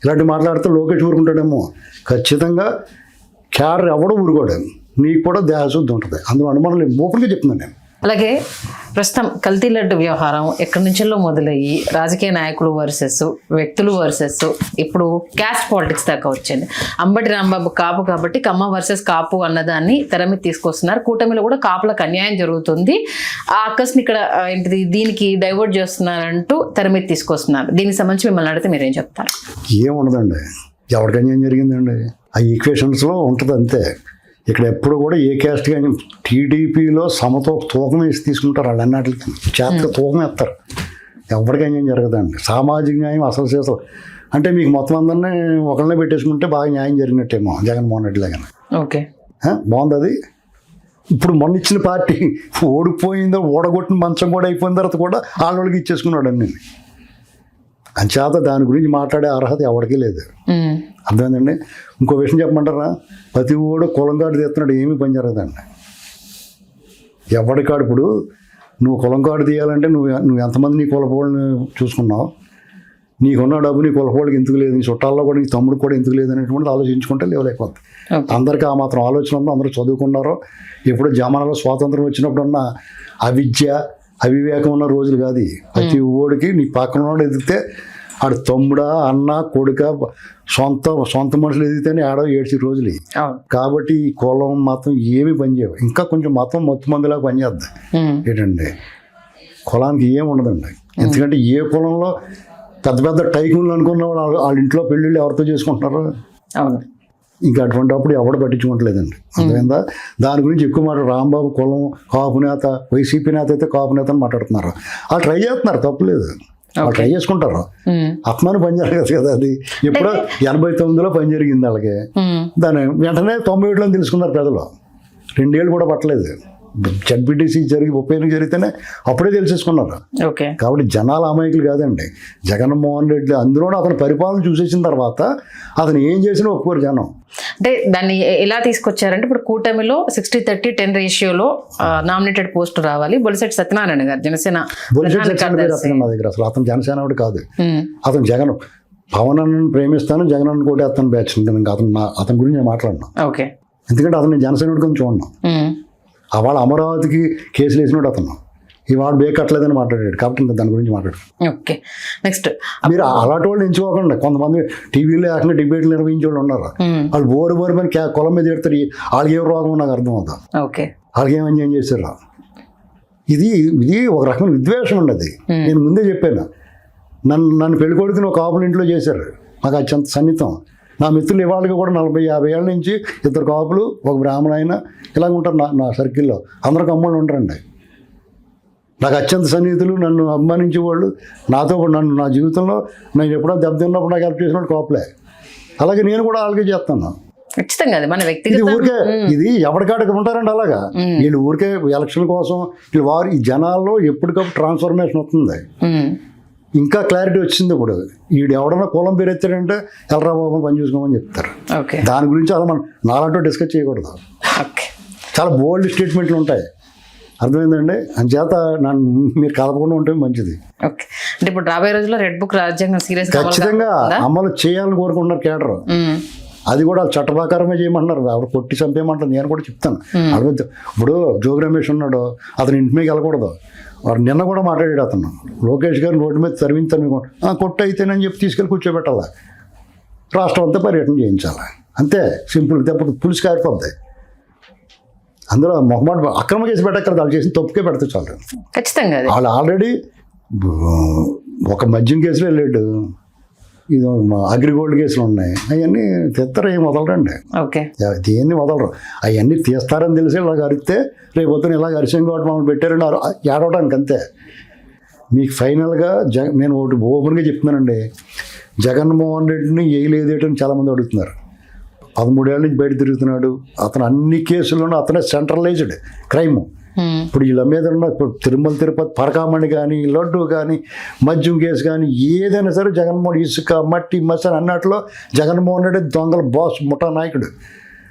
ఇలాంటి మాట్లాడితే లోకేష్ ఊరుకుంటాడేమో. ఖచ్చితంగా క్యాడర్ ఎవడో ఊరుకోడు. నీకు కూడా దేహశుద్ధి ఉంటుంది, అందులో అనుమానం లేదు. ఓపెన్గా చెప్తున్నాను నేను. అలాగే ప్రస్తుతం కల్తీ లడ్డు వ్యవహారం ఎక్కడి నుంచో మొదలయ్యి రాజకీయ నాయకులు వర్సెస్ వ్యక్తులు వర్సెస్ ఇప్పుడు క్యాస్ట్ పాలిటిక్స్ దాకా వచ్చింది. అంబటి రాంబాబు కాపు కాబట్టి కమ్మ వర్సెస్ కాపు అన్నదాన్ని తెర మీద తీసుకొస్తున్నారు. కూటమిలో కూడా కాపులకు అన్యాయం జరుగుతుంది, ఆ అక్కస్ని ఇక్కడ ఏంటిది దీనికి డైవర్ట్ చేస్తున్నారంటూ తెర మీద తీసుకొస్తున్నారు. దీనికి సంబంధించి మిమ్మల్ని అడిగితే మీరేం చెప్తారు? ఏముండదండి, ఎవరికి అన్యాయం జరిగిందండి? ఆ ఈక్వేషన్స్లో ఉంటుంది అంతే. ఇక్కడ ఎప్పుడు కూడా ఏ క్యాస్ట్ కానీ టీడీపీలో తూకం వేసి తీసుకుంటారు. వాళ్ళు అన్నట్లకి చేతగా తూకం వేస్తారు. ఎవరికి అన్యాయం జరగదండి. సామాజిక న్యాయం అసలు చేసలు అంటే మీకు మొత్తం అందరినీ ఒకళ్ళనే పెట్టేసుకుంటే బాగా న్యాయం జరిగినట్టేమో జగన్మోహన్ రెడ్డి లాగా. ఓకే, బాగుంది అది. ఇప్పుడు మొన్న ఇచ్చిన పార్టీ ఓడిపోయిందో ఓడగొట్టిన మంచం కూడా అయిపోయిన తర్వాత కూడా వాళ్ళకి ఇచ్చేసుకున్నాడు అన్ని. అంచేత దాని గురించి మాట్లాడే అర్హత ఎవరికీ లేదు. అర్థమైందండి. ఇంకో విషయం చెప్పమంటారా, ప్రతి ఓడు కులంగాడు తీస్తున్నాడు, ఏమీ పని జరగదండి. ఎవరికాడు ఇప్పుడు నువ్వు కులంగాడు తీయాలంటే నువ్వు ఎంతమంది నీ కులపోళ్ళని చూసుకున్నావు, నీకున్న డబ్బు నీ కులపోళ్ళకి ఎందుకు లేదు, నీ చుట్టాల్లో కూడా నీ తమ్ముడికి కూడా ఎందుకు లేదు అనేటువంటిది ఆలోచించుకుంటే లేవలేకపోతుంది. అందరికీ ఆ మాత్రం ఆలోచన ఉందో, అందరూ చదువుకున్నారో. ఎప్పుడు జమానాలో స్వాతంత్రం వచ్చినప్పుడు ఉన్న అవిద్య అవివేకం ఉన్న రోజులు కాదు. ప్రతి ఓడికి నీ పక్కన వాడు ఎదిగితే ఆడు తమ్ముడా అన్న కొడుక సొంత మనుషులు ఎదిగితేనే ఆడ ఏడ్చే రోజులు. కాబట్టి ఈ కులం మతం ఏమి పనిచేయవు. ఇంకా కొంచెం మతం మత్తు మందిలాగా పనిచేద్దాం. ఏంటండి, కులానికి ఏమి ఉండదండి. ఎందుకంటే ఏ కులంలో పెద్ద పెద్ద టైకులు అనుకున్న వాళ్ళ ఇంట్లో పెళ్ళిళ్ళు ఎవరితో చేసుకుంటున్నారు. ఇంకా అటువంటి అప్పుడు ఎవడు పట్టించుకోవట్లేదండి. అర్థమైందా? దాని గురించి ఎక్కువ మాట రాంబాబు కులం కాపు నేత, వైసీపీ నేత అయితే కాపు నేత అని మాట్లాడుతున్నారు. వాళ్ళు ట్రై చేస్తున్నారు, తప్పులేదు, వాళ్ళు ట్రై చేసుకుంటారు. ఆత్మాను పని జరగదు కదా. అది ఎప్పుడో 89లో పని జరిగింది వాళ్ళకి. దాన్ని వెంటనే 97లో తెలుసుకున్నారు ప్రజలు. 2 ఏళ్ళు కూడా పట్టలేదు. జడ్పీటీసీ జరిగి 30 జరిగితేనే అప్పుడే తెలిసేసుకున్నారు. కాబట్టి జనాల అమాయకులు కాదండి. జగన్మోహన్ రెడ్డి అందులో అతను పరిపాలన చూసేసిన తర్వాత అతను ఏం చేసినా ఒప్పుకోరు జనం. అంటే దాన్ని ఎలా తీసుకొచ్చారంటే, ఇప్పుడు కూటమిలో 60-30-10 రేషియోలో నామినేటెడ్ పోస్ట్ రావాలి. బొలిశెట్టి సత్యనారాయణ గారు జనసేన నా దగ్గర అసలు అతను జనసేన వాడు కాదు. అతను జగన్ పవన్ అన్నను ప్రేమిస్తాను, జగన్ అన్న కూడా అతను బ్యాచ్. అతని గురించి నేను మాట్లాడినా. ఎందుకంటే అతను జనసేన గురించి చూడను. వాళ్ళ అమరావతికి కేసులు వేసినాడు అతను, ఇవాళ బేకట్లేదని మాట్లాడాడు. కాబట్టి ఇంకా దాని గురించి మాట్లాడు. ఓకే, నెక్స్ట్ మీరు అలాంటి వాళ్ళు ఎంచుకోకుండా కొంతమంది టీవీలో ఏకంగా డిబేట్లు నిర్వహించే వాళ్ళు ఉన్నారు. వాళ్ళు బోరు పని కులం మీద ఎడతారు. వాళ్ళకి ఏం రోగం నాకు అర్థం అవుతా. వాళ్ళకి ఏం చేశారు. ఇది ఒక రకమైన విద్వేషం ఉండదు. నేను ముందే చెప్పాను, నన్ను పెళ్ళికొడుకుని ఒక కాపుల ఇంట్లో చేశారు. నాకు అత్యంత సన్నిహితం. నా మిత్రులు ఇవాళకి కూడా 40-50 ఏళ్ళ నుంచి 2 కాపులు, ఒక బ్రాహ్మణ ఆయన ఇలాగ ఉంటారు నా సర్కిల్లో. అందరికి అమ్మోళ్ళు ఉంటారండి. నాకు అత్యంత సన్నిహితులు, నన్ను అభిమానించే వాళ్ళు, నాతో నా జీవితంలో నేను ఎప్పుడో దెబ్బతిన్నప్పుడు నాకు హెల్ప్ చేసిన వాళ్ళు కాపులే. అలాగే నేను కూడా వాళ్ళకే చేస్తాను. ఇది ఊరికే ఇది ఎవరికాడికి ఉంటారండి. అలాగా వీళ్ళు ఊరికే ఎలక్షన్ కోసం వారు ఈ జనాల్లో ఎప్పటికప్పుడు ట్రాన్స్ఫర్మేషన్ వస్తుంది. ఇంకా క్లారిటీ వచ్చింది. ఇప్పుడు వీడు ఎవడన్నా కులం పేరు ఎత్తాడంటే ఎల్లరా బాబు పని చూసుకోమని చెప్తారు. దాని గురించి అలా మనం నాలంటూ డిస్కస్ చేయకూడదు. చాలా బోల్డ్ స్టేట్మెంట్లు ఉంటాయి. అర్థమైందండి. అంచేత మీరు కలపకుండా ఉంటే మంచిది. అంటే ఇప్పుడు రాబోయే రోజుల్లో రెడ్ బుక్ రాజ్యాంగం సీరియస్ ఖచ్చితంగా అమలు చేయాలని కోరుకుంటున్నారు కేడర్. అది కూడా చట్ట ప్రకారమే చేయమంటున్నారు. ఆవిడ కొట్టి చంపేయమంటారు. నేను కూడా చెప్తాను. ఇప్పుడు జోగి రమేష్ ఉన్నాడు, అతను ఇంటి మీద వెళ్ళకూడదు. వాడు నిన్న కూడా మాట్లాడాడు. అతను లోకేష్ గారిని రోడ్డు మీద తరిమించాను, కొట్టు అయితేనని చెప్పి తీసుకెళ్ళి కూర్చోబెట్టాలి. రాష్ట్రం అంతా పర్యటన చేయించాలి. అంతే సింపుల్. తప్పదు పులిసి కారిపోద్ది. అందులో మొహమాట అక్రమ కేసు పెట్టక్కడ వాళ్ళు చేసిన తప్పుకే పెడితే చాలు. ఖచ్చితంగా వాళ్ళు ఆల్రెడీ ఒక మద్యం కేసులో వెళ్ళాడు. ఇది అగ్రిగోల్డ్ కేసులు ఉన్నాయి. అవన్నీ తెస్తారు, ఏం వదలరండి. దేన్ని వదలరు. అవన్నీ తీస్తారని తెలిసి ఇలాగ అరిస్తే రేపు పొద్దున ఇలాగ అరిసం కాబట్టి మమ్మల్ని పెట్టారని ఏడవడానికి అంతే. మీకు ఫైనల్గా నేను ఒకటి ఓపెన్గా చెప్తున్నానండి, జగన్మోహన్ రెడ్డిని వేయలేదేటని చాలామంది అడుగుతున్నారు. 13 ఏళ్ళ నుంచి బయట తిరుగుతున్నాడు. అతను అన్ని కేసుల్లోనూ అతనే సెంట్రలైజ్డ్ క్రైమ్. ఇప్పుడు వీళ్ళ మీద ఉన్న తిరుమల తిరుపతి పరకామణి కానీ, లడ్డు కానీ, మద్యం కేసు కానీ ఏదైనా సరే జగన్మోహన్, ఇసుక మట్టి మసాల అన్నట్లో జగన్మోహన్ రెడ్డి దొంగల బాస్, ముఠా నాయకుడు.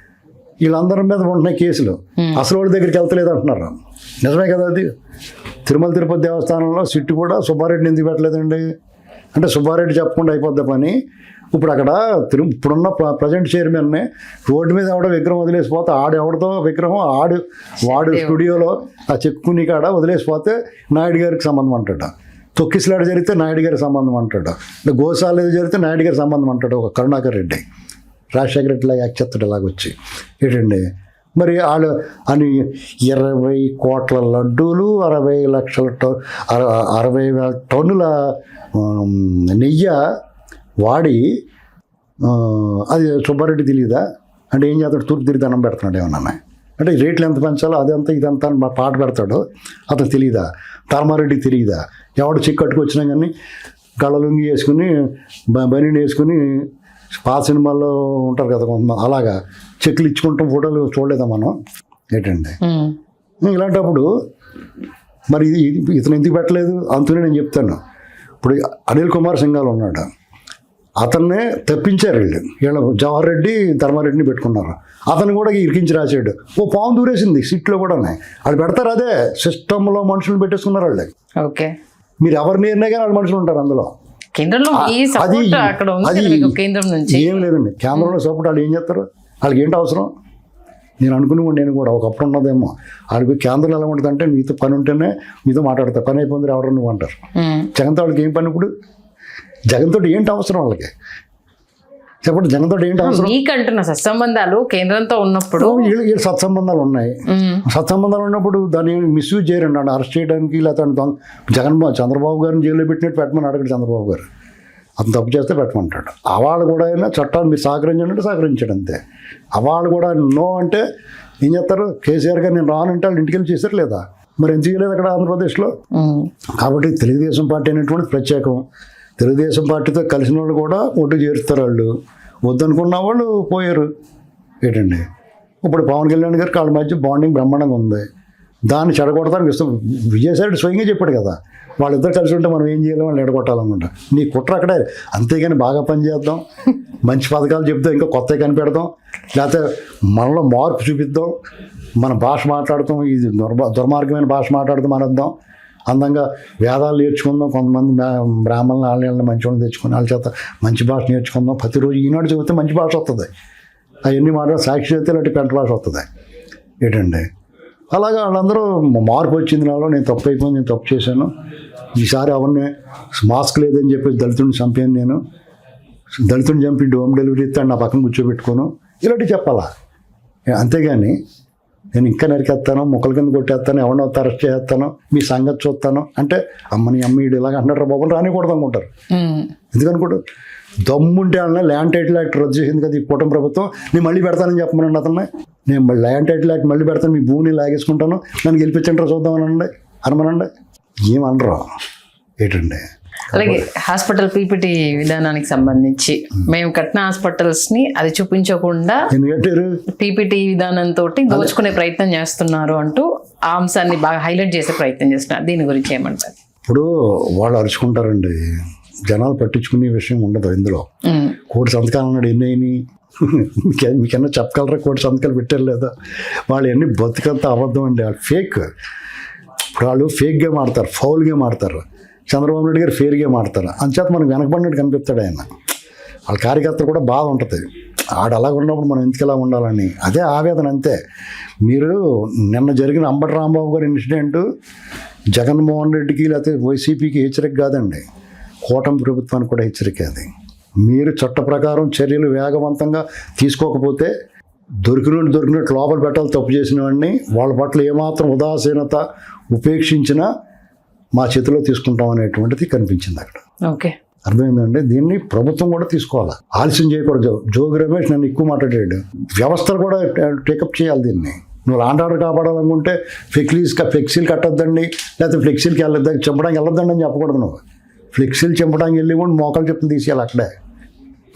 వీళ్ళందరి మీద ఉంటున్నాయి కేసులు. అసలు వాళ్ళ దగ్గరికి వెళ్తలేదు అంటున్నారు. నిజమే కదా అది. తిరుమల తిరుపతి దేవస్థానంలో సిట్టు కూడా సుబ్బారెడ్డిని ఎందుకు పెట్టలేదండి అంటే సుబ్బారెడ్డి చెప్పకుండా అయిపోద్ది పని. ఇప్పుడు అక్కడ ఇప్పుడున్న ప్రజెంట్ చైర్మన్ని రోడ్డు మీద ఎవడో విగ్రహం వదిలేసిపోతే ఎవడితో విగ్రహం వాడు స్టూడియోలో ఆ చెక్కుని కాడ వదిలేసిపోతే నాయుడు గారికి సంబంధం అంటాడు. తొక్కిసలాట జరిగితే నాయుడు గారికి సంబంధం అంటాడు. గోశాల జరిగితే నాయుడు గారికి సంబంధం అంటాడు. ఒక కరుణాకర్ రెడ్డి రాజశేఖర రెడ్డిలా యాక్ట్ చేస్తాడు. ఇలాగొచ్చి ఏంటండి మరి వాళ్ళు అని 20 కోట్ల లడ్డూలు, 60 లక్షల 60,000 టన్నుల నెయ్యి వాడి అది సుబ్బారెడ్డి తెలియదా అంటే ఏం చేస్తాడు? తూర్పు తిరిగి దండం పెడుతున్నాడు ఏమన్నా అంటే రేట్లు ఎంత పెంచాలో అదంతా ఇదంతా పాట పెడతాడు. అతను తెలియదా? ధర్మారెడ్డికి తెలియదా? ఎవడు చెక్ కట్టుకొచ్చినా కానీ గళ్ళలుంగి వేసుకుని బనీని వేసుకుని పాత సినిమాల్లో ఉంటారు కదా కొంతమంది, అలాగా చెక్కులు ఇచ్చుకుంటాం. ఫోటోలు చూడలేదా మనం? ఏంటండి ఇలాంటప్పుడు మరి ఇతను ఎందుకు పెట్టలేదు అంతనే నేను చెప్తాను. ఇప్పుడు అనిల్ కుమార్ సింఘాల్ ఉన్నాడు, అతన్నే తప్పించారు వీళ్ళు జవహర్ రెడ్డి ధర్మారెడ్డిని పెట్టుకున్నారు. అతను కూడా ఇరికించి రాశాడు. పాము దూరేసింది సీట్లో కూడా. వాళ్ళు పెడతారు, అదే సిస్టంలో మనుషులు పెట్టేసుకున్నారు వాళ్ళు. ఓకే, మీరు ఎవరిని కానీ వాళ్ళ మనుషులు ఉంటారు అందులో. కేంద్రంలో అది కేంద్రం నుంచి ఏం లేదండి. కేంద్రంలో సపోర్ట్ వాళ్ళు ఏం చేస్తారు? వాళ్ళకి ఏంటి అవసరం? నేను అనుకునేవాడు, నేను కూడా ఒకప్పుడు ఉన్నదేమో. వాళ్ళకి కేంద్రం ఎలా ఉంటుంది అంటే మీతో పని ఉంటేనే మీతో మాట్లాడతారు, పని అయిపోయింది ఎవరు నువ్వు అంటారు. జగన్తో వాళ్ళకి ఏం పని? ఇప్పుడు జగన్తో ఏంటి అవసరం వాళ్ళకి చెప్పండి? జగన్తో ఏంటి అవసరం? మీకంటున్న సత్సంబంధాలు కేంద్రంతో ఉన్నప్పుడు వీళ్ళు సత్సంబంధాలు ఉన్నాయి. సత్సంబంధాలు ఉన్నప్పుడు దాన్ని మిస్యూజ్ చేయరండి. అంటే అరెస్ట్ చేయడానికి లేకపోతే చంద్రబాబు గారిని జైల్లో పెట్టినట్టు పెట్టమని అడగడు చంద్రబాబు గారు. అతను తప్పు చేస్తే పెట్టమంటాడు. అవాళ్ళు కూడా అయినా చట్టాలు మీరు సహకరించండి అంటే సహకరించాడు అంతే. అవాళ్ళు కూడా నో అంటే ఏం చేస్తారు? కేసీఆర్ గారు నేను రానంటే వాళ్ళు ఇంటికి వెళ్ళి చేశారు లేదా? మరి ఎందుకు చేయలేదు అక్కడ ఆంధ్రప్రదేశ్లో? కాబట్టి తెలుగుదేశం పార్టీ అనేటువంటి ప్రత్యేకం. తెలుగుదేశం పార్టీతో కలిసిన వాళ్ళు కూడా ఓటు చేరుస్తారు. వాళ్ళు వద్దనుకున్న వాళ్ళు పోయారు. ఏంటండి ఇప్పుడు పవన్ కళ్యాణ్ గారికి వాళ్ళ మధ్య బాండింగ్ బ్రహ్మాండంగా ఉంది. దాన్ని చెడగొడతానికి ఇష్టం. విజయసాయి స్వయంగా చెప్పాడు కదా, వాళ్ళిద్దరు కలిసి ఉంటే మనం ఏం చేయాలి, వాళ్ళు ఎడగొట్టాలనుకుంటా. నీ కుట్ర అక్కడే. అంతేగాని బాగా పనిచేద్దాం, మంచి పథకాలు చెప్తాం, ఇంకా కొత్తగా కనిపెడదాం, లేకపోతే మనలో మార్పు చూపిద్దాం, మన భాష మాట్లాడతాం, ఇది దుర్మార్గమైన భాష మాట్లాడుతూ మానేద్దాం, అందంగా వేదాలు నేర్చుకుందాం, కొంతమంది బ్రాహ్మణులు వాళ్ళని మంచి వాళ్ళని తెచ్చుకుని వాళ్ళ చేత మంచి భాష నేర్చుకుందాం. ప్రతిరోజు ఈనాడు చదివితే మంచి భాష వస్తుంది. అవన్నీ మాట్లాడి సాక్షి చదివితే ఇలాంటి పెంట భాష వస్తుంది. ఏంటండి అలాగా వాళ్ళందరూ మార్పు వచ్చింది నాలో. నేను తప్పు అయిపోయింది, నేను తప్పు చేశాను, ఈసారి అవన్నీ మాస్క్ లేదని చెప్పేసి దళితుడిని చంపాను, నేను దళితుడిని చంపి హోమ్ డెలివరీ ఇస్తాను, నా పక్కన కూర్చోబెట్టుకోను, ఇలాంటివి చెప్పాలా. అంతేగాని నేను ఇంకా నరికేస్తాను, మొక్కల కింద కొట్టేస్తాను, ఎవరినో అరెస్ట్ చేస్తాను, మీ సంగతి చూస్తాను అంటే అమ్మని అమ్మీడు ఇలాగ అంటారు. బాబులు రానికూడదు అనుకుంటారు. ఎందుకనుకుంటారు? దమ్ముంటే అన్న ల్యాండ్ టైటిల్ యాక్ట్ రద్దు చేసింది కదా ఈ కూటమి ప్రభుత్వం, నేను మళ్ళీ పెడతానని చెప్పమనండి అతన్ని. నేను ల్యాండ్ టైటిల్ యాక్ట్ మళ్ళీ పెడతాను, మీ భూమిని లాగేసుకుంటాను, నన్ను గెలిపించంటారా చూద్దామనండి అనమనండి. ఏమనరు. ఏంటండి అలాగే హాస్పిటల్ పీపీటీ విధానానికి సంబంధించి మేము కట్టిన హాస్పిటల్స్ ని అది చూపించకుండా పీపీటీ విధానంతో దోచుకునే ప్రయత్నం చేస్తున్నారు అంటూ ఆ అంశాన్ని బాగా హైలైట్ చేసే ప్రయత్నం చేస్తున్నారు. దీని గురించి ఏమంటారు? ఇప్పుడు వాళ్ళు అరుచుకుంటారండి, జనాలు పట్టించుకునే విషయం ఉండదు ఇందులో. కోటి సంతకాలు అన్నాడు, ఎన్ని అయినాయి మీకన్నా చెప్పగలరా? కోటి సంతకాలు పెట్టారు లేదా? వాళ్ళు ఎన్ని బతుకంతా అబద్ధం అండి, వాళ్ళు ఫేక్. ఇప్పుడు వాళ్ళు ఫేక్ గేమ్ ఆడతారు, ఫౌల్ గేమ్ ఆడతారు. చంద్రబాబు నాయుడు గారు ఫేర్ గేమ్ ఆడతారు. అంచేత మనకు వెనకబడినట్టు కనిపిస్తాడు ఆయన. వాళ్ళ కార్యకర్తలు కూడా బాధ ఉంటుంది, ఆడ అలాగ ఉన్నప్పుడు మనం ఎందుకు ఇలా ఉండాలని. అదే ఆవేదన అంతే. మీరు నిన్న జరిగిన అంబటి రాంబాబు గారి ఇన్సిడెంట్ జగన్మోహన్ రెడ్డికి లేకపోతే వైసీపీకి హెచ్చరిక కాదండి, కూటమి ప్రభుత్వానికి కూడా హెచ్చరిక. అది మీరు చట్ట ప్రకారం చర్యలు వేగవంతంగా తీసుకోకపోతే దొరికినట్టు లోపల పెట్టాలి. తప్పు చేసిన వాడిని వాళ్ళ పట్ల ఏమాత్రం ఉదాసీనత ఉపేక్షించినా మా చేతిలో తీసుకుంటాం అనేటువంటిది కనిపించింది అక్కడ. ఓకే, అర్థమైందండి. దీన్ని ప్రభుత్వం కూడా తీసుకోవాలి, ఆలస్యం చేయకూడదు. జోగి రమేష్ నన్ను ఎక్కువ మాట్లాడాడు. వ్యవస్థలు కూడా టేకప్ చేయాలి దీన్ని. నువ్వు లాండ్ ఆర్డర్ కాపాడాలనుకుంటే ఫ్లెక్సీలు కట్టొద్దండి, లేకపోతే ఫ్లెక్సీలకి వెళ్ళొద్దు, చంపడానికి వెళ్ళొద్దండి అని చెప్పకూడదు. నువ్వు ఫ్లెక్సీలు చంపడానికి వెళ్ళి కూడా మోకాలు చెప్పులు తీసేయాలి. అక్కడే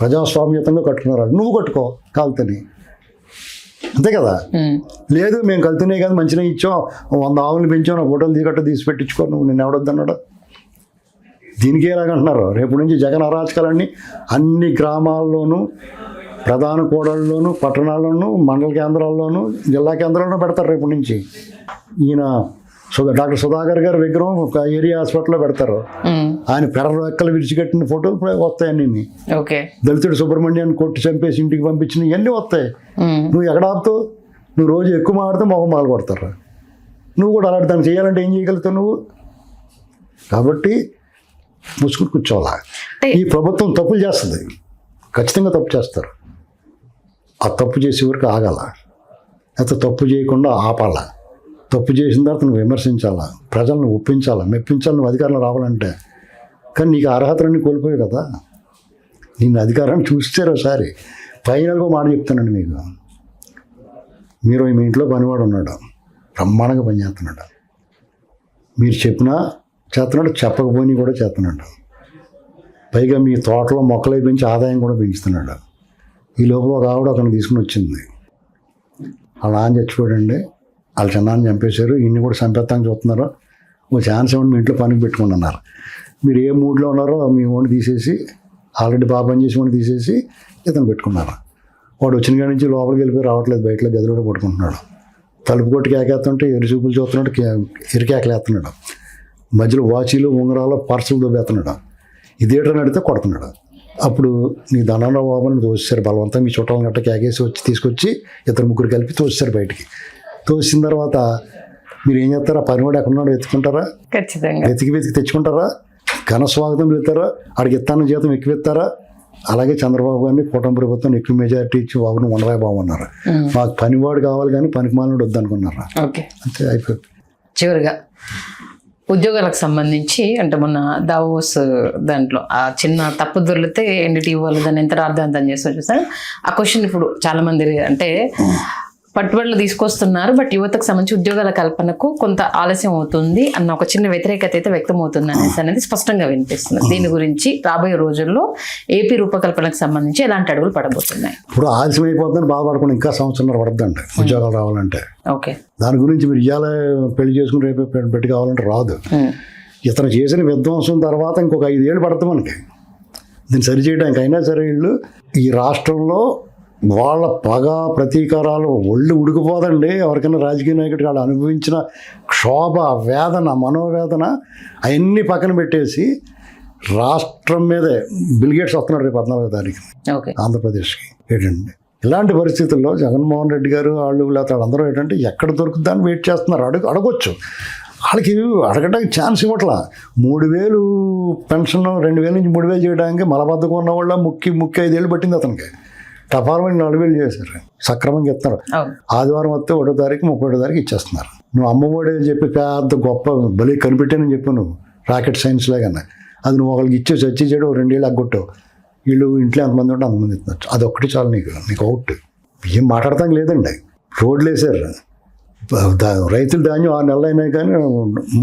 ప్రజాస్వామ్యతంగా కట్టుకున్నారు, నువ్వు కట్టుకో కాలుతని, అంతే కదా. లేదు మేము కలుతున్నాయి కదా మంచిగా ఇచ్చాం, 100 ఆవులు పెంచాం, నా ఫోటోలు తీసి పెట్టించుకో, నువ్వు నేను ఎవడొద్దన్నాడు. దీనికి ఎలాగంటున్నారు? రేపు నుంచి జగన్ అరాచకాలన్నీ అన్ని గ్రామాల్లోనూ, ప్రధాన కూడళ్ళలోనూ, పట్టణాల్లోనూ, మండల కేంద్రాల్లోనూ, జిల్లా కేంద్రాల్లోనూ పెడతారు రేపు నుంచి. ఈయన డాక్టర్ సుధాకర్ గారి విగ్రహం ఒక ఏరియా హాస్పిటల్లో పెడతారు. ఆయన పెడరెక్కలు విడిచికట్టిన ఫోటోలు వస్తాయి అన్నీ. దళితుడు సుబ్రహ్మణ్యాన్ని కొట్టి చంపేసి ఇంటికి పంపించిన ఇవన్నీ వస్తాయి. నువ్వు ఎక్కడ ఆపుతావు? నువ్వు రోజు ఎక్కువ మాడితే మొహం మాలు కొడతారు. నువ్వు కూడా అలాంటి దాన్ని చేయాలంటే ఏం చేయగలుగుతావు నువ్వు? కాబట్టి ముసుగురు కూర్చోవాలా. ఈ ప్రభుత్వం తప్పులు చేస్తుంది, ఖచ్చితంగా తప్పు చేస్తారు. ఆ తప్పు చేసే వరకు ఆగాల, లేకపోతే తప్పు చేయకుండా ఆపాలా. తప్పు చేసిన తర్వాత నువ్వు విమర్శించాలా, ప్రజలను ఒప్పించాలా, మెప్పించాలి నువ్వు అధికారంలో రావాలంటే. కానీ నీకు అర్హతలన్నీ కోల్పోయావు కదా. నేను అధికారాన్ని చూస్తారు ఒకసారి. ఫైనల్గా మాట చెప్తానండి మీకు, మీరు మీ ఇంట్లో పనివాడు ఉన్నాడు, బ్రహ్మాండంగా పనిచేస్తున్నాడు. మీరు చెప్పినా చేస్తున్నాడు, చెప్పకపోయినా కూడా చేస్తున్నాడు. పైగా మీ తోటలో మొక్కలు పెంచి ఆదాయం కూడా పెంచుతున్నాడు. ఈ లోపల ఒక ఆవిడ అతను తీసుకుని వచ్చింది, అలా అని చచ్చిపోయాడండి. వాళ్ళ చిన్నాన్ని చంపేశారు, ఇన్ని కూడా చంపేస్తాను చూస్తున్నారు, ఓ ఛాన్స్ ఇవ్వండి, మీ ఇంట్లో పనికి పెట్టుకుని అన్నారు. మీరు ఏ మూడ్లో ఉన్నారో మీ ఓన్ తీసేసి, ఆల్రెడీ బాగా పని చేసి వాడిని తీసేసి ఇతను పెట్టుకున్నారు. వాడు వచ్చిన కాడి నుంచి లోపలికి వెళ్ళిపోయి రావట్లేదు, బయటలో గదిలో పడుకుంటున్నాడు. తలుపు కొట్టి కేకేస్తుంటే ఎరి చూపులు చూస్తున్నాడు, ఎరికేకలేస్తున్నాడు. మధ్యలో వాచీలు, ఉంగరాలు, పర్సులు దొబ్బేస్తున్నాడు. ఇదేటని అడిగితే కొడుతున్నాడు. అప్పుడు నీ దండంలో బాబుని తోసేశారు బలవంతం, మీ చుట్టాలను గట్ట కేకేసి వచ్చి తీసుకొచ్చి ఇద్దరు ముగ్గురు కలిపి తోసేశారు బయటికి. తోసిన తర్వాత మీరు ఏం చేస్తారా, పనివాడు ఎక్కడున్నాడు వెతుకుంటారా, ఖచ్చితంగా వెతికి తెచ్చుకుంటారా, ఘన స్వాగతం పెడతారా, ఆడికి ఇస్తాను జీతం ఎక్కువ ఇస్తారా. అలాగే చంద్రబాబు గారిని కూటమి ప్రభుత్వం ఎక్కువ మెజారిటీ ఇచ్చి బాబుని ఉండరాయి బాబు అన్నారు. మాకు పనివాడు కావాలి కానీ పనికి మాలినోడు వద్దనుకున్నారా. అంతే అయిపోయింది. చివరిగా ఉద్యోగాలకు సంబంధించి అంటే మొన్న దావోస్ దాంట్లో ఆ చిన్న తప్పు దొరికితే ఎన్డీటీవీ వాళ్ళు దాన్ని ఎంత రాద్ధాంతం చేస్తూ చూసారు. ఆ క్వశ్చన్ ఇప్పుడు చాలా మంది అంటే పట్టుబడులు తీసుకొస్తున్నారు, బట్ యువతకు సంబంధించి ఉద్యోగాల కల్పనకు కొంత ఆలస్యం అవుతుంది అన్న ఒక చిన్న వ్యతిరేకత అయితే వ్యక్తం అవుతుంది అనేది స్పష్టంగా వినిపిస్తుంది. దీని గురించి రాబోయే రోజుల్లో ఏపీ రూపకల్పనకు సంబంధించి ఎలాంటి అడుగులు పడబోతున్నాయి? ఇప్పుడు ఆలస్యం అయిపోతుందని బాధపడకుండా ఇంకా సంవత్సరం పడుతుందండి ఉద్యోగాలు రావాలంటే. ఓకే, దాని గురించి మీరు ఇవాళ పెళ్లి చేసుకుని రేపు పెట్టి కావాలంటే రాదు. ఇతను చేసిన విధ్వంసం తర్వాత ఇంకొక 5 ఏళ్ళు పడుతుంది మనకి దీన్ని సరిచేయడానికి. అయినా సరే వీళ్ళు ఈ రాష్ట్రంలో వాళ్ళ పగ ప్రతీకారాలు ఒళ్ళు ఉడికిపోదండి. ఎవరికైనా రాజకీయ నాయకుడికి వాళ్ళు అనుభవించిన క్షోభ, వేదన, మనోవేదన అవన్నీ పక్కన పెట్టేసి రాష్ట్రం మీదే బిల్గేట్స్ వస్తున్నాడు రేపు 14వ తారీఖు ఆంధ్రప్రదేశ్కి. ఏంటండి ఇలాంటి పరిస్థితుల్లో జగన్మోహన్ రెడ్డి గారు వాళ్ళు లేకపోతే వాళ్ళందరూ ఏంటంటే ఎక్కడ దొరుకుతుందని వెయిట్ చేస్తున్నారు. అడగొచ్చు, వాళ్ళకి అడగడానికి ఛాన్స్ ఇవ్వట్లా. 3,000 పెన్షన్ 2,000 నుంచి 3,000 చేయడానికి మలబద్ధకం ఉన్న వాళ్ళ ముక్కి 5 ఏళ్ళు పట్టింది అతనికి. టపార్మెంట్ 4,000 చేశారు, సక్రమంగా ఇస్తున్నారు. ఆదివారం వస్తే 1వ తారీఖు 31వ తారీఖు ఇచ్చేస్తున్నారు. నువ్వు అమ్మఒడి అని చెప్పి పెద్ద గొప్ప బలి కనిపెట్టానని చెప్పి నువ్వు రాకెట్ సైన్స్ లాగానే అది నువ్వు ఒకరికి ఇచ్చేసి వచ్చి చేయడం 2 ఏళ్ళు అగ్గొట్టావు. వీళ్ళు ఇంట్లో ఎంతమంది ఉంటే అంతమంది ఇస్తున్నారు. అది ఒక్కటి చాలు నీకు అవుట్. ఏం మాట్లాడతాం లేదండి. రోడ్లు వేసారు, రైతులు ధాన్యం 6 నెలలు అయినా కానీ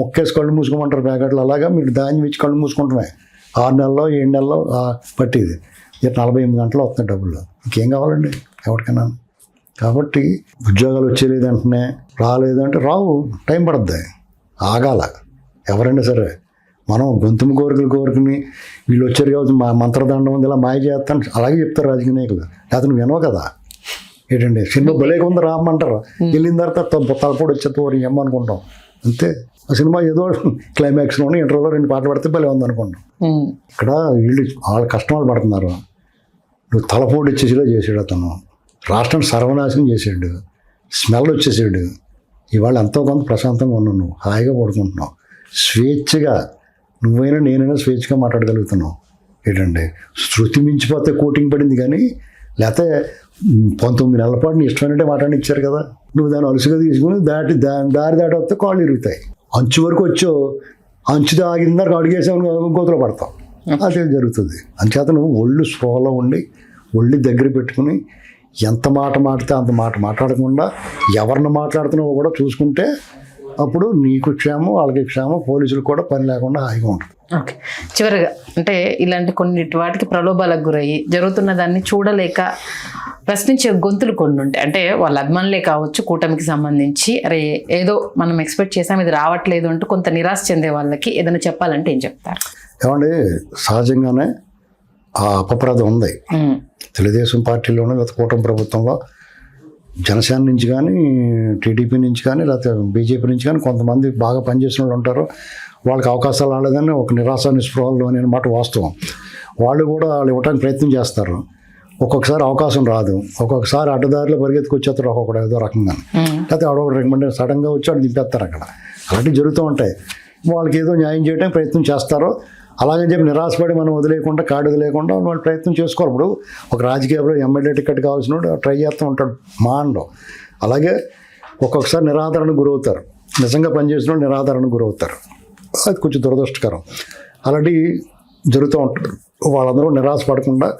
మొక్కేసి కళ్ళు మూసుకోమంటారు ప్యాకెట్లు. అలాగా మీరు ధాన్యం ఇచ్చి కళ్ళు మూసుకుంటున్నాయి. 6 నెలల్లో 7 నెలల్లో పట్టేది 48 గంటలు వస్తున్నాయి డబ్బులు. ఇంకేం కావాలండి ఎవరికైనా. కాబట్టి ఉద్యోగాలు వచ్చేలేదు వెంటనే రాలేదంటే రావు, టైం పడుద్ది, ఆగాల. ఎవరైనా సరే మనం గొంతుము కోరుకుని వీళ్ళు వచ్చారు కాబట్టి మా మంత్రదండం ఉంది ఇలా మాయ చేస్తాను అలాగే చెప్తారు రాజకీయ నాయకులు. లేకపోతే నువ్వు వినవు కదా. ఏంటండి సినిమా భలేగా ఉంది రామ్మంటారు, వెళ్ళిన తర్వాత తలపోడు వచ్చేది ఏమో అనుకుంటాం. అంతే. ఆ సినిమా ఏదో క్లైమాక్స్లోనే ఇంటర్వ్యూలో 2 పాటలు పడితే భలే ఉంది అనుకుంటాం. ఇక్కడ వీళ్ళు వాళ్ళ కష్టం పడుతున్నారు. నువ్వు తలపోటు వచ్చేసిలా చేసాడు అతను, రాష్ట్రం సర్వనాశనం చేసాడు, స్మెల్ వచ్చేసాడు. ఇవాళ ఎంతో కొంత ప్రశాంతంగా ఉన్నావు, నువ్వు హాయిగా పడుకుంటున్నావు, స్వేచ్ఛగా నువ్వైనా నేనైనా స్వేచ్ఛగా మాట్లాడగలుగుతున్నావు. ఏంటండి శృతి మించిపోతే కోటింగ్ పడింది కానీ లేకపోతే 19 నెలల పాటు నీ ఇష్టమైనట్టే మాట్లాడిచ్చారు కదా. నువ్వు దాన్ని అలుసుగా తీసుకుని దారి దాటి వస్తే కాళ్ళు ఇరుగుతాయి. అంచు వరకు వచ్చో అంచు ఆగిందారు అడిగేసామని గోతులో పడతావు. అదే జరుగుతుంది. అంచేత నువ్వు ఒళ్ళు స్పృహలో ఉండి ఒళ్ళు దగ్గర పెట్టుకుని ఎంత మాట మాడితే అంత మాట మాట్లాడకుండా ఎవరిని మాట్లాడుతున్నావో కూడా చూసుకుంటే అప్పుడు నీకు క్షేమం, వాళ్ళకి క్షేమం, పోలీసులు కూడా పని లేకుండా హాయిగా ఉంటుంది. ఓకే, చివరిగా అంటే ఇలాంటి కొన్ని వాటికి ప్రలోభాలకు గురయ్యి జరుగుతున్న దాన్ని చూడలేక ప్రశ్నించే గొంతులు కొన్ని ఉంటాయి. అంటే వాళ్ళ అభిమానులే కావచ్చు, కూటమికి సంబంధించి అరే ఏదో మనం ఎక్స్పెక్ట్ చేసాం ఇది రావట్లేదు అంటూ కొంత నిరాశ చెందే వాళ్ళకి ఏదైనా చెప్పాలంటే ఏం చెప్తారు? ఏమండి సహజంగానే ఆ అపప్రద ఉంది తెలుగుదేశం పార్టీలోనే లేకపోతే కూటమి ప్రభుత్వంలో. జనసేన నుంచి కానీ టీడీపీ నుంచి కానీ లేకపోతే బీజేపీ నుంచి కానీ కొంతమంది బాగా పనిచేసిన వాళ్ళు ఉంటారు. వాళ్ళకి అవకాశాలు రాలేదని ఒక నిరాశ నిస్పృహలు అనే మాట వాస్తవం. వాళ్ళు ఇవ్వడానికి ప్రయత్నం చేస్తారు. ఒక్కొక్కసారి అవకాశం రాదు, ఒక్కొక్కసారి అడ్డదారిలో పరిగెత్తుకొచ్చేస్తారు ఒక్కొక్కటి ఏదో రకంగా. లేకపోతే ఆడ రికమెండేషన్ సడన్గా వచ్చి వాడు దింపేస్తారు. అక్కడ అలాంటివి జరుగుతూ ఉంటాయి. వాళ్ళకి ఏదో న్యాయం చేయడానికి ప్రయత్నం చేస్తారు. అలాగని చెప్పి నిరాశపడి మనం వదిలేయకుండా కాడు వదిలేయకుండా వాళ్ళు ప్రయత్నం చేసుకోవాలి. ఇప్పుడు ఒక రాజకీయంలో ఎమ్మెల్యే టికెట్ కావాల్సిన ట్రై చేస్తూ ఉంటాడు మాండో. అలాగే ఒక్కొక్కసారి నిరాదరణకు గురవుతారు. నిజంగా పనిచేసిన వాళ్ళు నిరాదరణకు గురవుతారు. అది కొంచెం దురదృష్టకరం. అలాంటివి జరుగుతూ ఉంటారు. వాళ్ళందరూ నిరాశపడకుండా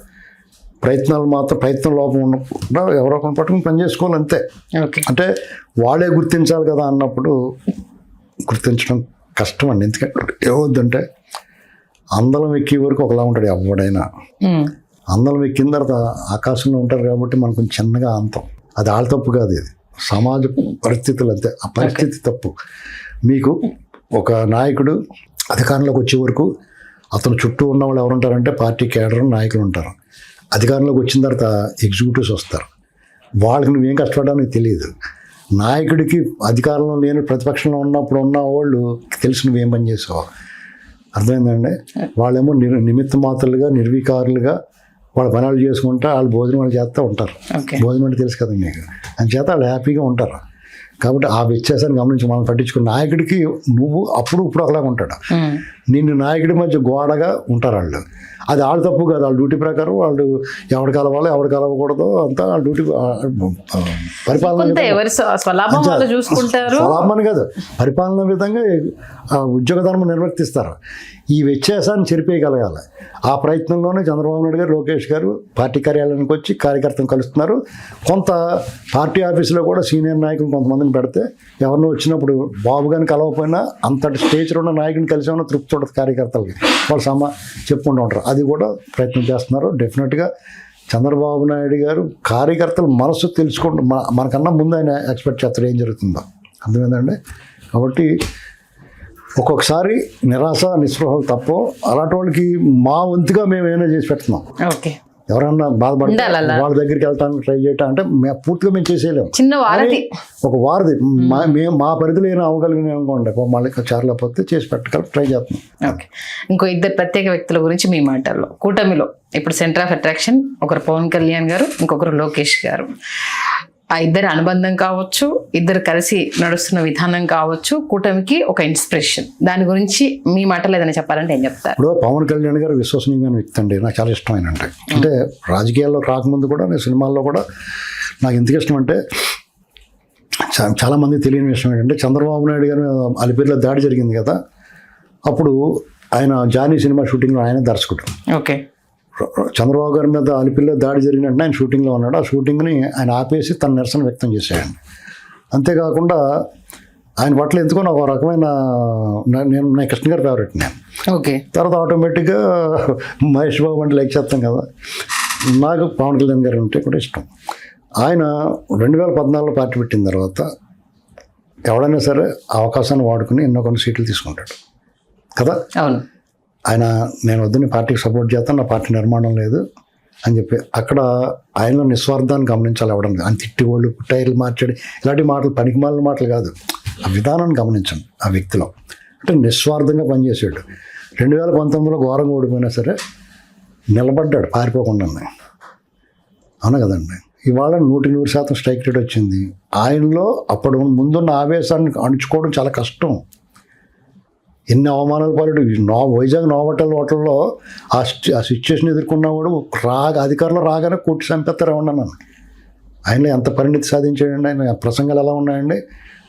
ప్రయత్నం లోపం ఉండకుండా ఎవరో ఒకరిని పట్టుకుని పని చేసుకోవాలి అంతే. అంటే వాళ్ళే గుర్తించాలి కదా అన్నప్పుడు గుర్తించడం కష్టం అండి. ఎందుకంటే ఏమవుద్దంటే అందలం ఎక్కే వరకు ఒకలా ఉంటాడు ఎవడైనా. అందలం ఎక్కిన తర్వాత ఆకాశంలో ఉంటారు కాబట్టి మనకు కొంచెం చిన్నగా అంతం. అది వాళ్ళ తప్పు కాదు, ఇది సమాజ పరిస్థితులు అంతే. ఆ పరిస్థితి తప్పు. మీకు ఒక నాయకుడు అధికారంలోకి వచ్చే వరకు అతను చుట్టూ ఉన్న వాళ్ళు ఎవరు ఉంటారంటే పార్టీ కేడర్ నాయకులు ఉంటారు. అధికారంలోకి వచ్చిన తర్వాత ఎగ్జిక్యూటివ్స్ వస్తారు. వాళ్ళకి నువ్వేం కష్టపడడానికి తెలియదు. నాయకుడికి అధికారంలో లేని ప్రతిపక్షంలో ఉన్నప్పుడు ఉన్న వాళ్ళు తెలిసి నువ్వేం పని చేసావు. అర్థమైందండి? వాళ్ళేమో నిమిత్త మాత్రులుగా నిర్వీకారులుగా వాళ్ళ పనులు చేసుకుంటా వాళ్ళు భోజనం వాళ్ళు చేస్తూ ఉంటారు. భోజనం అంటే తెలుసు కదా మీకు. అందుచేత వాళ్ళు హ్యాపీగా ఉంటారు. కాబట్టి ఆ వ్యత్యాసాన్ని గమనించి మనం పట్టించుకున్న నాయకుడికి నువ్వు అప్పుడు ఇప్పుడు ఒకలాగా ఉంటాడు. నిన్ను నాయకుడి మధ్య గోడగా ఉంటారు వాళ్ళు. అది వాళ్ళ తప్పు కాదు. వాళ్ళ డ్యూటీ ప్రకారం వాళ్ళు ఎవరు కలవాలో ఎవరు కలవకూడదు అంతా వాళ్ళ డ్యూటీ పరిపాలన స్వలాభమని కాదు పరిపాలన విధంగా ఉద్యోగ ధర్మం నిర్వర్తిస్తారు. ఈ వ్యత్యాసాన్ని చెరిపేయగలగాలి. ఆ ప్రయత్నంలోనే చంద్రబాబు నాయుడు గారు లోకేష్ గారు పార్టీ కార్యాలయానికి వచ్చి కార్యకర్తలను కలుస్తున్నారు. కొంత పార్టీ ఆఫీసులో కూడా సీనియర్ నాయకులు కొంతమందిని పెడితే ఎవరినో వచ్చినప్పుడు బాబు గారిని కలవకపోయినా అంతటి స్టేజ్లో ఉన్న నాయకుని కలిసి ఉన్న తృప్తి ఉండదు కార్యకర్తలకి. వాళ్ళు చెప్పుకుంటూ ఉంటారు. అది కూడా ప్రయత్నం చేస్తున్నారు. డెఫినెట్గా చంద్రబాబు నాయుడు గారు కార్యకర్తల మనసు తెలుసుకుంటూ మనకన్నా ముందు ఆయన ఎక్స్పెక్ట్ చేస్తారు ఏం జరుగుతుందో. అర్థమైందండి? కాబట్టి ఒక్కొక్కసారి నిరాశ నిస్పృహలు తప్ప అలాంటి వాళ్ళకి మా వంతుగా మేము ఏమైనా చేసి పెడుతున్నాం. ఎవరన్నా బాధపడితే వాళ్ళ దగ్గరికి వెళ్ళటానికి ట్రై చేయటం అంటే పూర్తిగా మేము చేసేయలేము. ఒక వారధి మా పరిధిలో ఏమైనా అవ్వగలిగిన అనుకోండి మళ్ళీ చేరలేకపోతే చేసి పెట్టగల ట్రై చేస్తున్నాం. ఇంకో ఇద్దరు ప్రత్యేక వ్యక్తుల గురించి మీ మాటల్లో, కూటమిలో ఇప్పుడు సెంటర్ ఆఫ్ అట్రాక్షన్ ఒకరు పవన్ కళ్యాణ్ గారు, ఇంకొకరు లోకేష్ గారు. ఆ ఇద్దరి అనుబంధం కావచ్చు, ఇద్దరు కలిసి నడుస్తున్న విధానం కావచ్చు, కూటమికి ఒక ఇన్స్పిరేషన్. దాని గురించి మీ మాటలు ఏదైనా చెప్పాలంటే ఏం చెప్తారు? ఇప్పుడు పవన్ కళ్యాణ్ గారు విశ్వసనీయమైన వ్యక్తి అండి. నాకు చాలా ఇష్టమైన అంటే రాజకీయాల్లో రాకముందు కూడా నేను సినిమాల్లో కూడా నాకు ఎందుకు ఇష్టం అంటే చాలామంది తెలియని విషయం ఏంటంటే చంద్రబాబు నాయుడు గారి అలిపిరిలో దాడి జరిగింది కదా, అప్పుడు ఆయన జానీ సినిమా షూటింగ్లో ఆయన దర్శకుడు. చంద్రబాబు గారి మీద అలిపిరిలో దాడి జరిగినట్టు ఆయన షూటింగ్లో ఉన్నాడు. ఆ షూటింగ్ని ఆయన ఆపేసి తన నిరసన వ్యక్తం చేశాడు. అంతేకాకుండా ఆయన పట్ల ఎందుకో నాకు ఒక రకమైన నా కృష్ణ గారి ఫేవరెట్ నేను. తర్వాత ఆటోమేటిక్గా మహేష్ బాబు అంటే లైక్ చేస్తాం కదా. నాకు పవన్ కళ్యాణ్ గారు అంటే కూడా ఇష్టం. ఆయన 2014లో పార్టీ పెట్టిన తర్వాత ఎవడైనా సరే అవకాశాన్ని వాడుకుని ఎన్నో కొన్ని సీట్లు తీసుకుంటాడు కదా. ఆయన నేను వద్దని పార్టీకి సపోర్ట్ చేస్తాను, నా పార్టీ నిర్మాణం లేదు అని చెప్పి అక్కడ ఆయనలో నిస్వార్థాన్ని గమనించాలి. ఎవడం ఆయన తిట్టివాళ్ళు టైర్లు మార్చాడు ఇలాంటి మాటలు పనికిమాలిన మాటలు కాదు. ఆ విధానాన్ని గమనించండి ఆ వ్యక్తిలో. అంటే నిస్వార్థంగా పనిచేసాడు. 2019లో ఘోరంగా ఓడిపోయినా సరే నిలబడ్డాడు పారిపోకుండా. అవునా కదండి? ఇవాళ 100% స్ట్రైక్ రేట్ వచ్చింది. ఆయనలో అప్పుడు ముందున్న ఆవేశాన్ని అణుచుకోవడం చాలా కష్టం. ఎన్ని అవమానాలు పడ్డాడు. వైజాగ్ హోటల్లో ఆ సిచ్యువేషన్ ఎదుర్కొన్నవాడు అధికారంలో రాగానే కొట్టి చంపేస్తారు ఉన్నాను. ఆయనలో ఎంత పరిణితి సాధించాడండి. ఆయన ప్రసంగాలు ఎలా ఉన్నాయండి.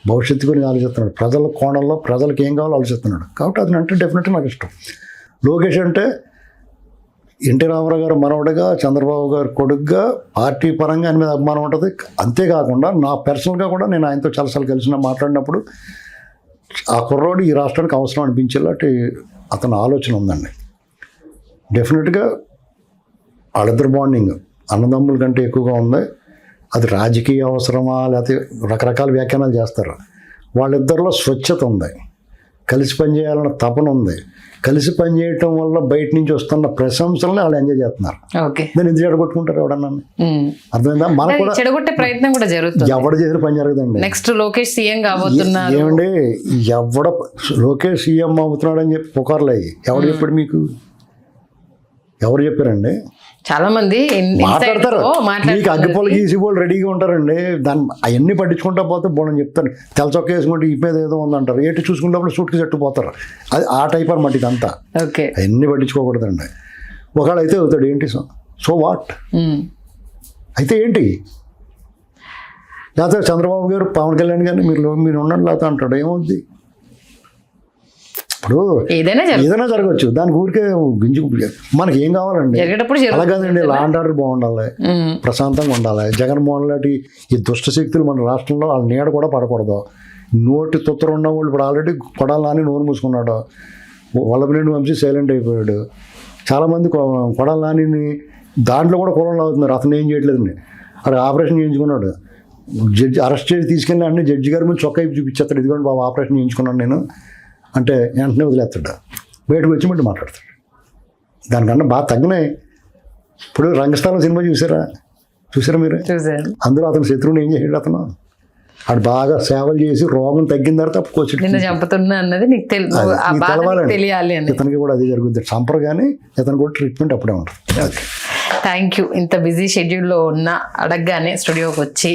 భవిష్యత్తు గురించి ఆలోచిస్తున్నాడు. ప్రజల కోణంలో ప్రజలకు ఏం కావాలో ఆలోచిస్తున్నాడు. కాబట్టి అది అంటే డెఫినెట్గా నాకు ఇష్టం. లోకేష్ అంటే ఎన్టీ రామారావు గారు మనవడిగా, చంద్రబాబు గారు కొడుకుగా పార్టీ పరంగా ఆయన మీద అభిమానం ఉంటుంది. అంతేకాకుండా నా పర్సనల్గా కూడా నేను ఆయనతో చాలాసార్లు కలిసిన మాట్లాడినప్పుడు ఆ కుర్రోడు ఈ రాష్ట్రానికి అవసరం అనిపించేలాంటి అతని ఆలోచన ఉందండి. డెఫినెట్గా వాళ్ళిద్దరు బాండింగ్ అన్నదమ్ముల కంటే ఎక్కువగా ఉంది. అది రాజకీయ అవసరమా లేకపోతే రకరకాల వ్యాఖ్యానాలు చేస్తారు. వాళ్ళిద్దరిలో స్వచ్ఛత ఉంది, కలిసి పనిచేయాలన్న తపన ఉంది. కలిసి పనిచేయటం వల్ల బయట నుంచి వస్తున్న ప్రశంసల్ని వాళ్ళు ఎంజాయ్ చేస్తున్నారు. దాన్ని ఎందుకు చెడగొట్టుకుంటారు ఎవడన్నా? అర్థమైందా? మనకు కూడా చెడగొట్టే ప్రయత్నం కూడా జరుగుతుంది. ఎవడ చేసిన పని జరుగుతుంది. నెక్స్ట్ లోకేష్ సీఎం కాబోతున్నారు ఏమండి, లోకేష్ సీఎం అవుతున్నాడు అని చెప్పి పుకార్లు అయ్యి ఎవరు చెప్పాడు మీకు? ఎవరు చెప్పారండి? చాలా మంది మాట్లాడతారు. మీకు అగ్గిపోలు గీసిపోలు రెడీగా ఉంటారండి. దాన్ని అవన్నీ పట్టించుకుంటా పోతే బోడని చెప్తాను. తెల్లచొక్క వేసుకుంటే ఈ మీద ఏదో ఉందంటారు. ఏటి చూసుకున్నప్పుడు సూట్కి చెట్టుపోతారు. అది ఆ టైప్ అనమాట ఇదంతా. అవన్నీ పట్టించుకోకూడదండి. ఒకవేళ అయితే అవుతాడు ఏంటి సో వాట్ అయితే ఏంటి? లేకపోతే చంద్రబాబు గారు పవన్ కళ్యాణ్ గారిని మీరు ఉండండి లేకపోతే అంటాడు. ఏమవుద్ది? ఇప్పుడు ఏదైనా జరగవచ్చు. దానికి ఊరికే గింజు మనకి ఏం కావాలండి? అలాగేనండి, లా అండ్ ఆర్డర్ బాగుండాలి, ప్రశాంతంగా ఉండాలి. జగన్మోహన్ లాంటి ఈ దుష్ట శక్తులు మన రాష్ట్రంలో వాళ్ళ నీడ కూడా పడకూడదు. నోటి తొత్తరు ఉన్న వాళ్ళు ఇప్పుడు ఆల్రెడీ కొడాలని నోరు మూసుకున్నాడు. వల్లభనేని వంశీ సైలెంట్ అయిపోయాడు. చాలామంది కొడాలని దాంట్లో కూడా కులంలో అవుతున్నారు. అతను ఏం చేయట్లేదండి. అక్కడ ఆపరేషన్ చేయించుకున్నాడు. జడ్జి అరెస్ట్ చేసి తీసుకెళ్ళి అంటే జడ్జి గారి ముందు చొక్కా ఇప్పి చూపించేస్తాడు, ఇదిగోండి బాబు ఆపరేషన్ చేయించుకున్నాను నేను అంటే వెంటనే వదిలేస్తాడు, బయటకు వచ్చి మళ్ళీ మాట్లాడతాడు. దానికన్నా బాగా తగ్గినాయి. ఇప్పుడు రంగస్థలం సినిమా చూసారా మీరు? అందులో అతను శత్రువుని ఏం చేసాడు, అతను అటు బాగా సేవలు చేసి రోగం తగ్గిన తర్వాత అప్పుకొచ్చి చంపుతున్నా అన్నది నీకు తెలియాలి. ఇతనికి కూడా అది జరుగుతుంది, చంపరు కానీ ఇతను కూడా ట్రీట్మెంట్ అప్పుడే ఉంటుంది. Thank you. ఇంత బిజీ షెడ్యూల్లో ఉన్న అడగగానే స్టూడియోకి వచ్చి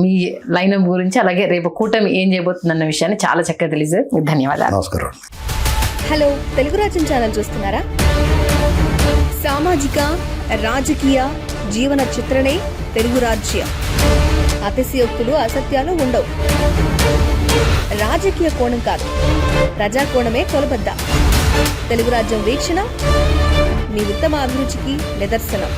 మీ లైనప్ గురించి అలాగే రేపు కూటమి ఏం చేయబోతుందన్న విషయాన్ని చాలా చక్కగా తెలియజేది. ధన్యవాదాలు. నమస్కారం. హలో, తెలుగు రాజ్యం ఛానల్ చూస్తున్నారా? సామాజిక రాజకీయ జీవన చిత్రణే తెలుగు రాజ్యం. అతిశయోక్తులు అసత్యాలు ఉండవు. రాజకీయ కోణం కాదు, ప్రజా కోణమే కొలబద్ద. తెలుగు రాజ్యం వీక్షణ మీ ఉత్తమ అభిరుచికి నిదర్శనం.